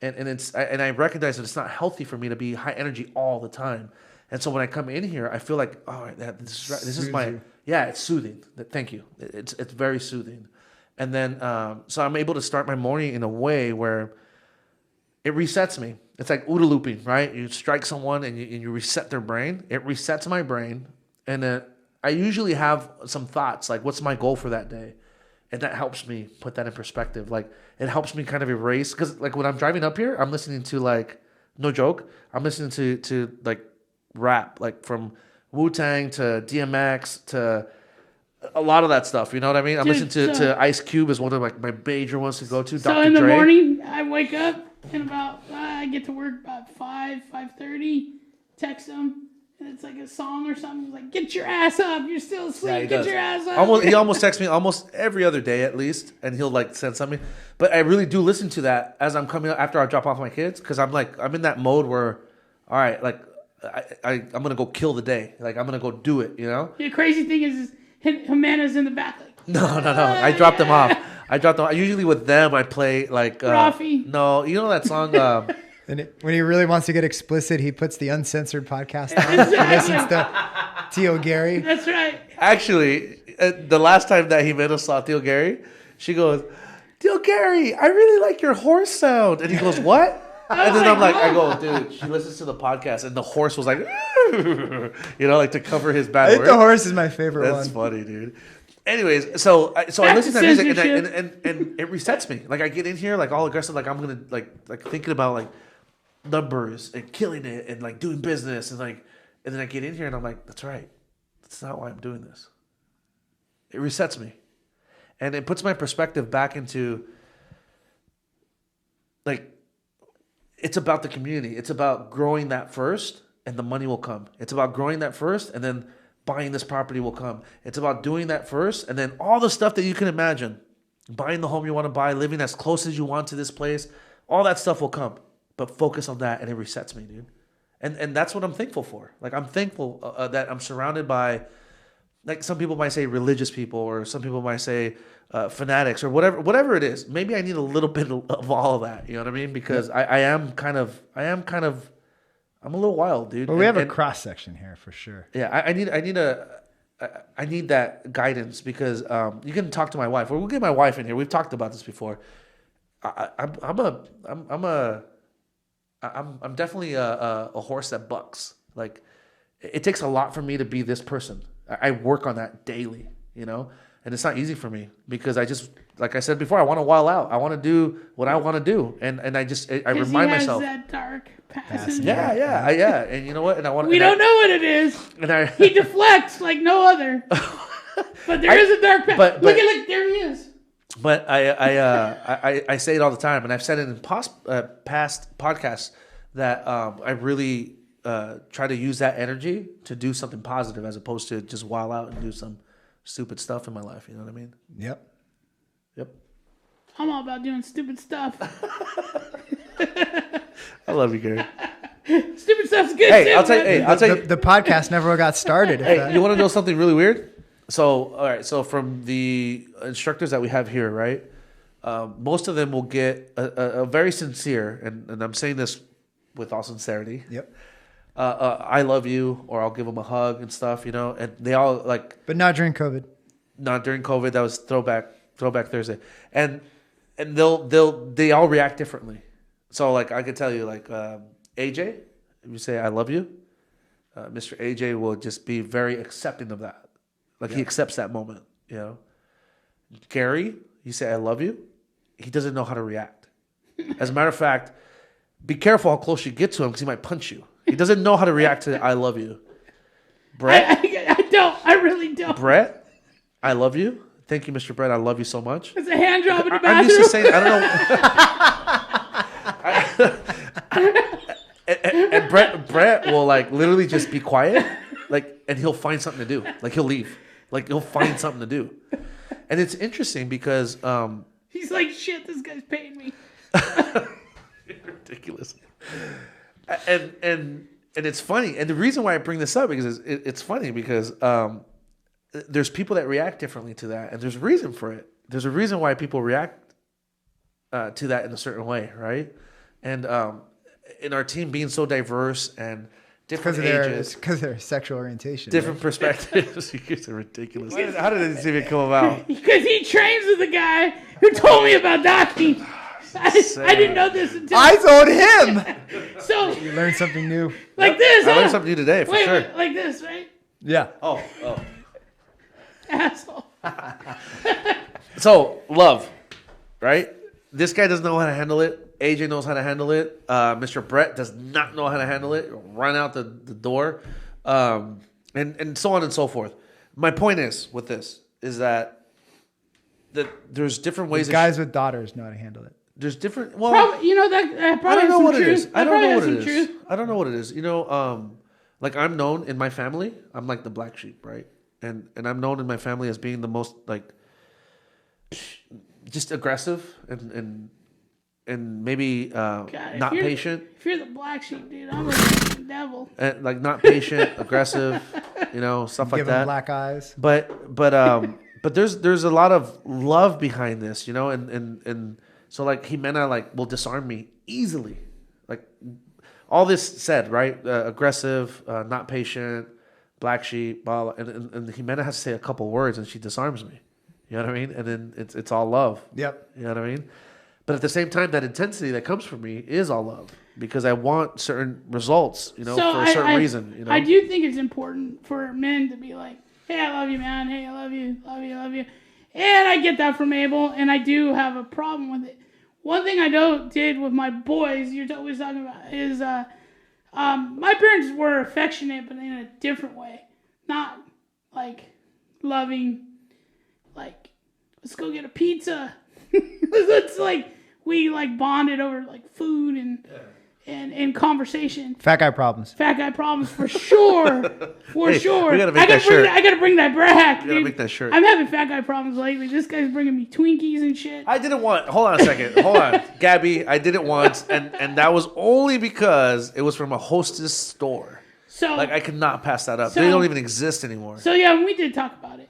and I recognize that it's not healthy for me to be high energy all the time. And so when I come in here, I feel like this is my it's soothing. Thank you. It's very soothing. And then, so I'm able to start my morning in a way where it resets me. It's like OODA looping, right? You strike someone and you reset their brain. It resets my brain. And then I usually have some thoughts, like what's my goal for that day? And that helps me put that in perspective. Like it helps me kind of erase, because like when I'm driving up here, I'm listening to like, no joke, I'm listening to like rap, like from Wu-Tang to DMX to a lot of that stuff, you know what I mean? I'm listening to Ice Cube is one of my major ones to go to. So Dr. in the Dre. morning, I wake up and I get to work about 5:30. Text him, and it's like a song or something. It's like, get your ass up! You're still asleep. Yeah, he get does. your ass up. He almost texts me almost every other day at least, and he'll like send something. But I really do listen to that as I'm coming after I drop off my kids, because I'm in that mode where, all right, like I'm gonna go kill the day. Like I'm gonna go do it, you know? The crazy thing is Jimena's in the back. Like, No. I dropped them off. Usually with them, I play like Rafi. No, you know that song. And when he really wants to get explicit, he puts the uncensored podcast on. He listens to Tio Gary. That's right. Actually, the last time that Jimena saw Tio Gary, she goes, Tio Gary, I really like your horse sound. And he goes, what? And then I go, dude, she listens to the podcast, and the horse was like, you know, like to cover his bad I think words. the horse is my favorite That's one. funny, dude. Anyways, so I Back listen to to that music Censorship. and it resets me. Like I get in here like all aggressive, like I'm gonna like thinking about like numbers and killing it and like doing business and then I get in here and I'm like, that's right. That's not why I'm doing this. It resets me. And it puts my perspective back into like it's about the community. It's about growing that first and the money will come. It's about growing that first and then buying this property will come. It's about doing that first and then all the stuff that you can imagine. Buying the home you want to buy, living as close as you want to this place, all that stuff will come. But focus on that and it resets me, dude. And that's what I'm thankful for. Like I'm thankful that I'm surrounded by, like some people might say religious people or some people might say fanatics or whatever it is. Maybe I need a little bit of all of that. You know what I mean? Because I'm a little wild, dude. But we have a cross section here for sure. Yeah, I need that guidance because you can talk to my wife. We'll get my wife in here. We've talked about this before. I'm definitely a horse that bucks. Like it takes a lot for me to be this person. I work on that daily, you know, and it's not easy for me because I just, like I said before, I want to wild out. I want to do what I want to do, and I remind myself. He has that dark past. Yeah, and you know what? And I want. We don't know what it is. And he deflects like no other. But there is a dark past. Look, there he is. But I say it all the time, and I've said it in past podcasts that I really try to use that energy to do something positive as opposed to just wild out and do some stupid stuff in my life. You know what I mean? Yep. I'm all about doing stupid stuff. I love you, Gary. Stupid stuff's good. Hey, too, I'll tell you. The podcast never got started. Hey, you want to know something really weird? So, all right. So, from the instructors that we have here, right? Most of them will get a very sincere, and I'm saying this with all sincerity. Yep. I love you, or I'll give them a hug and stuff, you know. And they all like. But not during COVID. Not during COVID. That was throwback Thursday, and they all react differently. So, like I could tell you, like AJ, if you say I love you, Mr. AJ will just be very accepting of that. Like he accepts that moment, you know. Gary, you say I love you, he doesn't know how to react. As a matter of fact, be careful how close you get to him because he might punch you. He doesn't know how to react to I love you. Brett, I don't. I really don't. Brett, I love you. Thank you, Mr. Brett. I love you so much. It's a hand job in the bathroom. I'm used to saying I don't know. and Brett will like literally just be quiet, like, and he'll find something to do. Like he'll leave. Like he'll find something to do. And it's interesting because he's like, shit, this guy's paying me. Ridiculous. And it's funny. And the reason why I bring this up is it's funny because there's people that react differently to that, and there's a reason for it. There's a reason why people react to that in a certain way, right? And in our team being so diverse and different ages, because of their sexual orientation, different perspectives. You guys are ridiculous. How did this even come about? Because he trains with the guy who told me about docking. I didn't know this until I told him. So You learned something new. like this. I learned something new today for sure. Wait, like this, right? Yeah. Oh. Asshole. So love, right? This guy doesn't know how to handle it. AJ knows how to handle it. Mr. Brett does not know how to handle it. Run out the door, and so on and so forth. My point is with this is that there's different ways. Guys with daughters know how to handle it. There's different. Probably, you know that. Probably I don't know what it is. I don't know what it is. I don't know what it is. You know, like I'm known in my family. I'm like the black sheep, right? And I'm known in my family as being the most like just aggressive and maybe not patient. If you're the black sheep, dude, I'm the devil. And like not patient, aggressive, you know, stuff like Give that. them black eyes. But there's a lot of love behind this, you know, and so like Jimena like will disarm me easily, like all this said, right? Aggressive, not patient, black sheep, blah, blah, and Jimena has to say a couple words and she disarms me. You know what I mean? And then it's all love. Yep. You know what I mean? But at the same time, that intensity that comes from me is all love because I want certain results, you know, for a certain reason. You know? I do think it's important for men to be like, Hey, I love you, man. Hey, I love you, love you, love you. And I get that from Abel, and I do have a problem with it. One thing I did with my boys, you're always talking about, is my parents were affectionate, but in a different way. Not like loving, like, let's go get a pizza. It's like we like bonded over like food and conversation. Fat guy problems. Fat guy problems for sure. For sure. We gotta make that shirt. I gotta bring that back. We gotta make that shirt. I'm having fat guy problems lately. This guy's bringing me Twinkies and shit. I didn't want. Hold on a second. Hold on, Gabby. I did it once, and that was only because it was from a Hostess store. So Like I could not pass that up. So- They don't even exist anymore. So yeah, we did talk about it.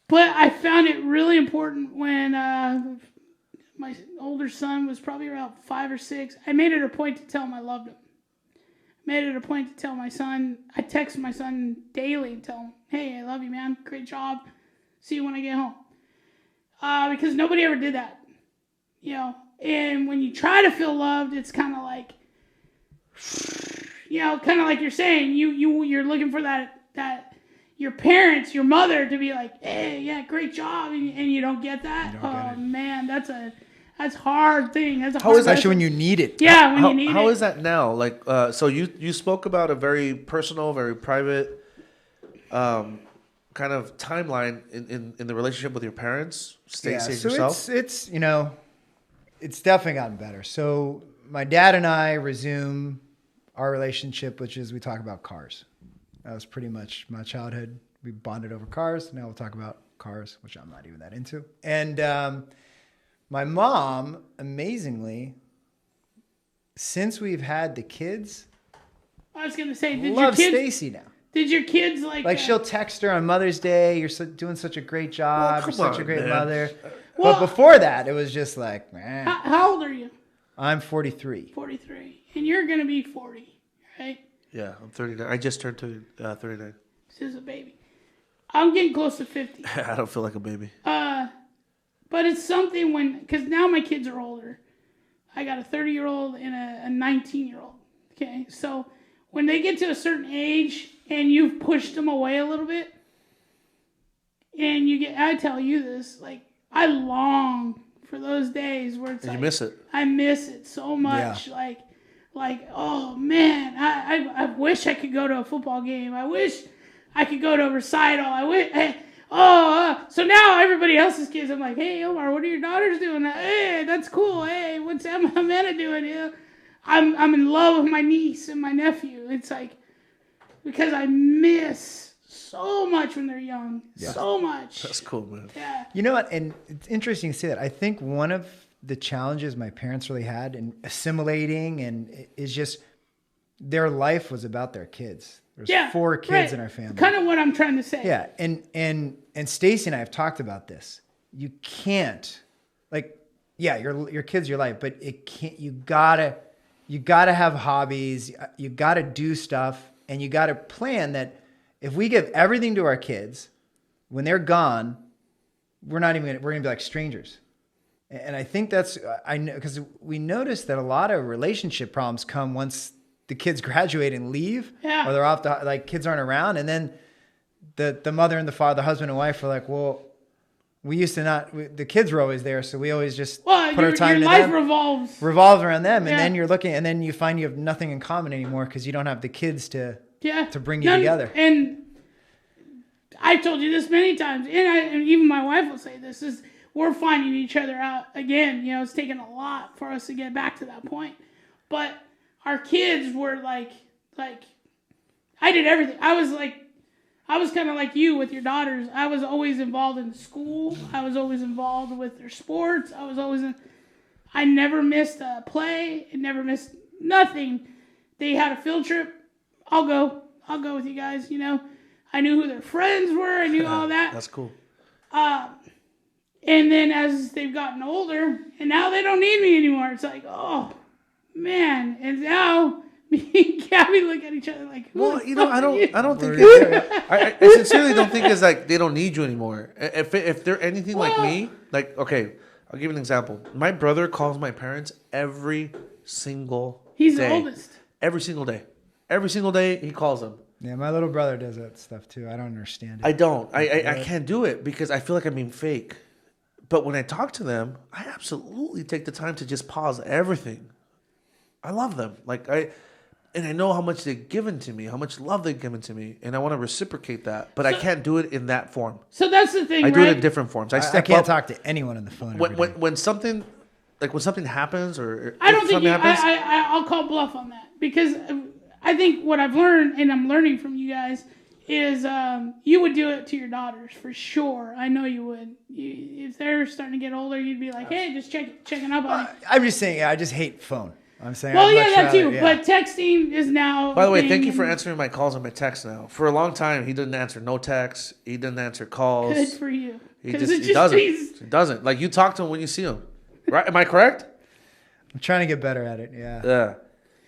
But I found it really important when my older son was probably around 5 or 6. I made it a point to tell him I loved him. Made it a point to tell my son. I text my son daily and tell him, "Hey, I love you, man. Great job. See you when I get home." Because nobody ever did that, you know. And when you try to feel loved, it's kind of like, you know, kind of like you're saying, you're looking for that your parents, your mother, to be like, "Hey, yeah, great job," and you don't get that. Man, that's a hard thing. That's a hard. Especially when you need it. Yeah, when you need it. How is that now? Like, so you spoke about a very personal, very private, kind of timeline in the relationship with your parents, Stacy and yourself. It's you know, it's definitely gotten better. So my dad and I resume our relationship, which is we talk about cars. That was pretty much my childhood. We bonded over cars. Now we'll talk about cars, which I'm not even that into. And my mom, amazingly, since we've had the kids, I was gonna say, loves Stacy now. Did your kids like she'll text her on Mother's Day, "You're doing such a great job. Well, You're such a great man. mother." Well, but before that, it was just like, man. How old are you? I'm 43. 43, and you're gonna be 40, right? Yeah, I'm 39. I just turned 39. This is a baby. I'm getting close to 50. I don't feel like a baby. But it's something because now my kids are older. I got a 30-year-old and a 19-year-old. Okay, so when they get to a certain age and you've pushed them away a little bit, and I tell you this, like, I long for those days where it's And like, you miss it. I miss it so much. Yeah. Like, oh man, I wish I could go to a football game. I wish I could go to a recital. So now everybody else's kids, I'm like, "Hey, Omar, what are your daughters doing? Hey, that's cool. Hey, what's Amanda doing?" Yeah, I'm in love with my niece and my nephew. It's like, because I miss so much when they're young. Yeah. So much. That's cool, man. Yeah. You know what? And it's interesting to say that. I think one of the challenges my parents really had in assimilating is just their life was about their kids. There's 4 kids in our family. Kind of what I'm trying to say. Yeah, and Stacy and I have talked about this. You can't, like, yeah, your kid's your life, but it can't. You gotta have hobbies. You gotta do stuff, and you gotta plan that. If we give everything to our kids, when they're gone, we're gonna be like strangers. And I think I know, because we noticed that a lot of relationship problems come once the kids graduate and leave, or they're off kids aren't around, and then the mother and the father, the husband and wife, are like, "Well, we used to the kids were always there, so we always just put our time into them." Your life revolves around them, and then you're looking, and then you find you have nothing in common anymore because you don't have the kids to bring you together. And I've told you this many times, and even my wife will say this, is we're finding each other out again. You know, it's taken a lot for us to get back to that point. But our kids were like I did everything. I was kind of like you with your daughters. I was always involved in school. I was always involved with their sports. I never missed a play. I never missed nothing. They had a field trip. I'll go with you guys, you know. I knew who their friends were. I knew all that. That's cool. And then as they've gotten older, and now they don't need me anymore. It's like, oh, man. And now me and Gabby look at each other like, well, you know, I don't think I sincerely don't think it's like they don't need you anymore. If they're anything like me, like, okay, I'll give you an example. My brother calls my parents every single He's day. the oldest. Every single day. Every single day he calls them. Yeah, my little brother does that stuff too. I don't understand it. I don't. I can't do it because I feel like I'm being fake. But when I talk to them, I absolutely take the time to just pause everything. I love them. And I know how much they've given to me, how much love they've given to me, and I want to reciprocate that. But I can't do it in that form. So that's the thing, I do it in different forms. I can't talk to anyone on the phone. When something happens or I don't think happens, I'll call bluff on that because I think what I've learned and I'm learning from you guys is you would do it to your daughters for sure. I know you would. If they're starting to get older, you'd be like, hey, just checking up on you. I'm just saying, I just hate phone. I'm saying. Well, yeah, that too. Yeah. But texting is now. By the way, thank you for answering my calls and my texts now. For a long time, he didn't answer no texts. He didn't answer calls. Good for you. He doesn't. He doesn't. Like, you talk to him when you see him. Right? Am I correct? I'm trying to get better at it. Yeah. Yeah.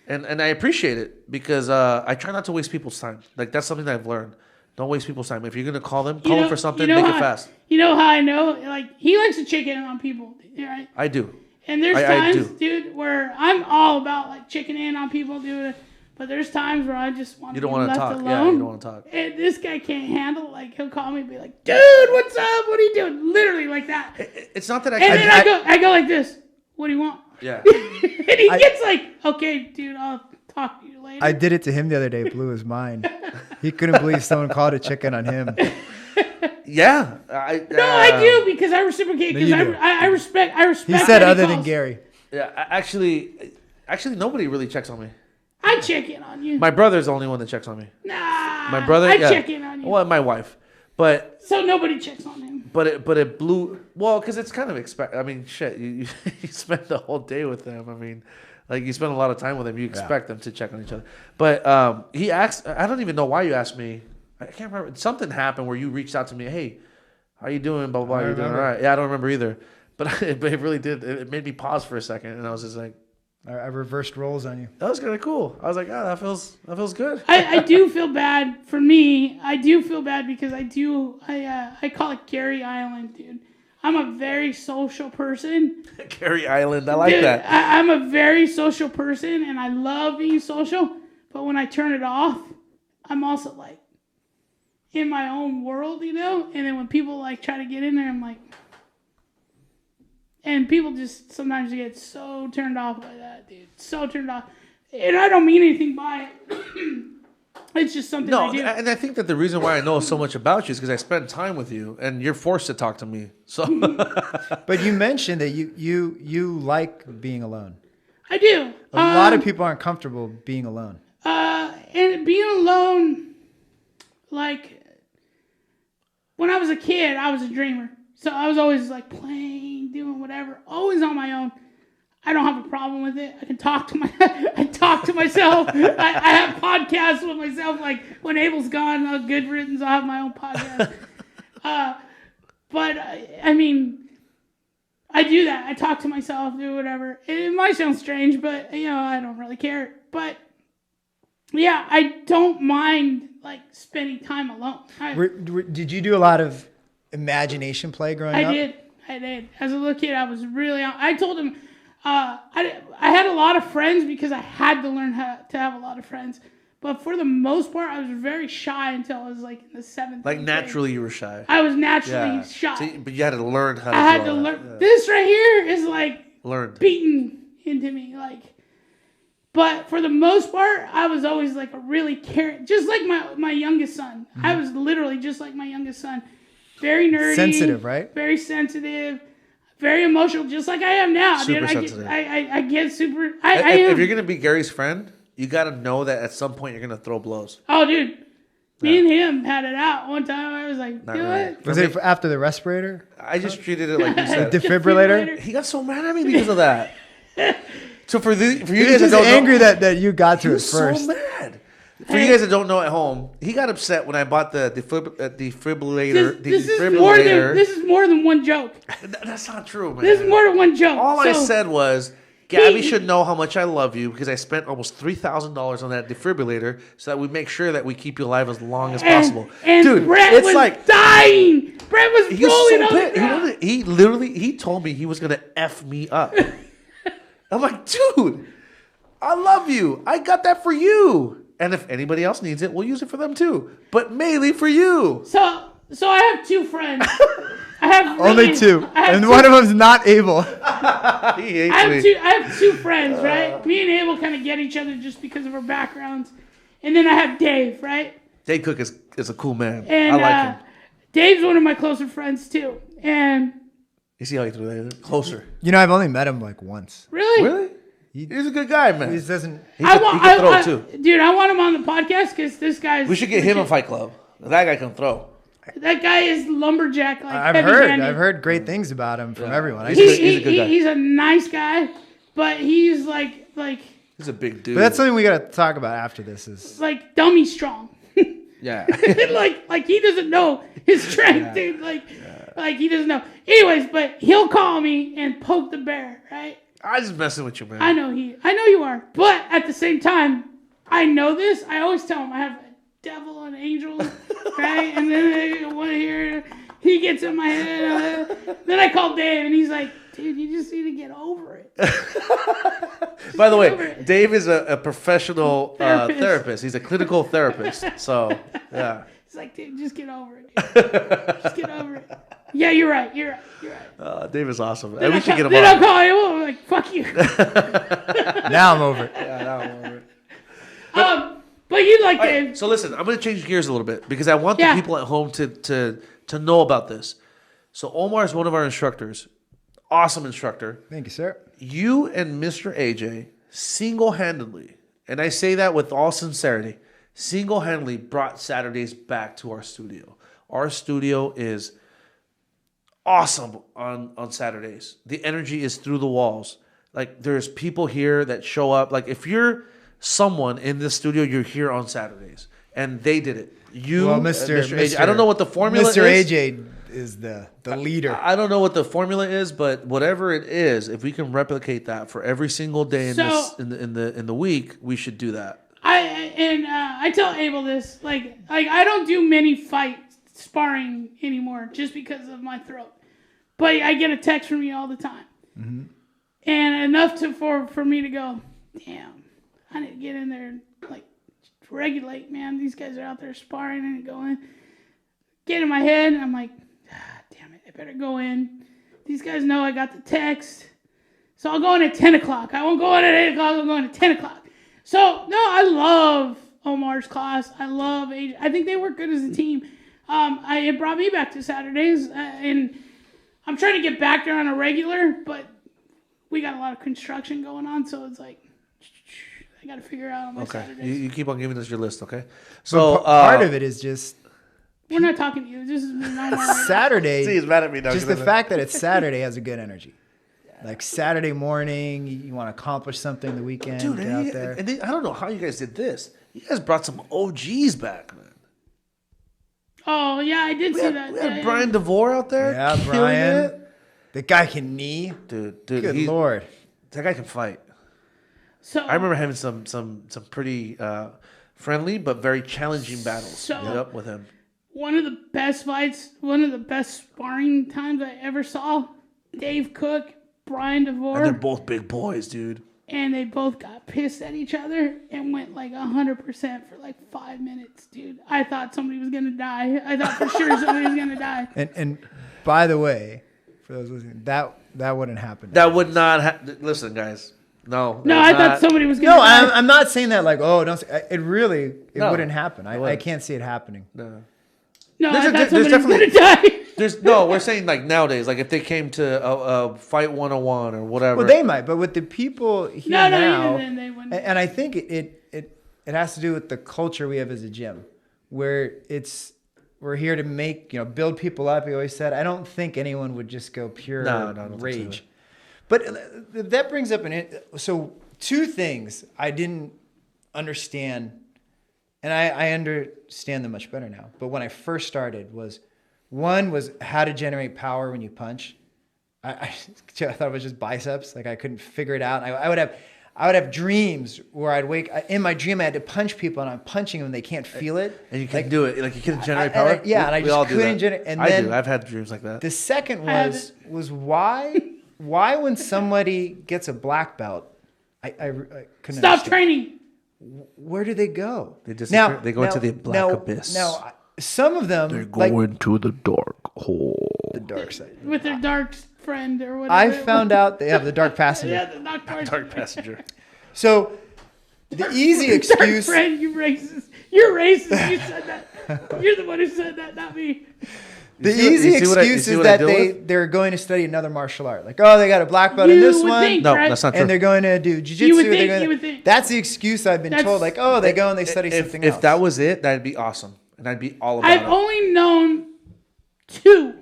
And I appreciate it because I try not to waste people's time. Like, that's something that I've learned. Don't waste people's time. If you're going to call them for something, make it fast. You know how I know? Like, he likes to check in on people, right? I do. And there's times, dude, where I'm all about, like, checking in on people, dude. But there's times where I just want to be left alone. Yeah, you don't want to talk. And this guy can't handle, like, he'll call me and be like, dude, what's up? What are you doing? Literally like that. It's not that I can't. And then I go like this. What do you want? Yeah. And he gets like, okay, dude, I'll talk to you later. I did it to him the other day. Blew his mind. He couldn't believe someone called to check in on him. Yeah. I do because I reciprocate because I respect. He said other than Gary. Yeah, actually, nobody really checks on me. I check in on you. My brother's the only one that checks on me. Nah. My brother. I check in on you. Well, my wife, but so nobody checks on him. But it blew. Well, because it's kind of I mean, shit. You spend the whole day with them. I mean, like, you spend a lot of time with them. You expect them to check on each other. But he asked. I don't even know why you asked me. I can't remember. Something happened where you reached out to me. Hey, how you doing? Blah blah blah. You doing all right? Yeah, I don't remember either. But it really did. It made me pause for a second, and I was just like, I reversed roles on you. That was kind of cool. I was like, that feels good. I do feel bad for me. I do feel bad because I call it Gary Island, dude. I'm a very social person. Gary Island, I like that. I'm a very social person, and I love being social. But when I turn it off, I'm also like in my own world, you know. And then when people like try to get in there, I'm like. And people just sometimes get so turned off by that, dude. So turned off. And I don't mean anything by it. It's just something I do. And I think that the reason why I know so much about you is because I spend time with you, and you're forced to talk to me. So, But you mentioned that you like being alone. I do. A lot of people aren't comfortable being alone. And being alone, like, when I was a kid, I was a dreamer. So I was always like playing, doing whatever, always on my own. I don't have a problem with it. I can talk to myself. I have podcasts with myself. Like when Abel's gone, Goodriddance, I'll have my own podcast. But I mean, I do that. I talk to myself, do whatever. It might sound strange, but I don't really care. But yeah, I don't mind like spending time alone. Did you do a lot of imagination play growing up? I did. As a little kid, I was really. I told him I had a lot of friends because I had to learn how to have a lot of friends. But for the most part, I was very shy until I was like in the 7th. Like naturally, you were shy. I was naturally shy. So, but you had to learn how to. I had to learn. Yeah. This right here is like beaten into me, like. But for the most part, I was always like a really caring, just like my youngest son. Mm-hmm. I was literally just like my youngest son. Very nerdy. Sensitive, right? Very sensitive. Very emotional, just like I am now. Super sensitive. I get super... If you're going to be Gary's friend, you got to know that at some point you're going to throw blows. Oh, dude. Me and him had it out. One time I was like, what? Was it after the respirator? I just treated it like you said. Defibrillator? He got so mad at me because of that. So for you guys that don't angry know, that you got to it first. He was so mad. For you guys that don't know at home, he got upset when I bought the defibrillator. This is more than one joke. That's not true, man. This is more than one joke. All I said was, Gabby should know how much I love you because I spent almost $3,000 on that defibrillator so that we make sure that we keep you alive as long as possible. And dude, Brett it's was like dying. Brett was rolling on the ground. He told me he was going to F me up. I'm like, dude, I love you. I got that for you. And if anybody else needs it, we'll use it for them too. But mainly for you. So I have two friends. I have Only two. And one of them's not Abel. He hates me. I have two friends, right? Me and Abel kind of get each other just because of our backgrounds. And then I have Dave, right? Dave Cook is a cool man. And I like him. Dave's one of my closer friends too. And You see how he threw that closer? You know, I've only met him like once. Really? He's a good guy, man. He just doesn't. He can throw too. Dude, I want him on the podcast because this guy's... We should get him a Fight Club. That guy can throw. That guy is lumberjack, like I've heard great things about him from everyone. He's a good guy. He's a nice guy, but he's like He's a big dude. But that's something we got to talk about after this. Is like dummy strong. Yeah. like he doesn't know his strength, dude. Like he doesn't know. Anyways, but he'll call me and poke the bear, right? I'm just messing with you, man. I know you are. But at the same time, I know this. I always tell him I have a devil and angels, right? And then I want to hear he gets in my head. Then I call Dave and he's like, dude, you just need to get over it. By the way, Dave is a professional therapist. He's a clinical therapist. So, yeah. It's like, dude, just get over it. Dude. Just get over it. Yeah, you're right. Dave is awesome. Then we should get him then on. I'll call him. I'm like, fuck you. now I'm over it. Yeah, now I'm over it. But you like Dave. So listen, I'm going to change gears a little bit because I want the people at home to know about this. So Omar is one of our instructors. Awesome instructor. Thank you, sir. You and Mr. AJ single-handedly, and I say that with all sincerity, single-handedly brought Saturdays back to our studio. Our studio is awesome on Saturdays. The energy is through the walls. Like, there's people here that show up. Like, if you're someone in this studio, you're here on Saturdays. And they did it. Mr. AJ. I don't know what the formula is. Mr. AJ is the leader. I don't know what the formula is, but whatever it is, if we can replicate that for every single day in the week, we should do that. I tell Abel this, like I don't do many fight sparring anymore just because of my throat. But I get a text from you all the time. Mm-hmm. And enough for me to go, damn, I need to get in there and like regulate, man. These guys are out there sparring and going. Get in my head, and I'm like, damn it, I better go in. These guys know I got the text. So I'll go in at 10 o'clock. I won't go in at 8 o'clock. I'll go in at 10 o'clock. So, no, I love Omar's class. I love AJ. I think they work good as a team. It brought me back to Saturdays, and I'm trying to get back there on a regular, but we got a lot of construction going on, so it's like, I got to figure out on my Saturdays. You keep on giving us your list, okay? So part of it is just... We're not talking to you. This is Saturday. See, he's mad at me now. Just the fact that it's Saturday has a good energy. Like Saturday morning, you want to accomplish something the weekend. Dude, get out there. And I don't know how you guys did this. You guys brought some OGs back, man. Oh, yeah, I did see that. We had Brian DeVore out there. Yeah, Brian. It. The guy can knee. Dude. Good Lord. That guy can fight. So I remember having some pretty friendly but very challenging battles with him. One of the best fights, one of the best sparring times I ever saw, Dave Cook, Brian DeVore. And they're both big boys, dude. And they both got pissed at each other and went like 100% for like 5 minutes, dude. I thought somebody was going to die. I thought for sure somebody was going to die. And by the way, for those listening, that wouldn't happen. That would not listen, guys. No, I thought somebody was going to die. No, I'm not saying that like, oh, don't say, it wouldn't happen. I can't see it happening. No, I thought somebody was going to die. We're saying like nowadays, like if they came to a fight 101 or whatever. Well, they might, but with the people here now, even then they wouldn't. And I think it has to do with the culture we have as a gym, where we're here to make, build people up. He always said, I don't think anyone would just go pure rage. But that brings up so two things I didn't understand. And I understand them much better now. But when I first started one was how to generate power when you punch. I thought it was just biceps. Like I couldn't figure it out. I would have dreams where I'd wake in my dream. I had to punch people, and I'm punching them, and they can't feel it. And you can't do it. Like you couldn't generate power. And I just couldn't generate. And then I do. I've had dreams like that. The second was why when somebody gets a black belt, I couldn't stop understand. training. where do they go? They disappear. They go into the black abyss. Now, some of them They go into the dark hole. The dark side. With their dark friend or whatever. I found out they have the dark passenger. Yeah, the dark Passenger. So the easy excuse. Dark friend, you racist. You're racist. You said that. You're the one who said that, not me. The easy excuse is that they're going to study another martial art. Like, oh, they got a black belt in this one. Think, no, right? that's not true. And they're going to do jiu-jitsu. You would think. That's the excuse I've been told. Like, oh, they go and they study something else. If that was it, that'd be awesome. And I'd be all about it. I've only known 2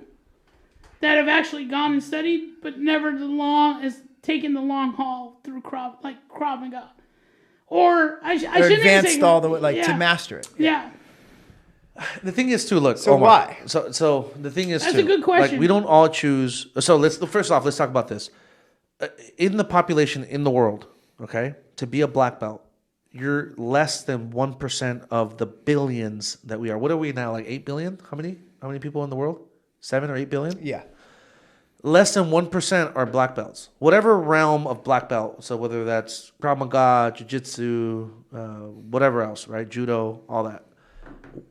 that have actually gone and studied, but never taken the long haul through Krav Maga. Or I shouldn't advanced say, all the way, to master it. Yeah. The thing is too. Look. So Omar, why? So the thing is That's too. a good question. Like we don't all choose. So first off, let's talk about this. In the population in the world, okay, to be a black belt, you're less than 1% of the billions that we are. What are we now? Like 8 billion? How many people in the world? 7 or 8 billion? Yeah. Less than 1% are black belts. Whatever realm of black belt, so whether that's Krav Maga, Jiu-Jitsu, whatever else, right? Judo, all that.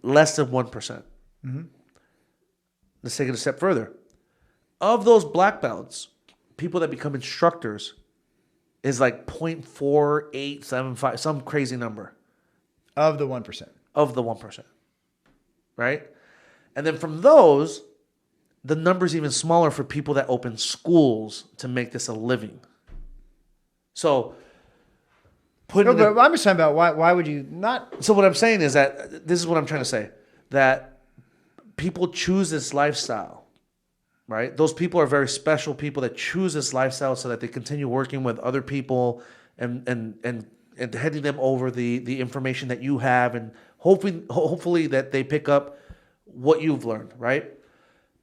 Less than 1%. Mm-hmm. Let's take it a step further. Of those black belts, people that become instructors is like 0.4875, some crazy number. Of the 1%. Of the 1%. Right? And then from those, the number's even smaller for people that open schools to make this a living. So, but I'm just talking about why would you not? So what I'm saying is that, this is what I'm trying to say, that people choose this lifestyle, right? Those people are very special people that choose this lifestyle so that they continue working with other people and heading them over the information that you have, and hopefully that they pick up what you've learned, right?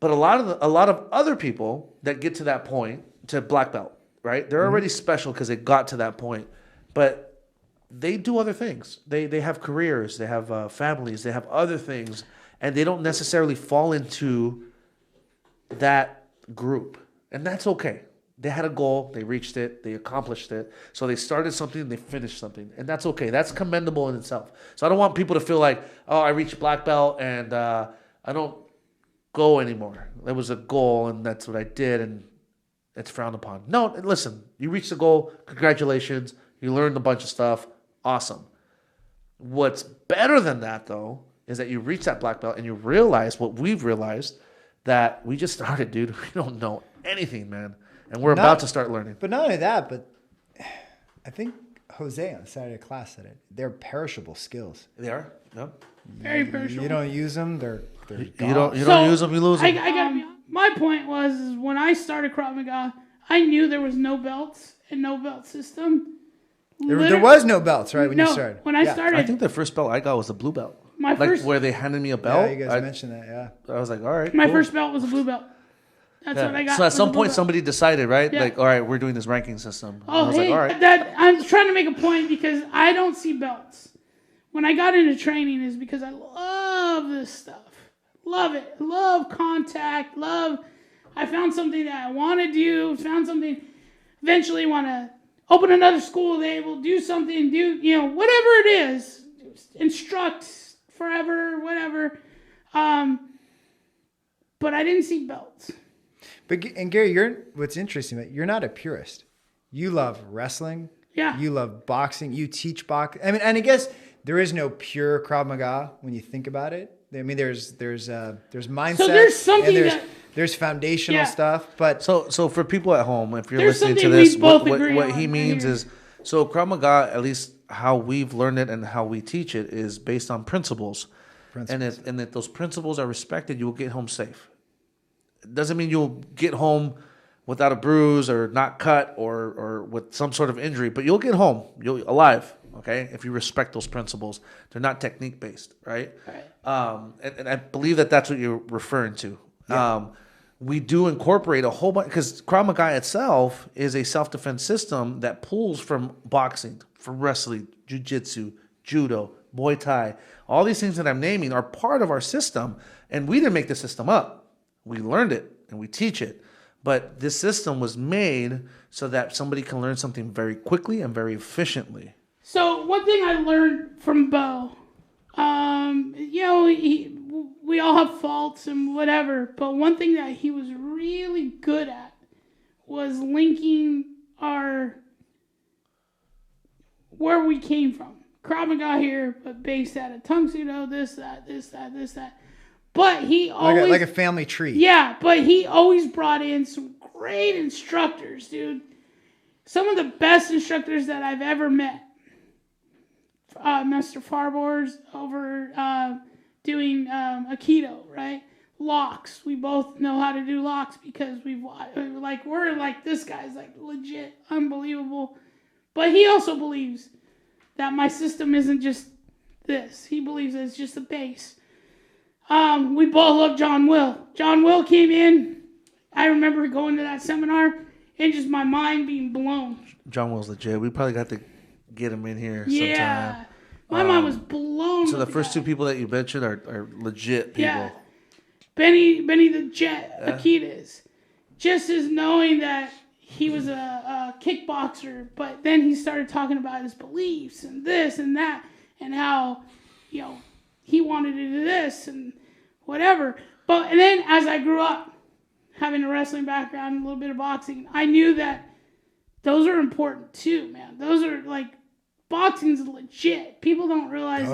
But a lot of other people that get to that point, to black belt, right? They're already special because they got to that point, but they do other things. They have careers, they have families, they have other things, and they don't necessarily fall into that group, and that's okay. They had a goal, they reached it, they accomplished it. So they started something, they finished something, and that's okay. That's commendable in itself. So I don't want people to feel like, oh, I reached black belt and I don't go anymore. That was a goal, and that's what I did, and it's frowned upon. No, listen, you reached the goal. Congratulations. You learned a bunch of stuff. Awesome. What's better than that, though, is that you reach that black belt and you realize what we've realized, that we just started, dude. We don't know anything, man. And we're about to start learning. But not only that, but I think Jose on Saturday class said it. They're perishable skills. They are? Yep. Very perishable. You don't use them, they're You gone. don't use them, you lose them. I gotta be, my point was when I started Krav Maga, I knew there was no belts and no belt system. There was no belts, right, when you started? When I started. I think the first belt I got was the blue belt. Where they handed me a belt. Yeah, you guys mentioned that, yeah. I was like, all right. My cool. first belt was a blue belt. That's what I got. So at some point, somebody decided, right? Yeah. Like, all right, we're doing this ranking system. And Oh, I was hey, like, all right. I'm trying to make a point because I don't see belts. When I got into training is because I love this stuff. Love it. Love contact. I found something that I want to do. Found something. Eventually want to open another school. They will do something. Whatever it is. Instruct forever. Whatever. But I didn't see belts. And Gary, what's interesting, you're not a purist. You love wrestling. Yeah. You love boxing. You teach boxing. I mean, and I guess there is no pure Krav Maga when you think about it. I mean, there's mindset. So there's something and there's foundational stuff. But so for people at home, if you're there's listening to something this, we both what agree he on means right is, so Krav Maga, at least how we've learned it and how we teach it, is based on principles. And if those principles are respected, you will get home safe. It doesn't mean you'll get home without a bruise or not cut or with some sort of injury, but you'll get home. You'll alive, okay? If you respect those principles. They're not technique based, right? And I believe that that's what you're referring to. Yeah. We do incorporate a whole bunch, because Krav Maga itself is a self-defense system that pulls from boxing, from wrestling, jiu-jitsu, judo, Muay Thai. All these things that I'm naming are part of our system, and we didn't make the system up. We learned it, and we teach it. But this system was made so that somebody can learn something very quickly and very efficiently. So one thing I learned from Bo, we all have faults and whatever, but one thing that he was really good at was linking where we came from. Krav Maga here, but based out of Tung Sudo, this, that. But he always... Like a family tree. Yeah, but he always brought in some great instructors, dude. Some of the best instructors that I've ever met. Mr. Farbor's over doing Aikido, right? Locks. We both know how to do locks because we're like, this guy's like legit unbelievable. But he also believes that my system isn't just this. He believes it's just the base. We both love John Will. John Will came in. I remember going to that seminar and just my mind being blown. John Will's legit. We probably got to get him in here Yeah. sometime. My mind was blown. So the first two people that you mentioned are legit people. Yeah. Benny the Jet Akitas. Just as knowing that he was a kickboxer, but then he started talking about his beliefs and this and that and how, he wanted to do this and whatever. And then as I grew up, having a wrestling background and a little bit of boxing, I knew that those are important too, man. Those are like, boxing's legit. People don't realize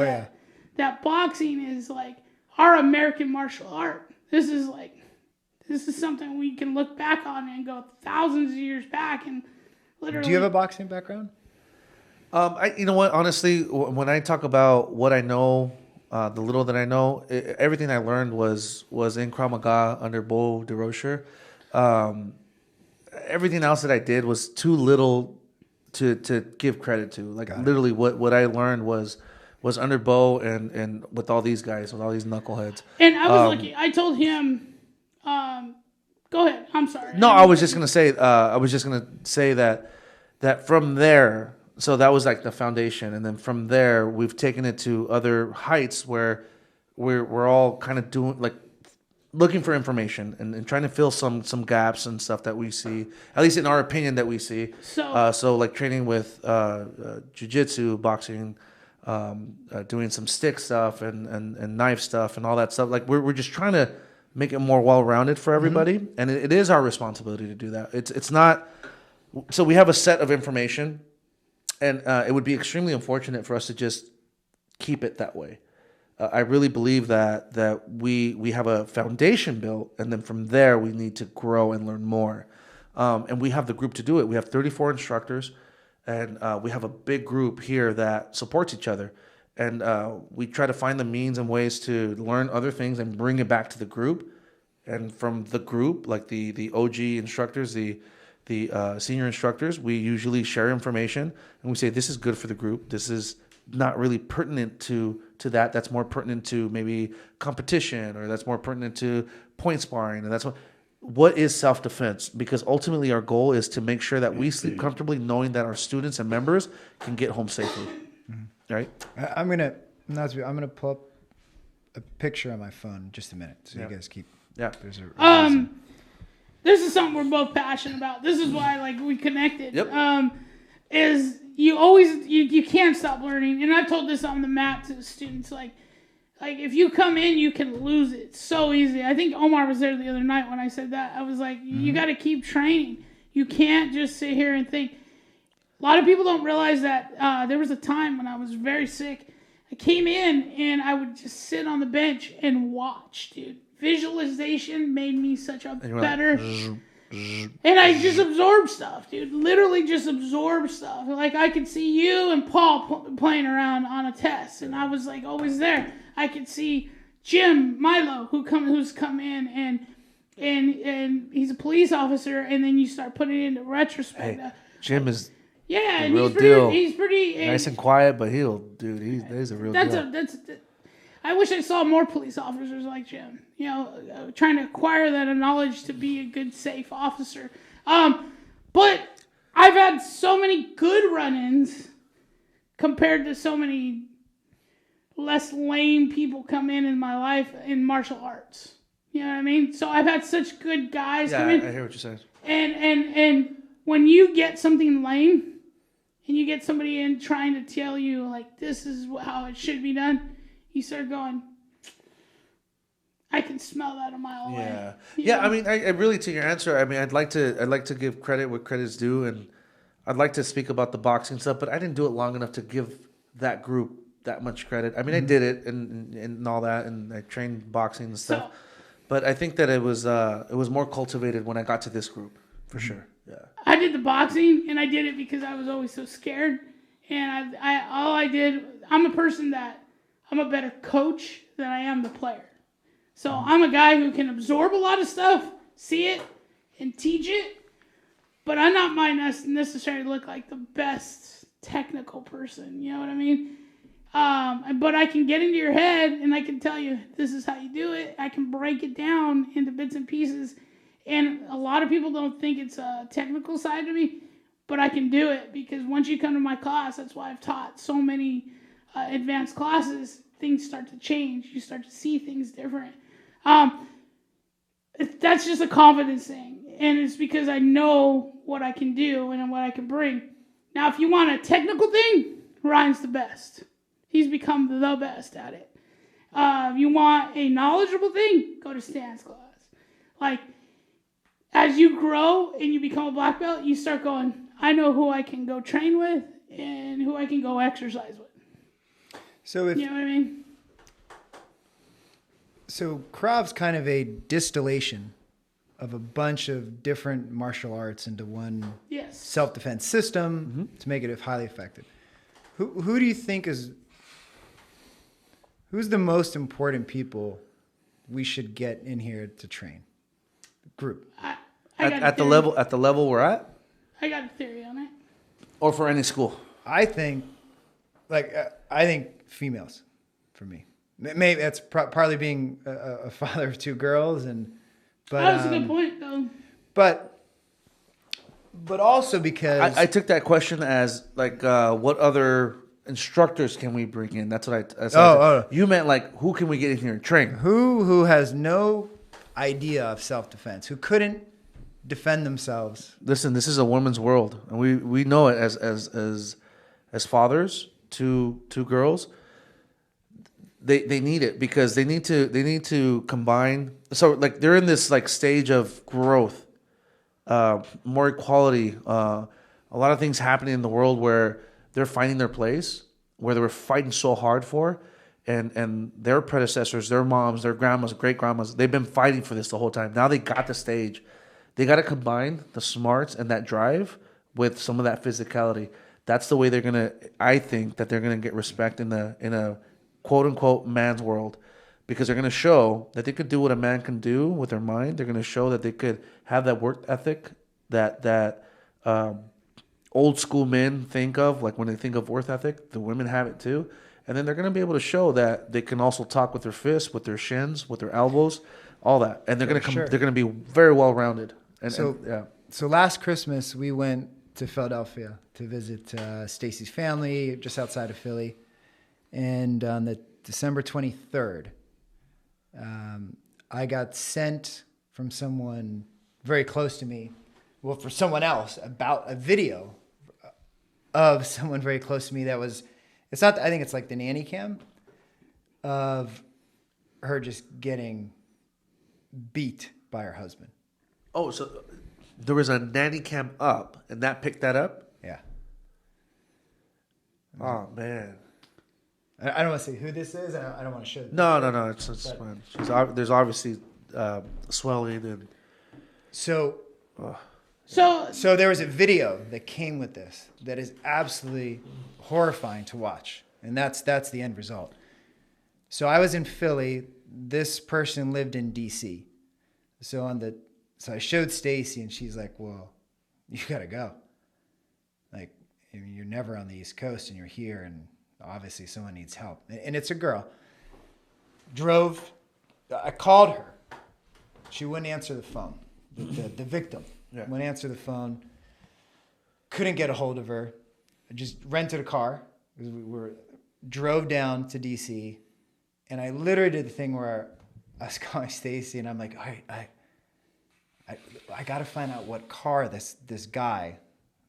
that boxing is like our American martial art. This is something we can look back on and go thousands of years back and literally. Do you have a boxing background? You know what? Honestly, when I talk about what I know, the little that I know, everything I learned was in Krav Maga under Bo DeRocher. Everything else that I did was too little to give credit to. Like literally, what I learned was under Bo and with all these guys, with all these knuckleheads. And I was lucky. I told him. Go ahead. I'm sorry. No, I was just gonna say that from there. So that was like the foundation, and then from there we've taken it to other heights where we're all kind of doing like looking for information and trying to fill some gaps and stuff that we see, at least in our opinion that we see. So like training with jiu-jitsu, boxing, doing some stick stuff and knife stuff and all that stuff. Like we're just trying to make it more well-rounded for everybody, and it is our responsibility to do that. It's not. So we have a set of information. And it would be extremely unfortunate for us to just keep it that way. I really believe that we have a foundation built, and then from there we need to grow and learn more. And we have the group to do it. We have 34 instructors, and we have a big group here that supports each other. And we try to find the means and ways to learn other things and bring it back to the group. And from the group, like the OG instructors, the senior instructors, we usually share information and we say, this is good for the group. This is not really pertinent to that. That's more pertinent to maybe competition, or that's more pertinent to point sparring. And that's what is self-defense, because ultimately our goal is to make sure that we sleep comfortably knowing that our students and members can get home safely. Right? I'm gonna pull up a picture on my phone in just a minute. So you guys keep. Yeah. This is something we're both passionate about. This is why we connected. Yep. Is you always you can't stop learning. And I've told this on the mat to the students, like if you come in, you can lose it so easy. I think Omar was there the other night when I said that. I was like, you got to keep training. You can't just sit here and think. A lot of people don't realize that there was a time when I was very sick. I came in and I would just sit on the bench and watch, dude. Visualization made me such a better... And I just absorbed stuff, dude. Literally just absorbed stuff. Like I could see you and Paul playing around on a test, and I was like always there. I could see Jim Milo who's come in and he's a police officer, and then you start putting it into retrospect. Hey, Jim is and real deal. He's pretty nice and quiet, but he's a real deal. I wish I saw more police officers like Jim, trying to acquire that knowledge to be a good, safe officer. But I've had so many good run-ins compared to so many less lame people come in my life in martial arts. You know what I mean? So I've had such good guys come in. I hear what you're saying. And when you get something lame, and you get somebody in trying to tell you, like, this is how it should be done, you start going, I can smell that a mile away. Yeah, You yeah. know? I mean, I really, to your answer, I mean, I'd like to give credit where credit's due, and I'd like to speak about the boxing stuff, but I didn't do it long enough to give that group that much credit. I mean, I did it and all that, and I trained boxing and stuff, but I think that it was more cultivated when I got to this group, for sure. Yeah. I did the boxing, and I did it because I was always so scared. And I'm a person that I'm a better coach than I am the player. So I'm a guy who can absorb a lot of stuff, see it, and teach it. But I might not necessarily look like the best technical person. You know what I mean? But I can get into your head, and I can tell you, this is how you do it. I can break it down into bits and pieces. And a lot of people don't think it's a technical side to me, but I can do it because once you come to my class, that's why I've taught so many advanced classes, things start to change. You start to see things different. That's just a confidence thing. And it's because I know what I can do and what I can bring. Now, if you want a technical thing, Ryan's the best. He's become the best at it. You want a knowledgeable thing, go to Stan's class. Like, as you grow and you become a black belt, you start going, I know who I can go train with and who I can go exercise with. So if you know what I mean? So Krav's kind of a distillation of a bunch of different martial arts into one self-defense system to make it highly effective. Who do you think who's the most important people we should get in here to train? Group. At the level we're at? I got a theory on it. Or for any school? I think females for me. Maybe that's partly being a father of two girls, but that was a good point, though. But also because I took that question as like, what other instructors can we bring in? That's what I said. You meant like, who can we get in here and train? Who has no idea of self-defense, who couldn't defend themselves? Listen, this is a woman's world, and we know it as fathers to girls. They need it because they need to combine. So like they're in this like stage of growth, more equality, a lot of things happening in the world where they're finding their place, where they were fighting so hard for, and their predecessors, their moms, their grandmas, great grandmas, they've been fighting for this the whole time. Now they got the stage. They got to combine the smarts and that drive with some of that physicality. That's the way I think that they're gonna get respect in a quote unquote man's world, because they're going to show that they could do what a man can do with their mind. They're going to show that they could have that work ethic that old school men think of, like when they think of work ethic, the women have it too. And then they're going to be able to show that they can also talk with their fists, with their shins, with their elbows, all that. And they're going to they're going to be very well rounded. So last Christmas we went to Philadelphia to visit Stacy's family just outside of Philly. And on the December 23rd, I got sent from someone very close to me, well, for someone else, about a video of someone very close to me that was, it's not, I think it's like the nanny cam of her just getting beat by her husband. Oh, so there was a nanny cam up, and that picked that up? Yeah. Oh, man. I don't want to say who this is. I don't want to show. No. It's fine. There's obviously swelling and. So there was a video that came with this that is absolutely horrifying to watch, and that's the end result. So I was in Philly. This person lived in DC. So I showed Stacy, and she's like, "Well, you gotta go. Like, you're never on the East Coast, and you're here, and." Obviously, someone needs help. And it's a girl. I called her. She wouldn't answer the phone. The victim wouldn't answer the phone. Couldn't get a hold of her. I just rented a car. Drove down to DC. And I literally did the thing where I was calling Stacy, and I'm like, all right, I got to find out what car this guy,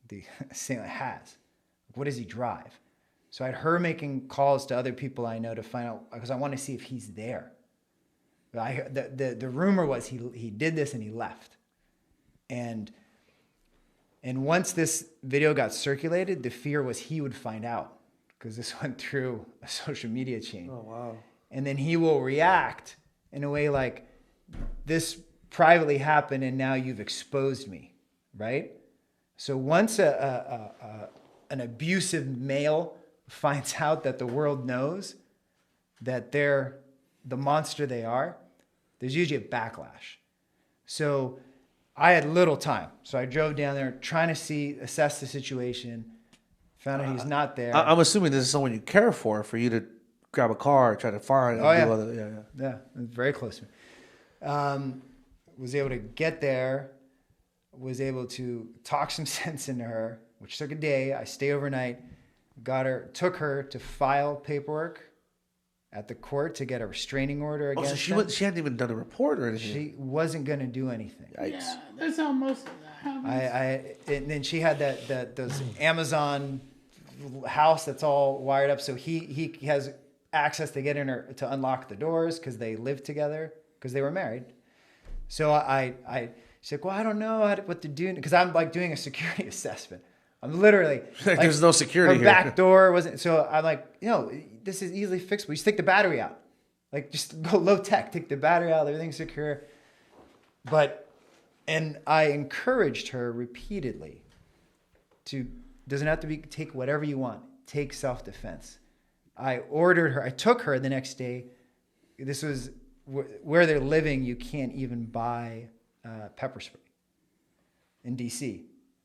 the assailant, has. What does he drive? So I had her making calls to other people I know to find out, because I want to see if he's there. The rumor was he did this and he left. And once this video got circulated, the fear was he would find out, because this went through a social media chain. Oh, wow. And then he will react in a way like, this privately happened and now you've exposed me, right? So once an abusive male finds out that the world knows that they're the monster they are, there's usually a backlash. So I had little time. So I drove down there trying to assess the situation, found out he's not there. I'm assuming this is someone you care for you to grab a car, try to find. Oh, yeah. Do other, Yeah, very close to me. Was able to get there, was able to talk some sense into her, which took a day. I stayed overnight, took her to file paperwork at the court to get a restraining order against so she hadn't even done a report or anything. She wasn't going to do anything. Yikes. Yeah, that's how most of that happens. And then she had those Amazon house that's all wired up, so he has access to get in her to unlock the doors because they lived together, because they were married. So she's like, well, I don't know what to do, because I'm like doing a security assessment. I'm literally like, there's no security her here. back door wasn't. So I'm like, this is easily fixable. You just take the battery out, like just go low tech, take the battery out, everything's secure. And I encouraged her repeatedly doesn't have to take whatever you want, take self-defense. I took her the next day. This was where they're living. You can't even buy pepper spray in DC.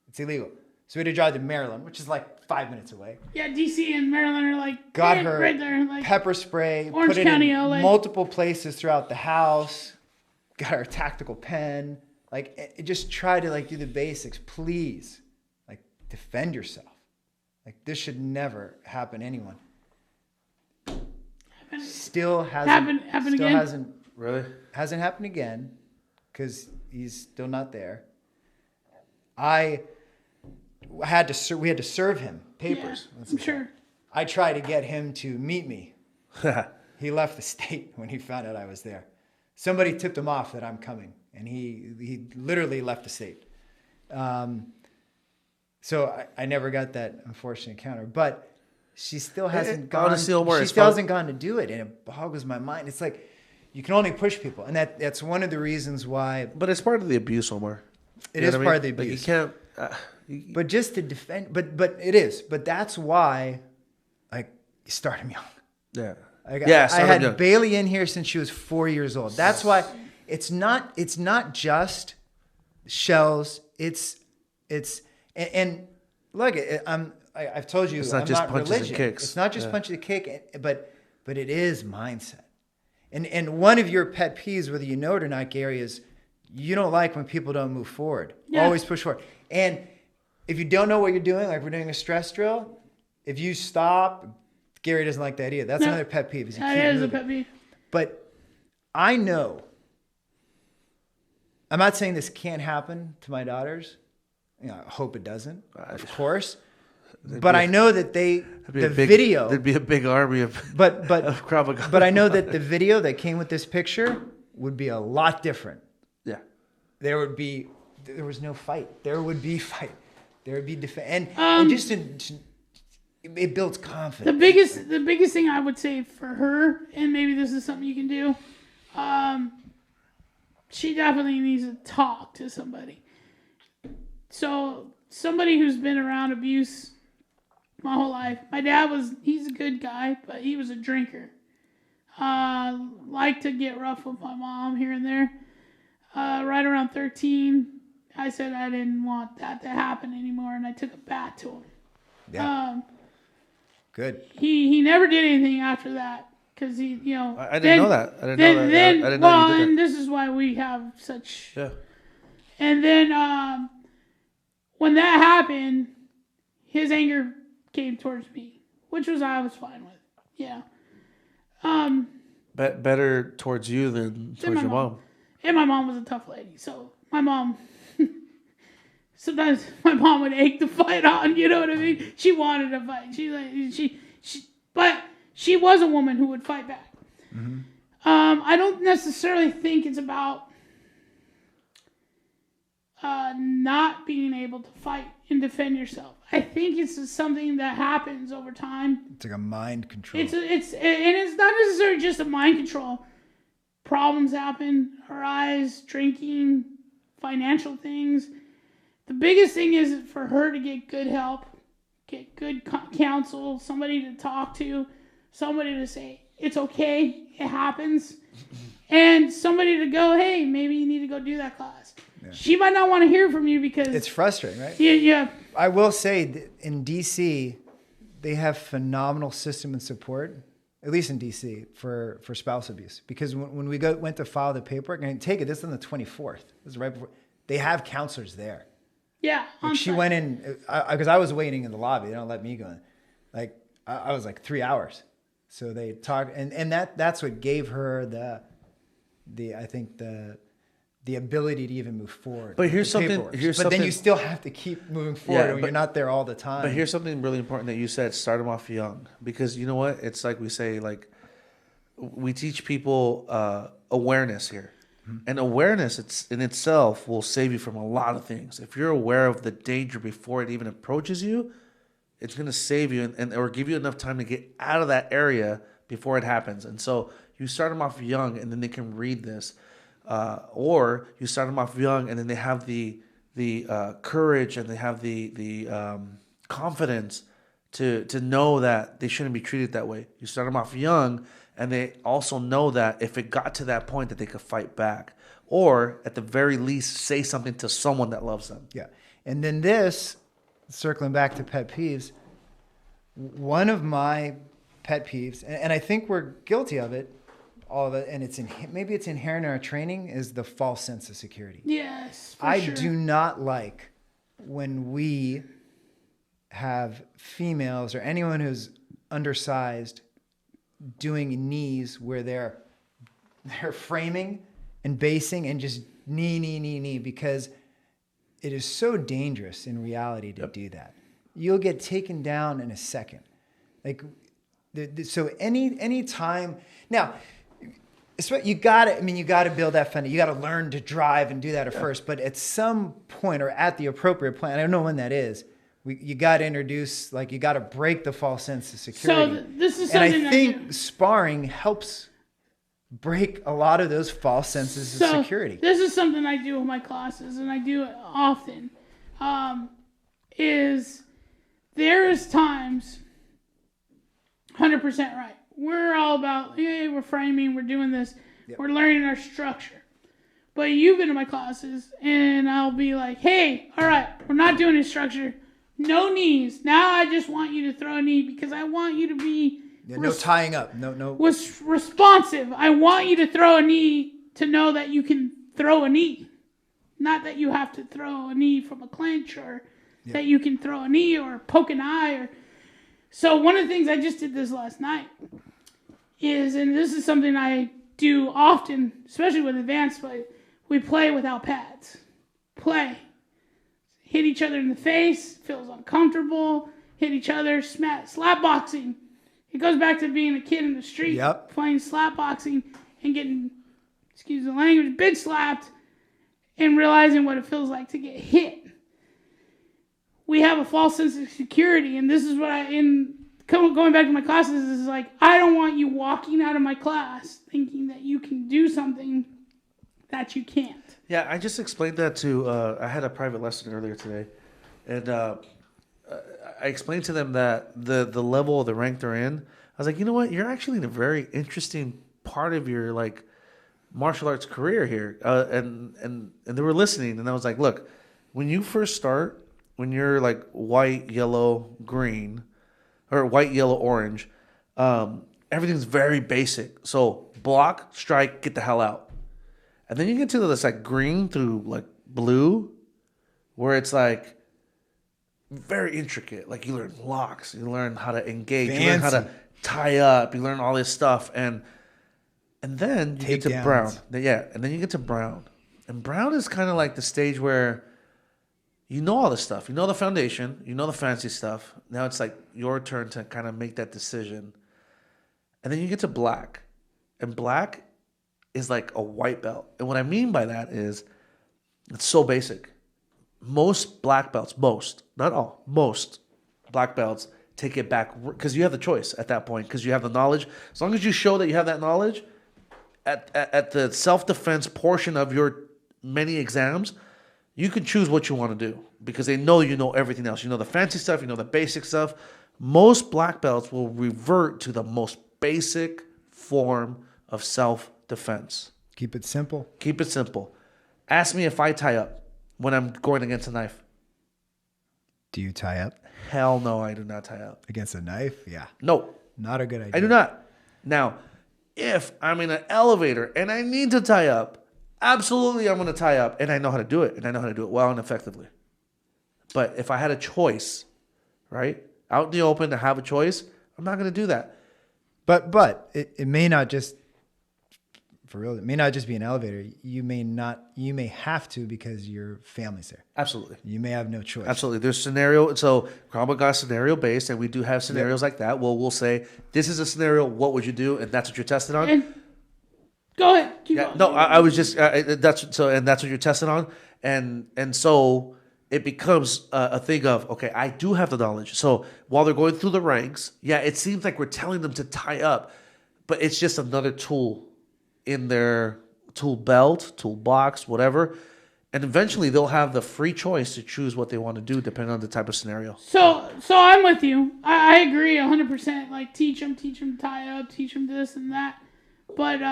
It's illegal. So we had to drive to Maryland, which is like 5 minutes away. Yeah, DC and Maryland are like Got her right there, like pepper spray, Orange put it County, in LA. multiple places throughout the house. Got her a tactical pen. Like, just try to like do the basics, please. Like, defend yourself. Like, this should never happen to anyone. Still hasn't Happen still again? hasn't happened again, because he's still not there. We had to serve him papers. Yeah, I'm sure. I tried to get him to meet me. He left the state when he found out I was there. Somebody tipped him off that I'm coming, and he literally left the state. So I never got that unfortunate encounter, but she still hasn't gone. Honestly, Omar, she still hasn't gone to do it, and it boggles my mind. It's like you can only push people, and that's one of the reasons why. But it's part of the abuse, Omar. It is part of the abuse. Like you can't. But just to defend, but it is. But that's why, like, you start him young. Yeah. I had Bailey in here since she was 4 years old. That's why it's not just shells. It's and look, I've told you, it's not I'm just not punches religious. and kicks. It's not just punches and kick, but it is mindset. And one of your pet peeves, whether you know it or not, Gary, is you don't like when people don't move forward. Yeah. Always push forward. And if you don't know what you're doing, like we're doing a stress drill, if you stop, Gary doesn't like that either. That's another pet peeve. Is you That keep is a moving. pet peeve. But I know, I'm not saying this can't happen to my daughters. I hope it doesn't, of course. But I know that video. There'd be a big army of But of Krav Maga. but I know that the video that came with this picture would be a lot different. Yeah. There was no fight. There would be fight. There would be defense, and just it builds confidence. The biggest thing I would say for her, and maybe this is something you can do, she definitely needs to talk to somebody. So somebody who's been around abuse my whole life. My dad he's a good guy, but he was a drinker. Liked to get rough with my mom here and there. Right around 13, I said I didn't want that to happen anymore, and I took a bat to him. Yeah. Good. He never did anything after that, because he, I didn't know that. I didn't know you did and that. this is why we have such. Yeah. And then when that happened, his anger came towards me, which I was fine with. Yeah. Better towards you than towards your mom. And my mom was a tough lady, so my mom sometimes my mom would egg the fight on. You know what I mean? She wanted to fight. But she was a woman who would fight back. Mm-hmm. I don't necessarily think it's about not being able to fight and defend yourself. I think it's just something that happens over time. It's like a mind control. It's not necessarily just a mind control. Problems happen, arise, drinking, financial things. The biggest thing is for her to get good help, get good counsel, somebody to talk to, somebody to say, it's okay, it happens, and somebody to go, hey, maybe you need to go do that class. Yeah. She might not want to hear from you because... It's frustrating, right? Yeah. I will say, in D.C., they have phenomenal system and support, at least in D.C., for spouse abuse. Because when we went to file the paperwork, and take it, this is on the 24th. This is right before... They have counselors there. Yeah. Like she went in, because I was waiting in the lobby. They don't let me go in. Like, I was like 3 hours. So they talked, and that's what gave her the ability to even move forward. But here's something. But then you still have to keep moving forward when you're not there all the time. But here's something really important that you said: start them off young, because you know what? It's like we say, like we teach people awareness here, and awareness in itself will save you from a lot of things. If you're aware of the danger before it even approaches you, it's going to save you or give you enough time to get out of that area before it happens. And so you start them off young, and then they can read this. Or you start them off young, and then they have the courage and they have the confidence to know that they shouldn't be treated that way. You start them off young, and they also know that if it got to that point that they could fight back, or at the very least say something to someone that loves them. Yeah. And then this, circling back to pet peeves, one of my pet peeves, and I think we're guilty of it, all of it, and maybe it's inherent in our training, is the false sense of security. Yes, I do not like when we have females or anyone who's undersized doing knees where they're framing and basing and just knee, because it is so dangerous in reality to do that. You'll get taken down in a second. Like, so any time now. You got to build that foundation. You got to learn to drive and do that at first. But at some point, or at the appropriate point, I don't know when that is, you got to introduce, like, you got to break the false sense of security. So this is something, and I think sparring helps break a lot of those false senses of security. This is something I do with my classes, and I do it often. There is times, 100% right. We're all about, hey, we're framing, we're doing this, we're learning our structure. But you've been to my classes, and I'll be like, hey, all right, we're not doing any structure, no knees. Now I just want you to throw a knee because I want you to be no tying up, no. Was responsive. I want you to throw a knee to know that you can throw a knee, not that you have to throw a knee from a clinch, or that you can throw a knee or poke an eye. So one of the things I just did this last night is, and this is something I do often, especially with advanced play, we play without pads. Play. Hit each other in the face, feels uncomfortable, hit each other, slap boxing. It goes back to being a kid in the street, playing slap boxing and getting, excuse the language, bitch slapped, and realizing what it feels like to get hit. We have a false sense of security, and this is what going back to my classes, is like, I don't want you walking out of my class thinking that you can do something that you can't. Yeah, I just explained that to, I had a private lesson earlier today, and I explained to them that the level of the rank they're in, I was like, you know what, you're actually in a very interesting part of your, like, martial arts career here, and they were listening, and I was like, look, when you first start, when you're like white, yellow, green, or white, yellow, orange, everything's very basic. So block, strike, get the hell out. And then you get to this like green through like blue, where it's like very intricate. Like you learn locks, you learn how to engage, you learn how to tie up, you learn all this stuff, and then you get to brown. Yeah, and then you get to brown. And brown is kind of like the stage where you know all this stuff. You know the foundation. You know the fancy stuff. Now it's like your turn to kind of make that decision. And then you get to black. And black is like a white belt. And what I mean by that is it's so basic. Most black belts, most, not all, most black belts take it back because you have the choice at that point because you have the knowledge. As long as you show that you have that knowledge at the self-defense portion of your many exams, you can choose what you want to do because they know you know everything else. You know the fancy stuff, you know the basic stuff. Most black belts will revert to the most basic form of self-defense. Keep it simple. Keep it simple. Ask me if I tie up when I'm going against a knife. Do you tie up? Hell no, I do not tie up. Against a knife? Yeah. No. Not a good idea. I do not. Now, if I'm in an elevator and I need to tie up, absolutely I'm going to tie up and I know how to do it and I know how to do it well and effectively. But if I had a choice, right, out in the open to have a choice, I'm not going to do that. But it may not just, for real, it may not just be an elevator. You may have to because your family's there. Absolutely. You may have no choice. Absolutely. There's scenario. So Crybabies got scenario based, and we do have scenarios like that. Well, we'll say, this is a scenario. What would you do? And that's what you're tested on. And go ahead. Keep going. No, I was just, that's what you're tested on. And so it becomes a thing of, okay, I do have the knowledge. So while they're going through the ranks, yeah, it seems like we're telling them to tie up, but it's just another tool in their tool belt, toolbox, whatever. And eventually they'll have the free choice to choose what they want to do depending on the type of scenario. So I'm with you. I agree 100%. Like teach them tie up, teach them this and that. But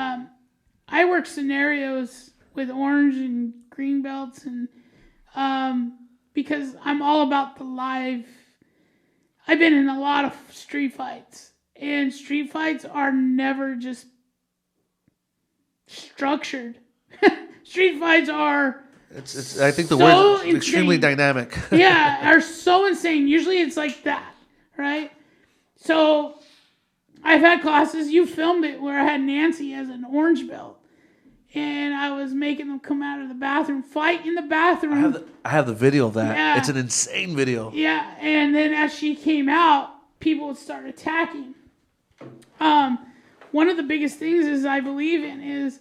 I work scenarios with orange and green belts and because I'm all about the live. I've been in a lot of street fights, and street fights are never just structured. Street fights are I think the so word is extremely dynamic. Yeah, are so insane. Usually it's like that, right? So I've had classes, you filmed it, where I had Nancy as an orange belt. And I was making them come out of the bathroom, fight in the bathroom. I have the video of that. Yeah. It's an insane video. Yeah, and then as she came out, people would start attacking. One of the biggest things is I believe in is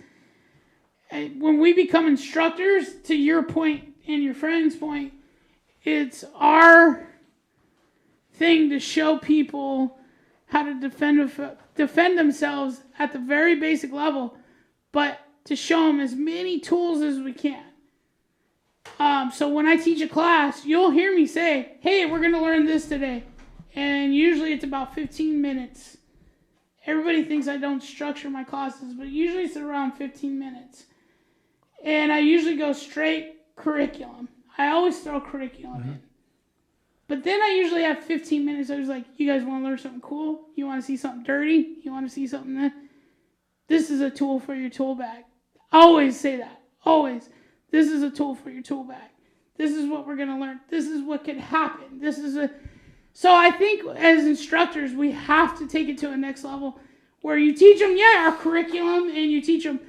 when we become instructors, to your point and your friend's point, it's our thing to show people how to defend themselves at the very basic level, but to show them as many tools as we can. So when I teach a class, you'll hear me say, hey, we're going to learn this today. And usually it's about 15 minutes. Everybody thinks I don't structure my classes, but usually it's around 15 minutes. And I usually go straight curriculum. I always throw curriculum in. But then I usually have 15 minutes. I was like, you guys want to learn something cool? You want to see something dirty? You want to see something that... This is a tool for your tool bag. I always say that. Always. This is a tool for your tool bag. This is what we're going to learn. This is what could happen. So I think as instructors, we have to take it to a next level where you teach them, our curriculum, and you teach them.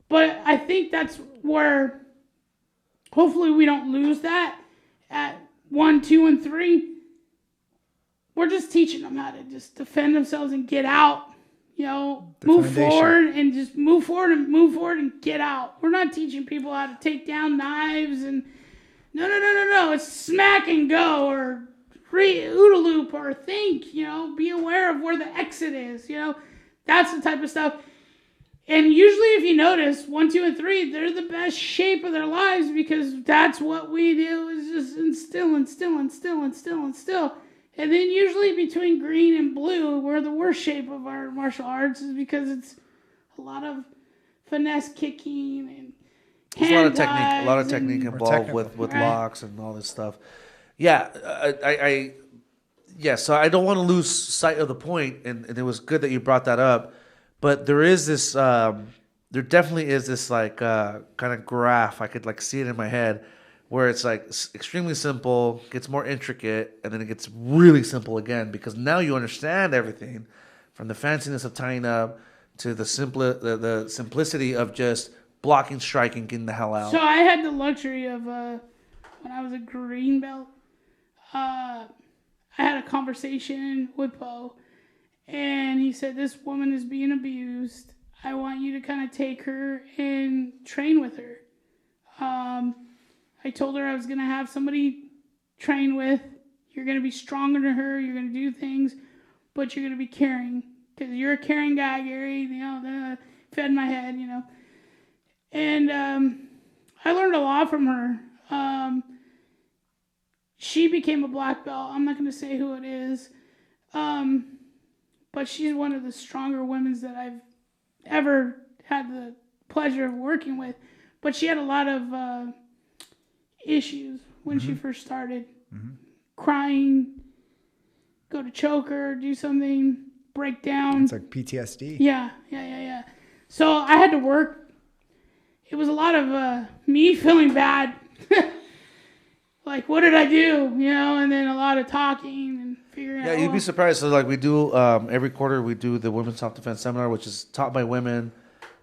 But I think that's where hopefully we don't lose that at 1, 2, and 3. We're just teaching them how to just defend themselves and get out. Move forward and just move forward and get out. We're not teaching people how to take down knives and no. It's smack and go or OODA loop or think, be aware of where the exit is. That's the type of stuff. And usually if you notice 1, 2, and 3, they're the best shape of their lives because that's what we do is just instill. And then usually between green and blue, we're the worst shape of our martial arts is because it's a lot of finesse kicking and there's a lot of technique involved with locks and all this stuff. Yeah, so I don't want to lose sight of the point, and it was good that you brought that up. But there is this, there definitely is this like kind of graph. I could like see it in my head. Where it's like extremely simple, gets more intricate, and then it gets really simple again because now you understand everything from the fanciness of tying up to the simplicity of just blocking, striking, getting the hell out. So I had the luxury of when I was a green belt. I had a conversation with Bo, and he said, this woman is being abused. I want you to kind of take her and train with her. I told her I was going to have somebody train with. You're going to be stronger than her. You're going to do things, but you're going to be caring. Because you're a caring guy, Gary. You know, fed my head, you know. And I learned a lot from her. She became a black belt. I'm not going to say who it is. But she's one of the stronger women that I've ever had the pleasure of working with. But she had a lot of issues when she first started. Crying, go to choke her, do something, break down. It's like PTSD. Yeah. So I had to work. It was a lot of me feeling bad. Like, what did I do? You know, and then a lot of talking and figuring out. Yeah, you'd be surprised. So, like, we do every quarter, we do the Women's Self-Defense Seminar, which is taught by women.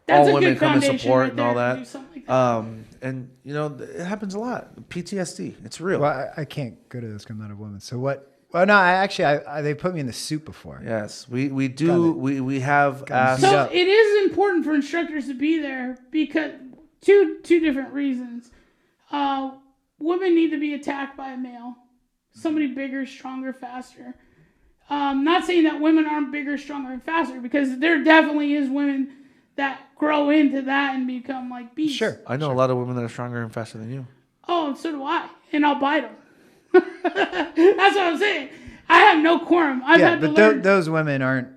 That's all a women good come and foundation support right and all there to that. do something like that. And, you know, it happens a lot. PTSD, it's real. Well, I can't go to this because I'm not a woman. So what? Well, no, I they put me in the soup before. Yes, we do. We have asked. beat So up. it is important for instructors to be there because two different reasons. Women need to be attacked by a male, somebody bigger, stronger, faster. Not saying that women aren't bigger, stronger, and faster, because there definitely is women that grow into that and become like beasts. Sure. I know a lot of women that are stronger and faster than you. Oh, and so do I, and I'll bite them. That's what I'm saying. I have no quorum. I've had to learn. Those women aren't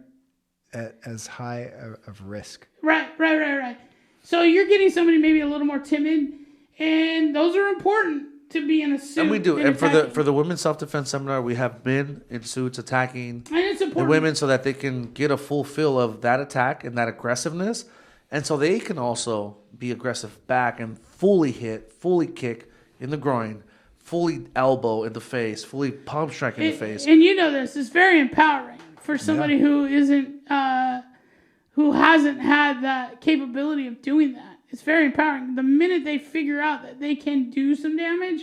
at as high of risk. Right. So you're getting somebody maybe a little more timid, and those are important to be in a suit. And we do. And attacking. for the Women's Self-Defense Seminar, we have men in suits attacking And it's the important. women so that they can get a full feel of that attack and that aggressiveness. And so they can also be aggressive back and fully hit, fully kick in the groin, fully elbow in the face, fully palm strike in the face. And you know this is very empowering for somebody who isn't, who hasn't had that capability of doing that. It's very empowering. The minute they figure out that they can do some damage,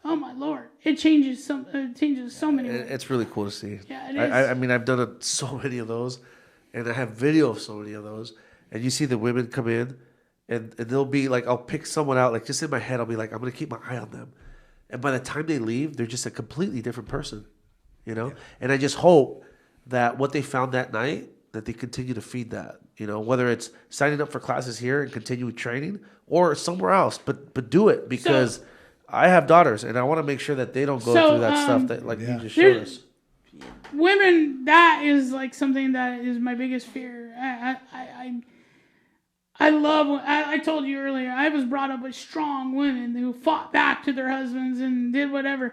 oh my Lord, it changes so many ways. It's really cool to see. Yeah, it is. I mean, I've done so many of those, and I have video of so many of those. And you see the women come in, and they'll be like, I'll pick someone out, like just in my head, I'll be like, I'm going to keep my eye on them. And by the time they leave, they're just a completely different person, you know? Yeah. And I just hope that what they found that night, that they continue to feed that, you know, whether it's signing up for classes here and continue training or somewhere else, but do it because I have daughters and I want to make sure that they don't go through that stuff that like you just showed us. Women, that is like something that is my biggest fear. I told you earlier, I was brought up with strong women who fought back to their husbands and did whatever.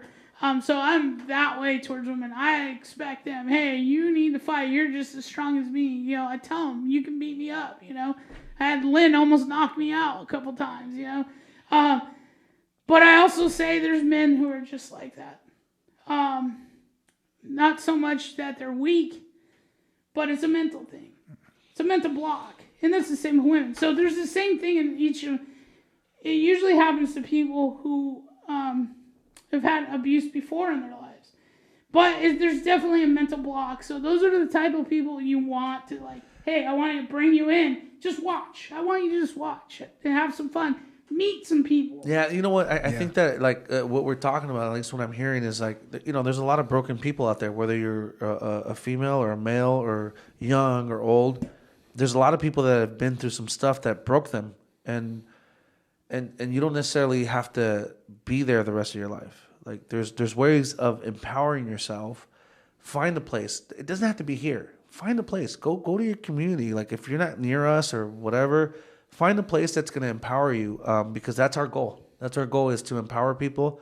So I'm that way towards women. I expect them, hey, you need to fight. You're just as strong as me. You know, I tell them, you can beat me up, you know. I had Lynn almost knock me out a couple times, you know. But I also say there's men who are just like that. Not so much that they're weak, but it's a mental thing. It's a mental block. And that's the same with women. So there's the same thing in each of them. It usually happens to people who have had abuse before in their lives. But there's definitely a mental block. So those are the type of people you want to like, hey, I want to bring you in. Just watch. I want you to just watch and have some fun. Meet some people. Yeah, you know what? I think that like what we're talking about, at least what I'm hearing is like, you know, there's a lot of broken people out there, whether you're a female or a male or young or old. There's a lot of people that have been through some stuff that broke them, and you don't necessarily have to be there the rest of your life. Like there's ways of empowering yourself. Find a place. It doesn't have to be here. Find a place. Go to your community. Like if you're not near us or whatever, find a place that's going to empower you. Because that's our goal. That's our goal is to empower people,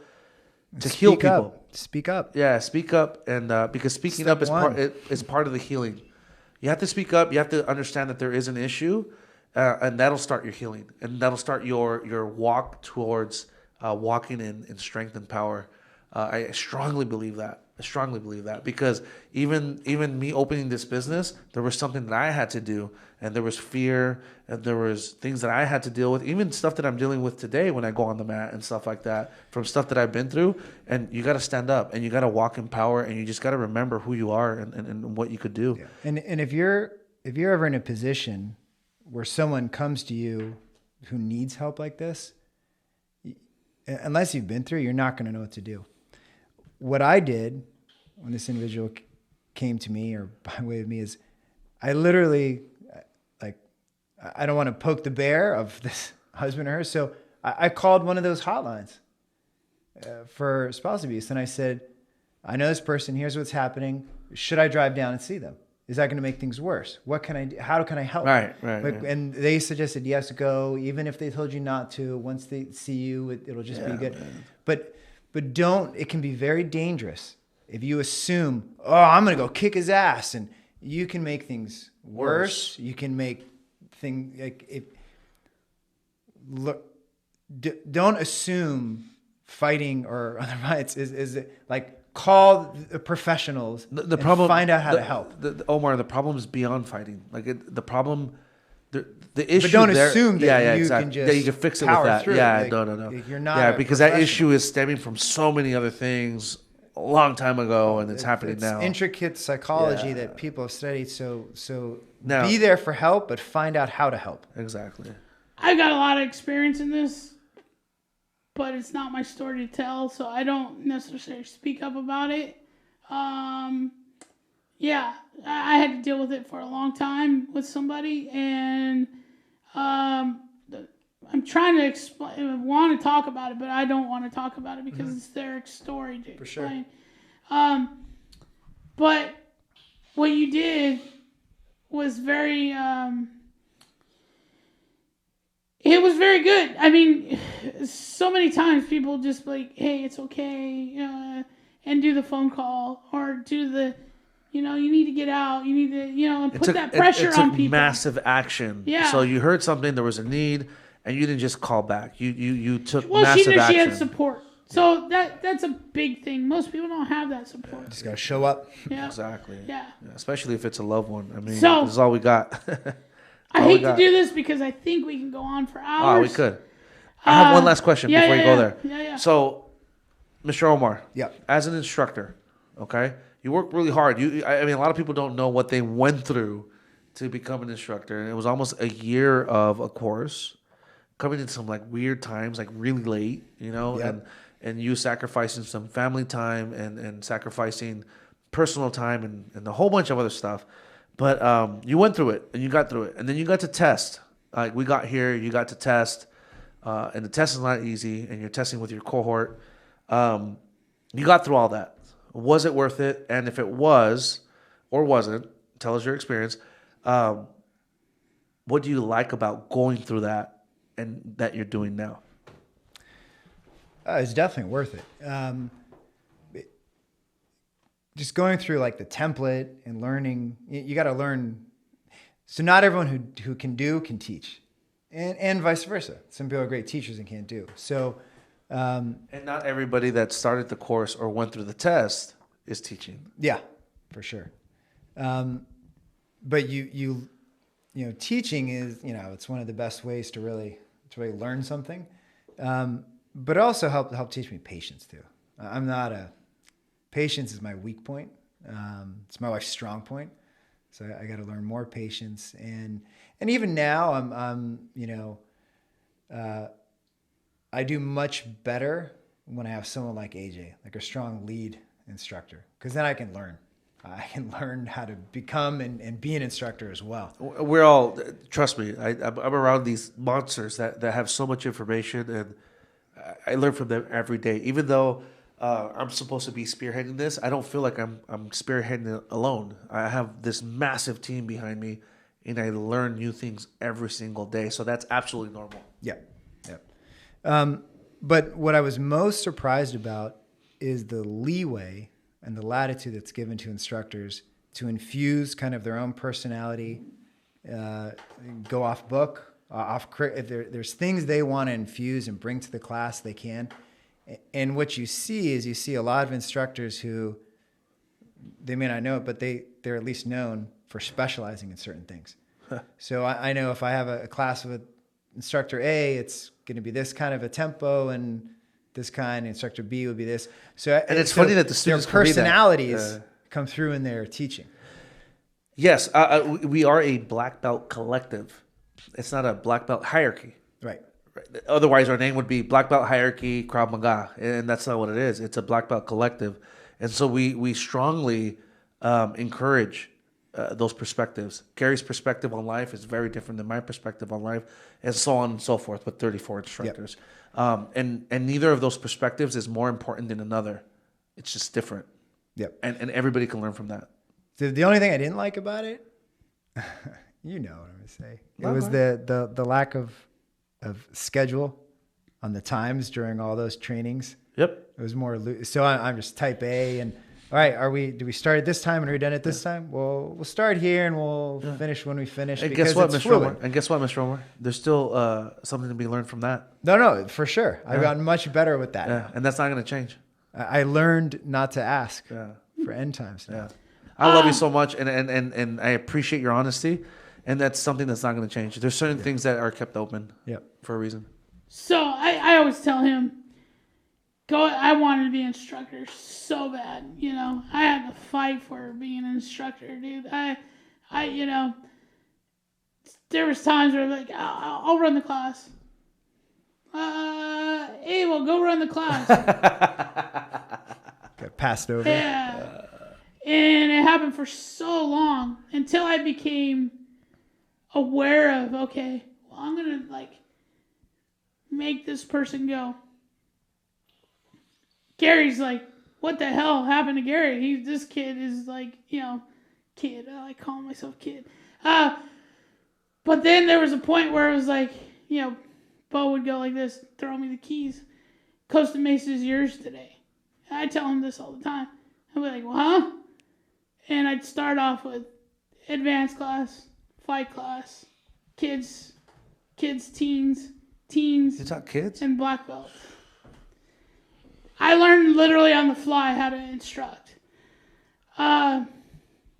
to heal people. Speak up. Yeah, speak up, and because speaking up is part of the healing. You have to speak up. You have to understand that there is an issue, and that'll start your healing, and that'll start your walk towards walking in strength and power. I strongly believe that. strongly believe that, because even me opening this business, there was something that I had to do, and there was fear, and there was things that I had to deal with, even stuff that I'm dealing with today when I go on the mat and stuff like that, from stuff that I've been through. And you got to stand up, and you got to walk in power, and you just got to remember who you are and what you could do. Yeah. And if you're ever in a position where someone comes to you who needs help like this, unless you've been through, you're not going to know what to do. What I did when this individual came to me, or by way of me, is I literally, like, I don't want to poke the bear of this husband or her, so I called one of those hotlines for spouse abuse, and I said, I know this person, here's what's happening. Should I drive down and see them? Is that going to make things worse? What can I do? How can I help? Right. And they suggested, yes, go. Even if they told you not to, once they see you, it'll just be good. Man. But don't, it can be very dangerous if you assume, oh, I'm going to go kick his ass. And you can make things worse. You can make things like, don't assume fighting or otherwise is like, call the professionals and problem, find out how to help. Omar, the problem is beyond fighting. Like the problem, the issue. But don't there, assume that you exactly. can just you can fix it with that. Through. Yeah, like, no. You're not. Yeah, because that issue is stemming from so many other things a long time ago, and it's happening now. Intricate psychology that people have studied. So now, be there for help, but find out how to help. Exactly. I've got a lot of experience in this, but it's not my story to tell, so I don't necessarily speak up about it. Yeah, I had to deal with it for a long time with somebody, and I'm trying to explain. I want to talk about it, but I don't want to talk about it because it's their story to explain. Sure. But what you did was very... it was very good. I mean, so many times people just like, hey, it's okay, and do the phone call or do the, you need to get out. You need to, and put that pressure on people. Massive action. Yeah. So you heard something, there was a need, and you didn't just call back. You took massive action. Well, she knew she had support. So that's a big thing. Most people don't have that support. Just got to show up. Yeah. Exactly. Yeah. Especially if it's a loved one. I mean, this is all we got. I hate to do this because I think we can go on for hours. Oh, we could. I have one last question before you go there. Yeah. So, Mr. Omar, Yep. As an instructor, okay, you work really hard. I mean, a lot of people don't know what they went through to become an instructor. And it was almost a year of a course, coming in some like weird times, like really late, Yep. and you sacrificing some family time and sacrificing personal time and a whole bunch of other stuff. But you went through it, and you got through it. And then you got to test. Like, we got here, you got to test. And the test is not easy, and you're testing with your cohort. You got through all that. Was it worth it? And if it was or wasn't, tell us your experience. What do you like about going through that and that you're doing now? It's definitely worth it. Just going through like the template and learning, you got to learn. So not everyone who can teach, and vice versa. Some people are great teachers and can't do. So, and not everybody that started the course or went through the test is teaching. Yeah, for sure. But you teaching is, it's one of the best ways to really learn something. But it also help teach me patience too. Patience is my weak point. It's my wife's strong point. So I got to learn more patience. And even now I do much better when I have someone like AJ, like a strong lead instructor, because then I can learn. I can learn how to become and be an instructor as well. We're all, trust me, I'm around these monsters that have so much information, and I learn from them every day. Even though I'm supposed to be spearheading this, I don't feel like I'm spearheading it alone. I have this massive team behind me, and I learn new things every single day. So that's absolutely normal. Yeah. But what I was most surprised about is the leeway and the latitude that's given to instructors to infuse kind of their own personality, go off book, if there's things they want to infuse and bring to the class, they can. And what you see is a lot of instructors who they may not know it, but they're at least known for specializing in certain things. So I know if I have a class with instructor A, it's going to be this kind of a tempo and this kind. Instructor B would be this. And it's funny that the students their personalities come through in their teaching. Yes, we are a black belt collective. It's not a black belt hierarchy. Right. Otherwise, our name would be Black Belt Hierarchy Krav Maga, and that's not what it is. It's a black belt collective, and so we strongly encourage those perspectives. Gary's perspective on life is very different than my perspective on life, and so on and so forth. With 34 instructors, and neither of those perspectives is more important than another. It's just different. Yep. And everybody can learn from that. The only thing I didn't like about it, you know what I'm gonna say, it was the lack of schedule on the times during all those trainings. Yep. It was more loose. So I'm just type A, and all right, do we start at this time and are we done at this time? Well, we'll start here and we'll finish when we finish. And guess what, Mr. Omar? And guess what, Mr. Omar? There's still something to be learned from that. No, for sure. I've gotten much better with that. Yeah, and that's not going to change. I learned not to ask for end times now. Yeah. I love you so much, and I appreciate your honesty, and that's something that's not going to change. There's certain things that are kept open for a reason. So I always tell him, I wanted to be an instructor so bad, you know. I had to fight for being an instructor, dude. I you know, there was times where I'm like, I'll run the class. Abel, go run the class. Got passed over. Yeah. And it happened for so long until I became aware of, okay, well, I'm going to, make this person go. Gary's like, what the hell happened to Gary? This kid is kid. I call myself kid. But then there was a point where it was like, Bo would go like this, throw me the keys. Costa Mesa's yours today. I tell him this all the time. I'd be like, well, huh? And I'd start off with advanced class, fight class, kids, teens, You talk kids? and black belt. I learned literally on the fly how to instruct. Got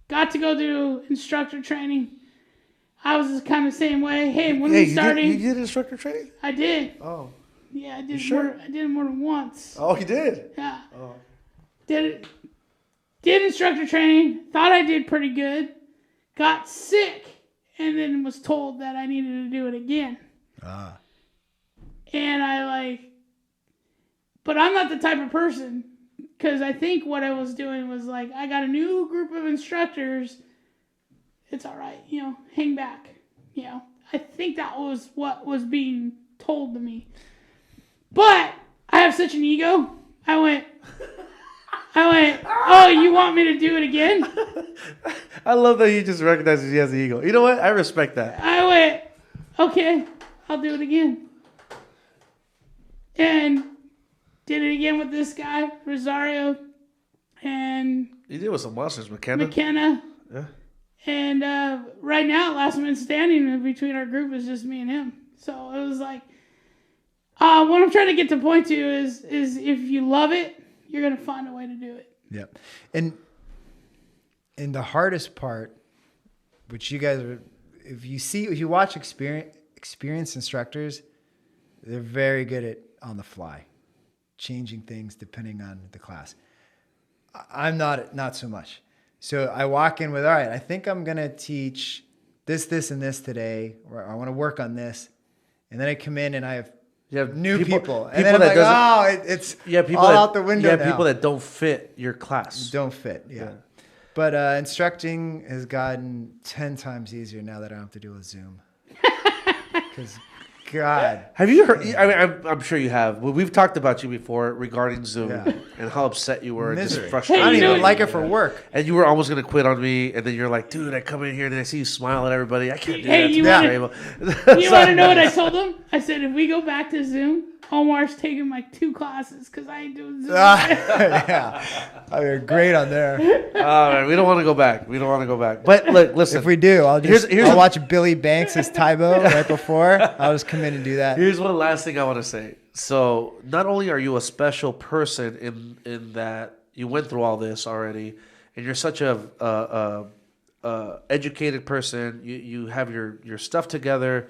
to go do instructor training. I was kind of the same way. Hey, when we starting? You did instructor training? I did. Oh. Yeah, I did. Sure? I did it more than once. Oh, you did? Yeah. Oh. Did instructor training. Thought I did pretty good. Got sick, and then was told that I needed to do it again. And but I'm not the type of person, because I think what I was doing was I got a new group of instructors. It's all right, hang back. I think that was what was being told to me. But I have such an ego. I went, oh, you want me to do it again? I love that he just recognizes he has the ego. You know what? I respect that. I went, okay, I'll do it again. And did it again with this guy, Rosario, and You did with some monsters, McKenna. Yeah. And right now, last man standing between our group is just me and him. So it was what I'm trying to get to point to is if you love it, you're going to find a way to do it. Yep. And the hardest part, which you guys are, if you watch experienced instructors, they're very good at on the fly, changing things depending on the class. I'm not so much. So I walk in with, all right, I think I'm going to teach this, and this today, or I want to work on this. And then I come in and I have new people. And then I'm like, it's people all out the window now. People that don't fit your class. Don't fit, yeah. But instructing has gotten 10 times easier now that I don't have to do a Zoom. Because, God. Have you heard? I mean, I'm sure you have. We've talked about you before regarding Zoom and how upset you were. Misery. Just frustrated. I don't even like it for work. And you were almost going to quit on me. And then you're like, dude, I come in here and I see you smile at everybody. I can't do that. You want to know what I told them? I said, if we go back to Zoom, Omar's taking 2 classes because I ain't doing Zoom. Yeah. I mean, great on there. Man, we don't want to go back. But look, listen. If we do, I'll watch Billy Banks' Tybo right before. I'll just come in and do that. Here's one last thing I want to say. So not only are you a special person in that you went through all this already, you're such a educated person. You have your stuff together.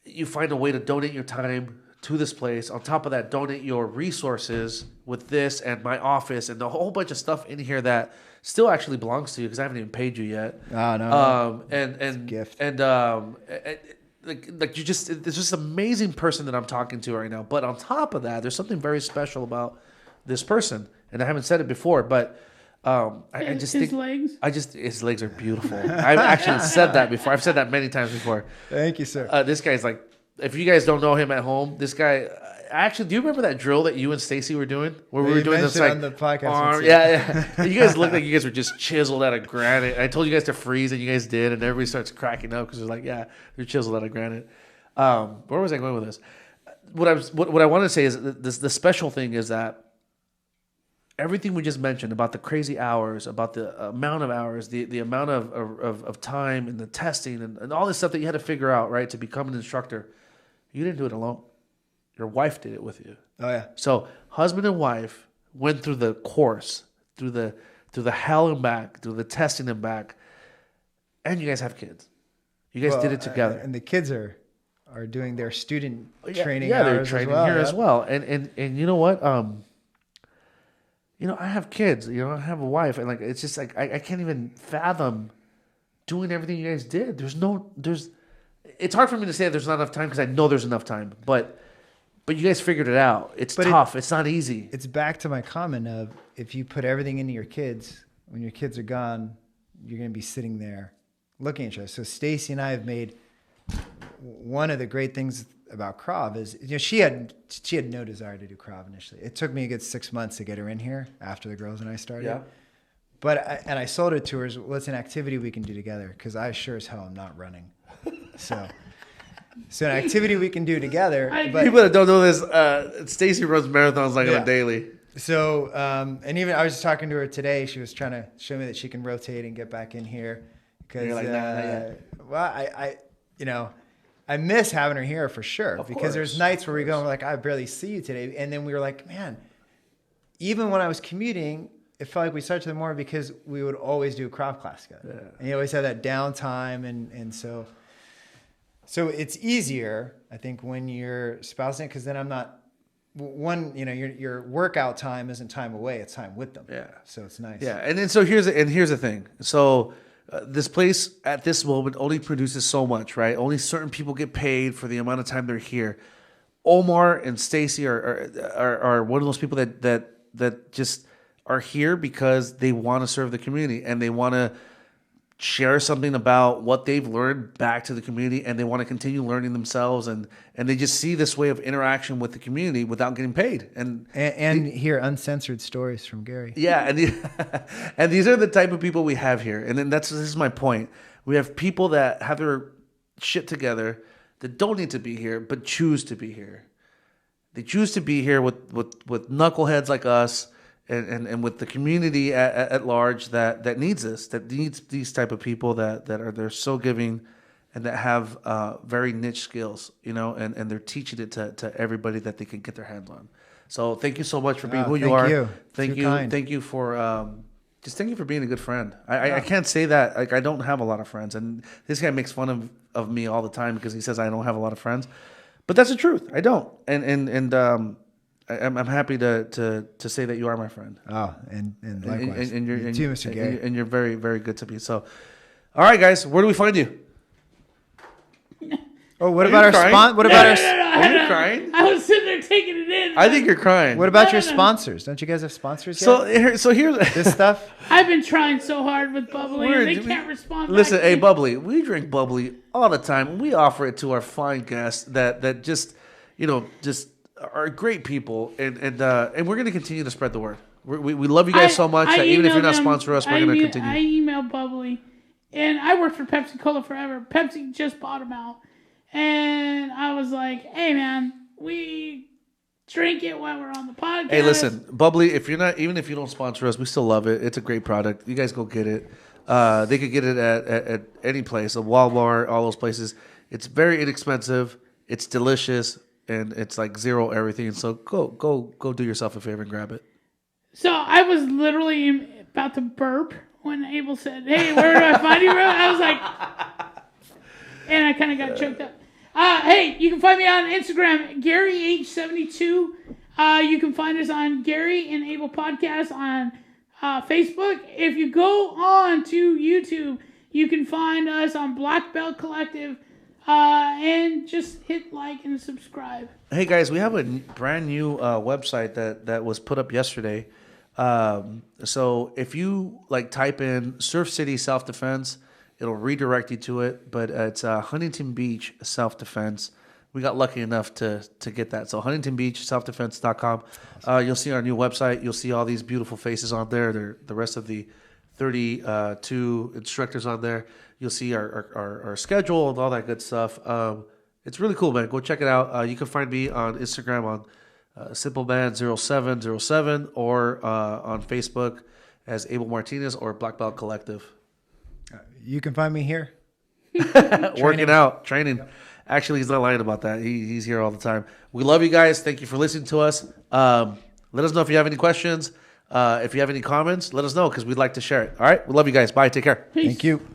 You find a way to donate your time to this place. On top of that, donate your resources with this and my office and the whole bunch of stuff in here that still actually belongs to you because I haven't even paid you yet. Oh no, and it's a gift. And like you just, there's just an amazing person that I'm talking to right now. But on top of that, there's something very special about this person, and I haven't said it before, but I just think his legs are beautiful. I've actually said that before. I've said that many times before. Thank you, sir. This guy's like, if you guys don't know him at home, this guy. Actually, do you remember that drill that you and Stacy were doing? Where we were doing this like on the podcast. Yeah. You guys looked like you guys were just chiseled out of granite. I told you guys to freeze, and you guys did, and everybody starts cracking up because they're like, "Yeah, you're chiseled out of granite." Where was I going with this? What I want to say is the special thing is that everything we just mentioned about the crazy hours, about the amount of hours, the amount of time and the testing and all this stuff that you had to figure out, right, to become an instructor, you didn't do it alone. Your wife did it with you. Oh yeah. So husband and wife went through the course, through the hell and back, through the testing and back, and you guys have kids. You guys did it together. And the kids are doing their student training. Yeah, they're hours training as here as well. And you know what? I have kids. I have a wife, and like it's just like I can't even fathom doing everything you guys did. It's hard for me to say there's not enough time because I know there's enough time, but you guys figured it out. It's tough. It's not easy. It's back to my comment of if you put everything into your kids, when your kids are gone, you're going to be sitting there looking at each other. So Stacy and I have made one of the great things about Krav is she had no desire to do Krav initially. It took me a good 6 months to get her in here after the girls and I started. Yeah. But I sold it to her as what's an activity we can do together because I sure as hell am not running. So an activity we can do together. But people that don't know this, Stacy runs marathons like on a daily. So and even I was just talking to her today. She was trying to show me that she can rotate and get back in here because like, I miss having her here for sure because there's nights where we go and we're like, I barely see you today, and then we were like, man, even when I was commuting, it felt like we started to the morning because we would always do a Krav class together, and you always have that downtime, and so it's easier, I think, when you're spousing, because then I'm not your workout time isn't time away; it's time with them. Yeah, so it's nice. Yeah, and then so here's the thing. So this place at this moment only produces so much, right? Only certain people get paid for the amount of time they're here. Omar and Stacy are one of those people that just are here because they want to serve the community and they want to share something about what they've learned back to the community, and they want to continue learning themselves, and they just see this way of interaction with the community without getting paid, and hear uncensored stories from Gary. Yeah, and these are the type of people we have here, and then this is my point. We have people that have their shit together that don't need to be here but choose to be here. They choose to be here with knuckleheads like us. And with the community at large that needs this, that needs these type of people they're so giving and that have very niche skills, and they're teaching it to everybody that they can get their hands on. So thank you so much for being who you are. Thank you for thank you for being a good friend. I can't say that, like, I don't have a lot of friends, and this guy makes fun of me all the time because he says I don't have a lot of friends, but that's the truth. I don't, and I'm happy to say that you are my friend. Oh, and likewise. And you're too, Mr. Gary. And you're very, very good to me. So, all right, guys, where do we find you? Oh, what about our sponsor? What about our? Are you crying? I was sitting there taking it in. I think you're crying. What about your sponsors? Don't you guys have sponsors yet? So here's this stuff. I've been trying so hard with Bubbly, and they can't respond. Listen, hey, Bubbly, we drink Bubbly all the time. We offer it to our fine guests that just are great people, and we're going to continue to spread the word. We love you guys so much that even if you're not sponsoring us, we're going to continue. I emailed Bubbly, and I worked for Pepsi Cola forever. Pepsi just bought them out, and I was like, "Hey, man, we drink it while we're on the podcast." Hey, listen, Bubbly, even if you don't sponsor us, we still love it. It's a great product. You guys go get it. They could get it at any place, a Walmart, all those places. It's very inexpensive. It's delicious. And it's like zero everything. So go do yourself a favor and grab it. So I was literally about to burp when Abel said, "Hey, where do I find you, bro?" I was like, and I kind of got choked up. Hey, you can find me on Instagram, GaryH72. You can find us on Gary and Abel Podcast on Facebook. If you go on to YouTube, you can find us on Blackbelt Collective, and just hit like and subscribe. Hey guys, we have a brand new website that was put up yesterday. So if you like type in Surf City Self Defense, it'll redirect you to it. But it's Huntington Beach Self Defense. We got lucky enough to get that. So huntingtonbeachselfdefense.com. You'll see our new website. You'll see all these beautiful faces on there. The rest of the 32 instructors on there. You'll see our schedule and all that good stuff. It's really cool, man. Go check it out. You can find me on Instagram on SimpleMan0707 or on Facebook as Abel Martinez or Black Belt Collective. You can find me here. Working out, training. Yep. Actually, he's not lying about that. He's here all the time. We love you guys. Thank you for listening to us. Let us know if you have any questions. If you have any comments, let us know because we'd like to share it. All right? We love you guys. Bye. Take care. Peace. Thank you.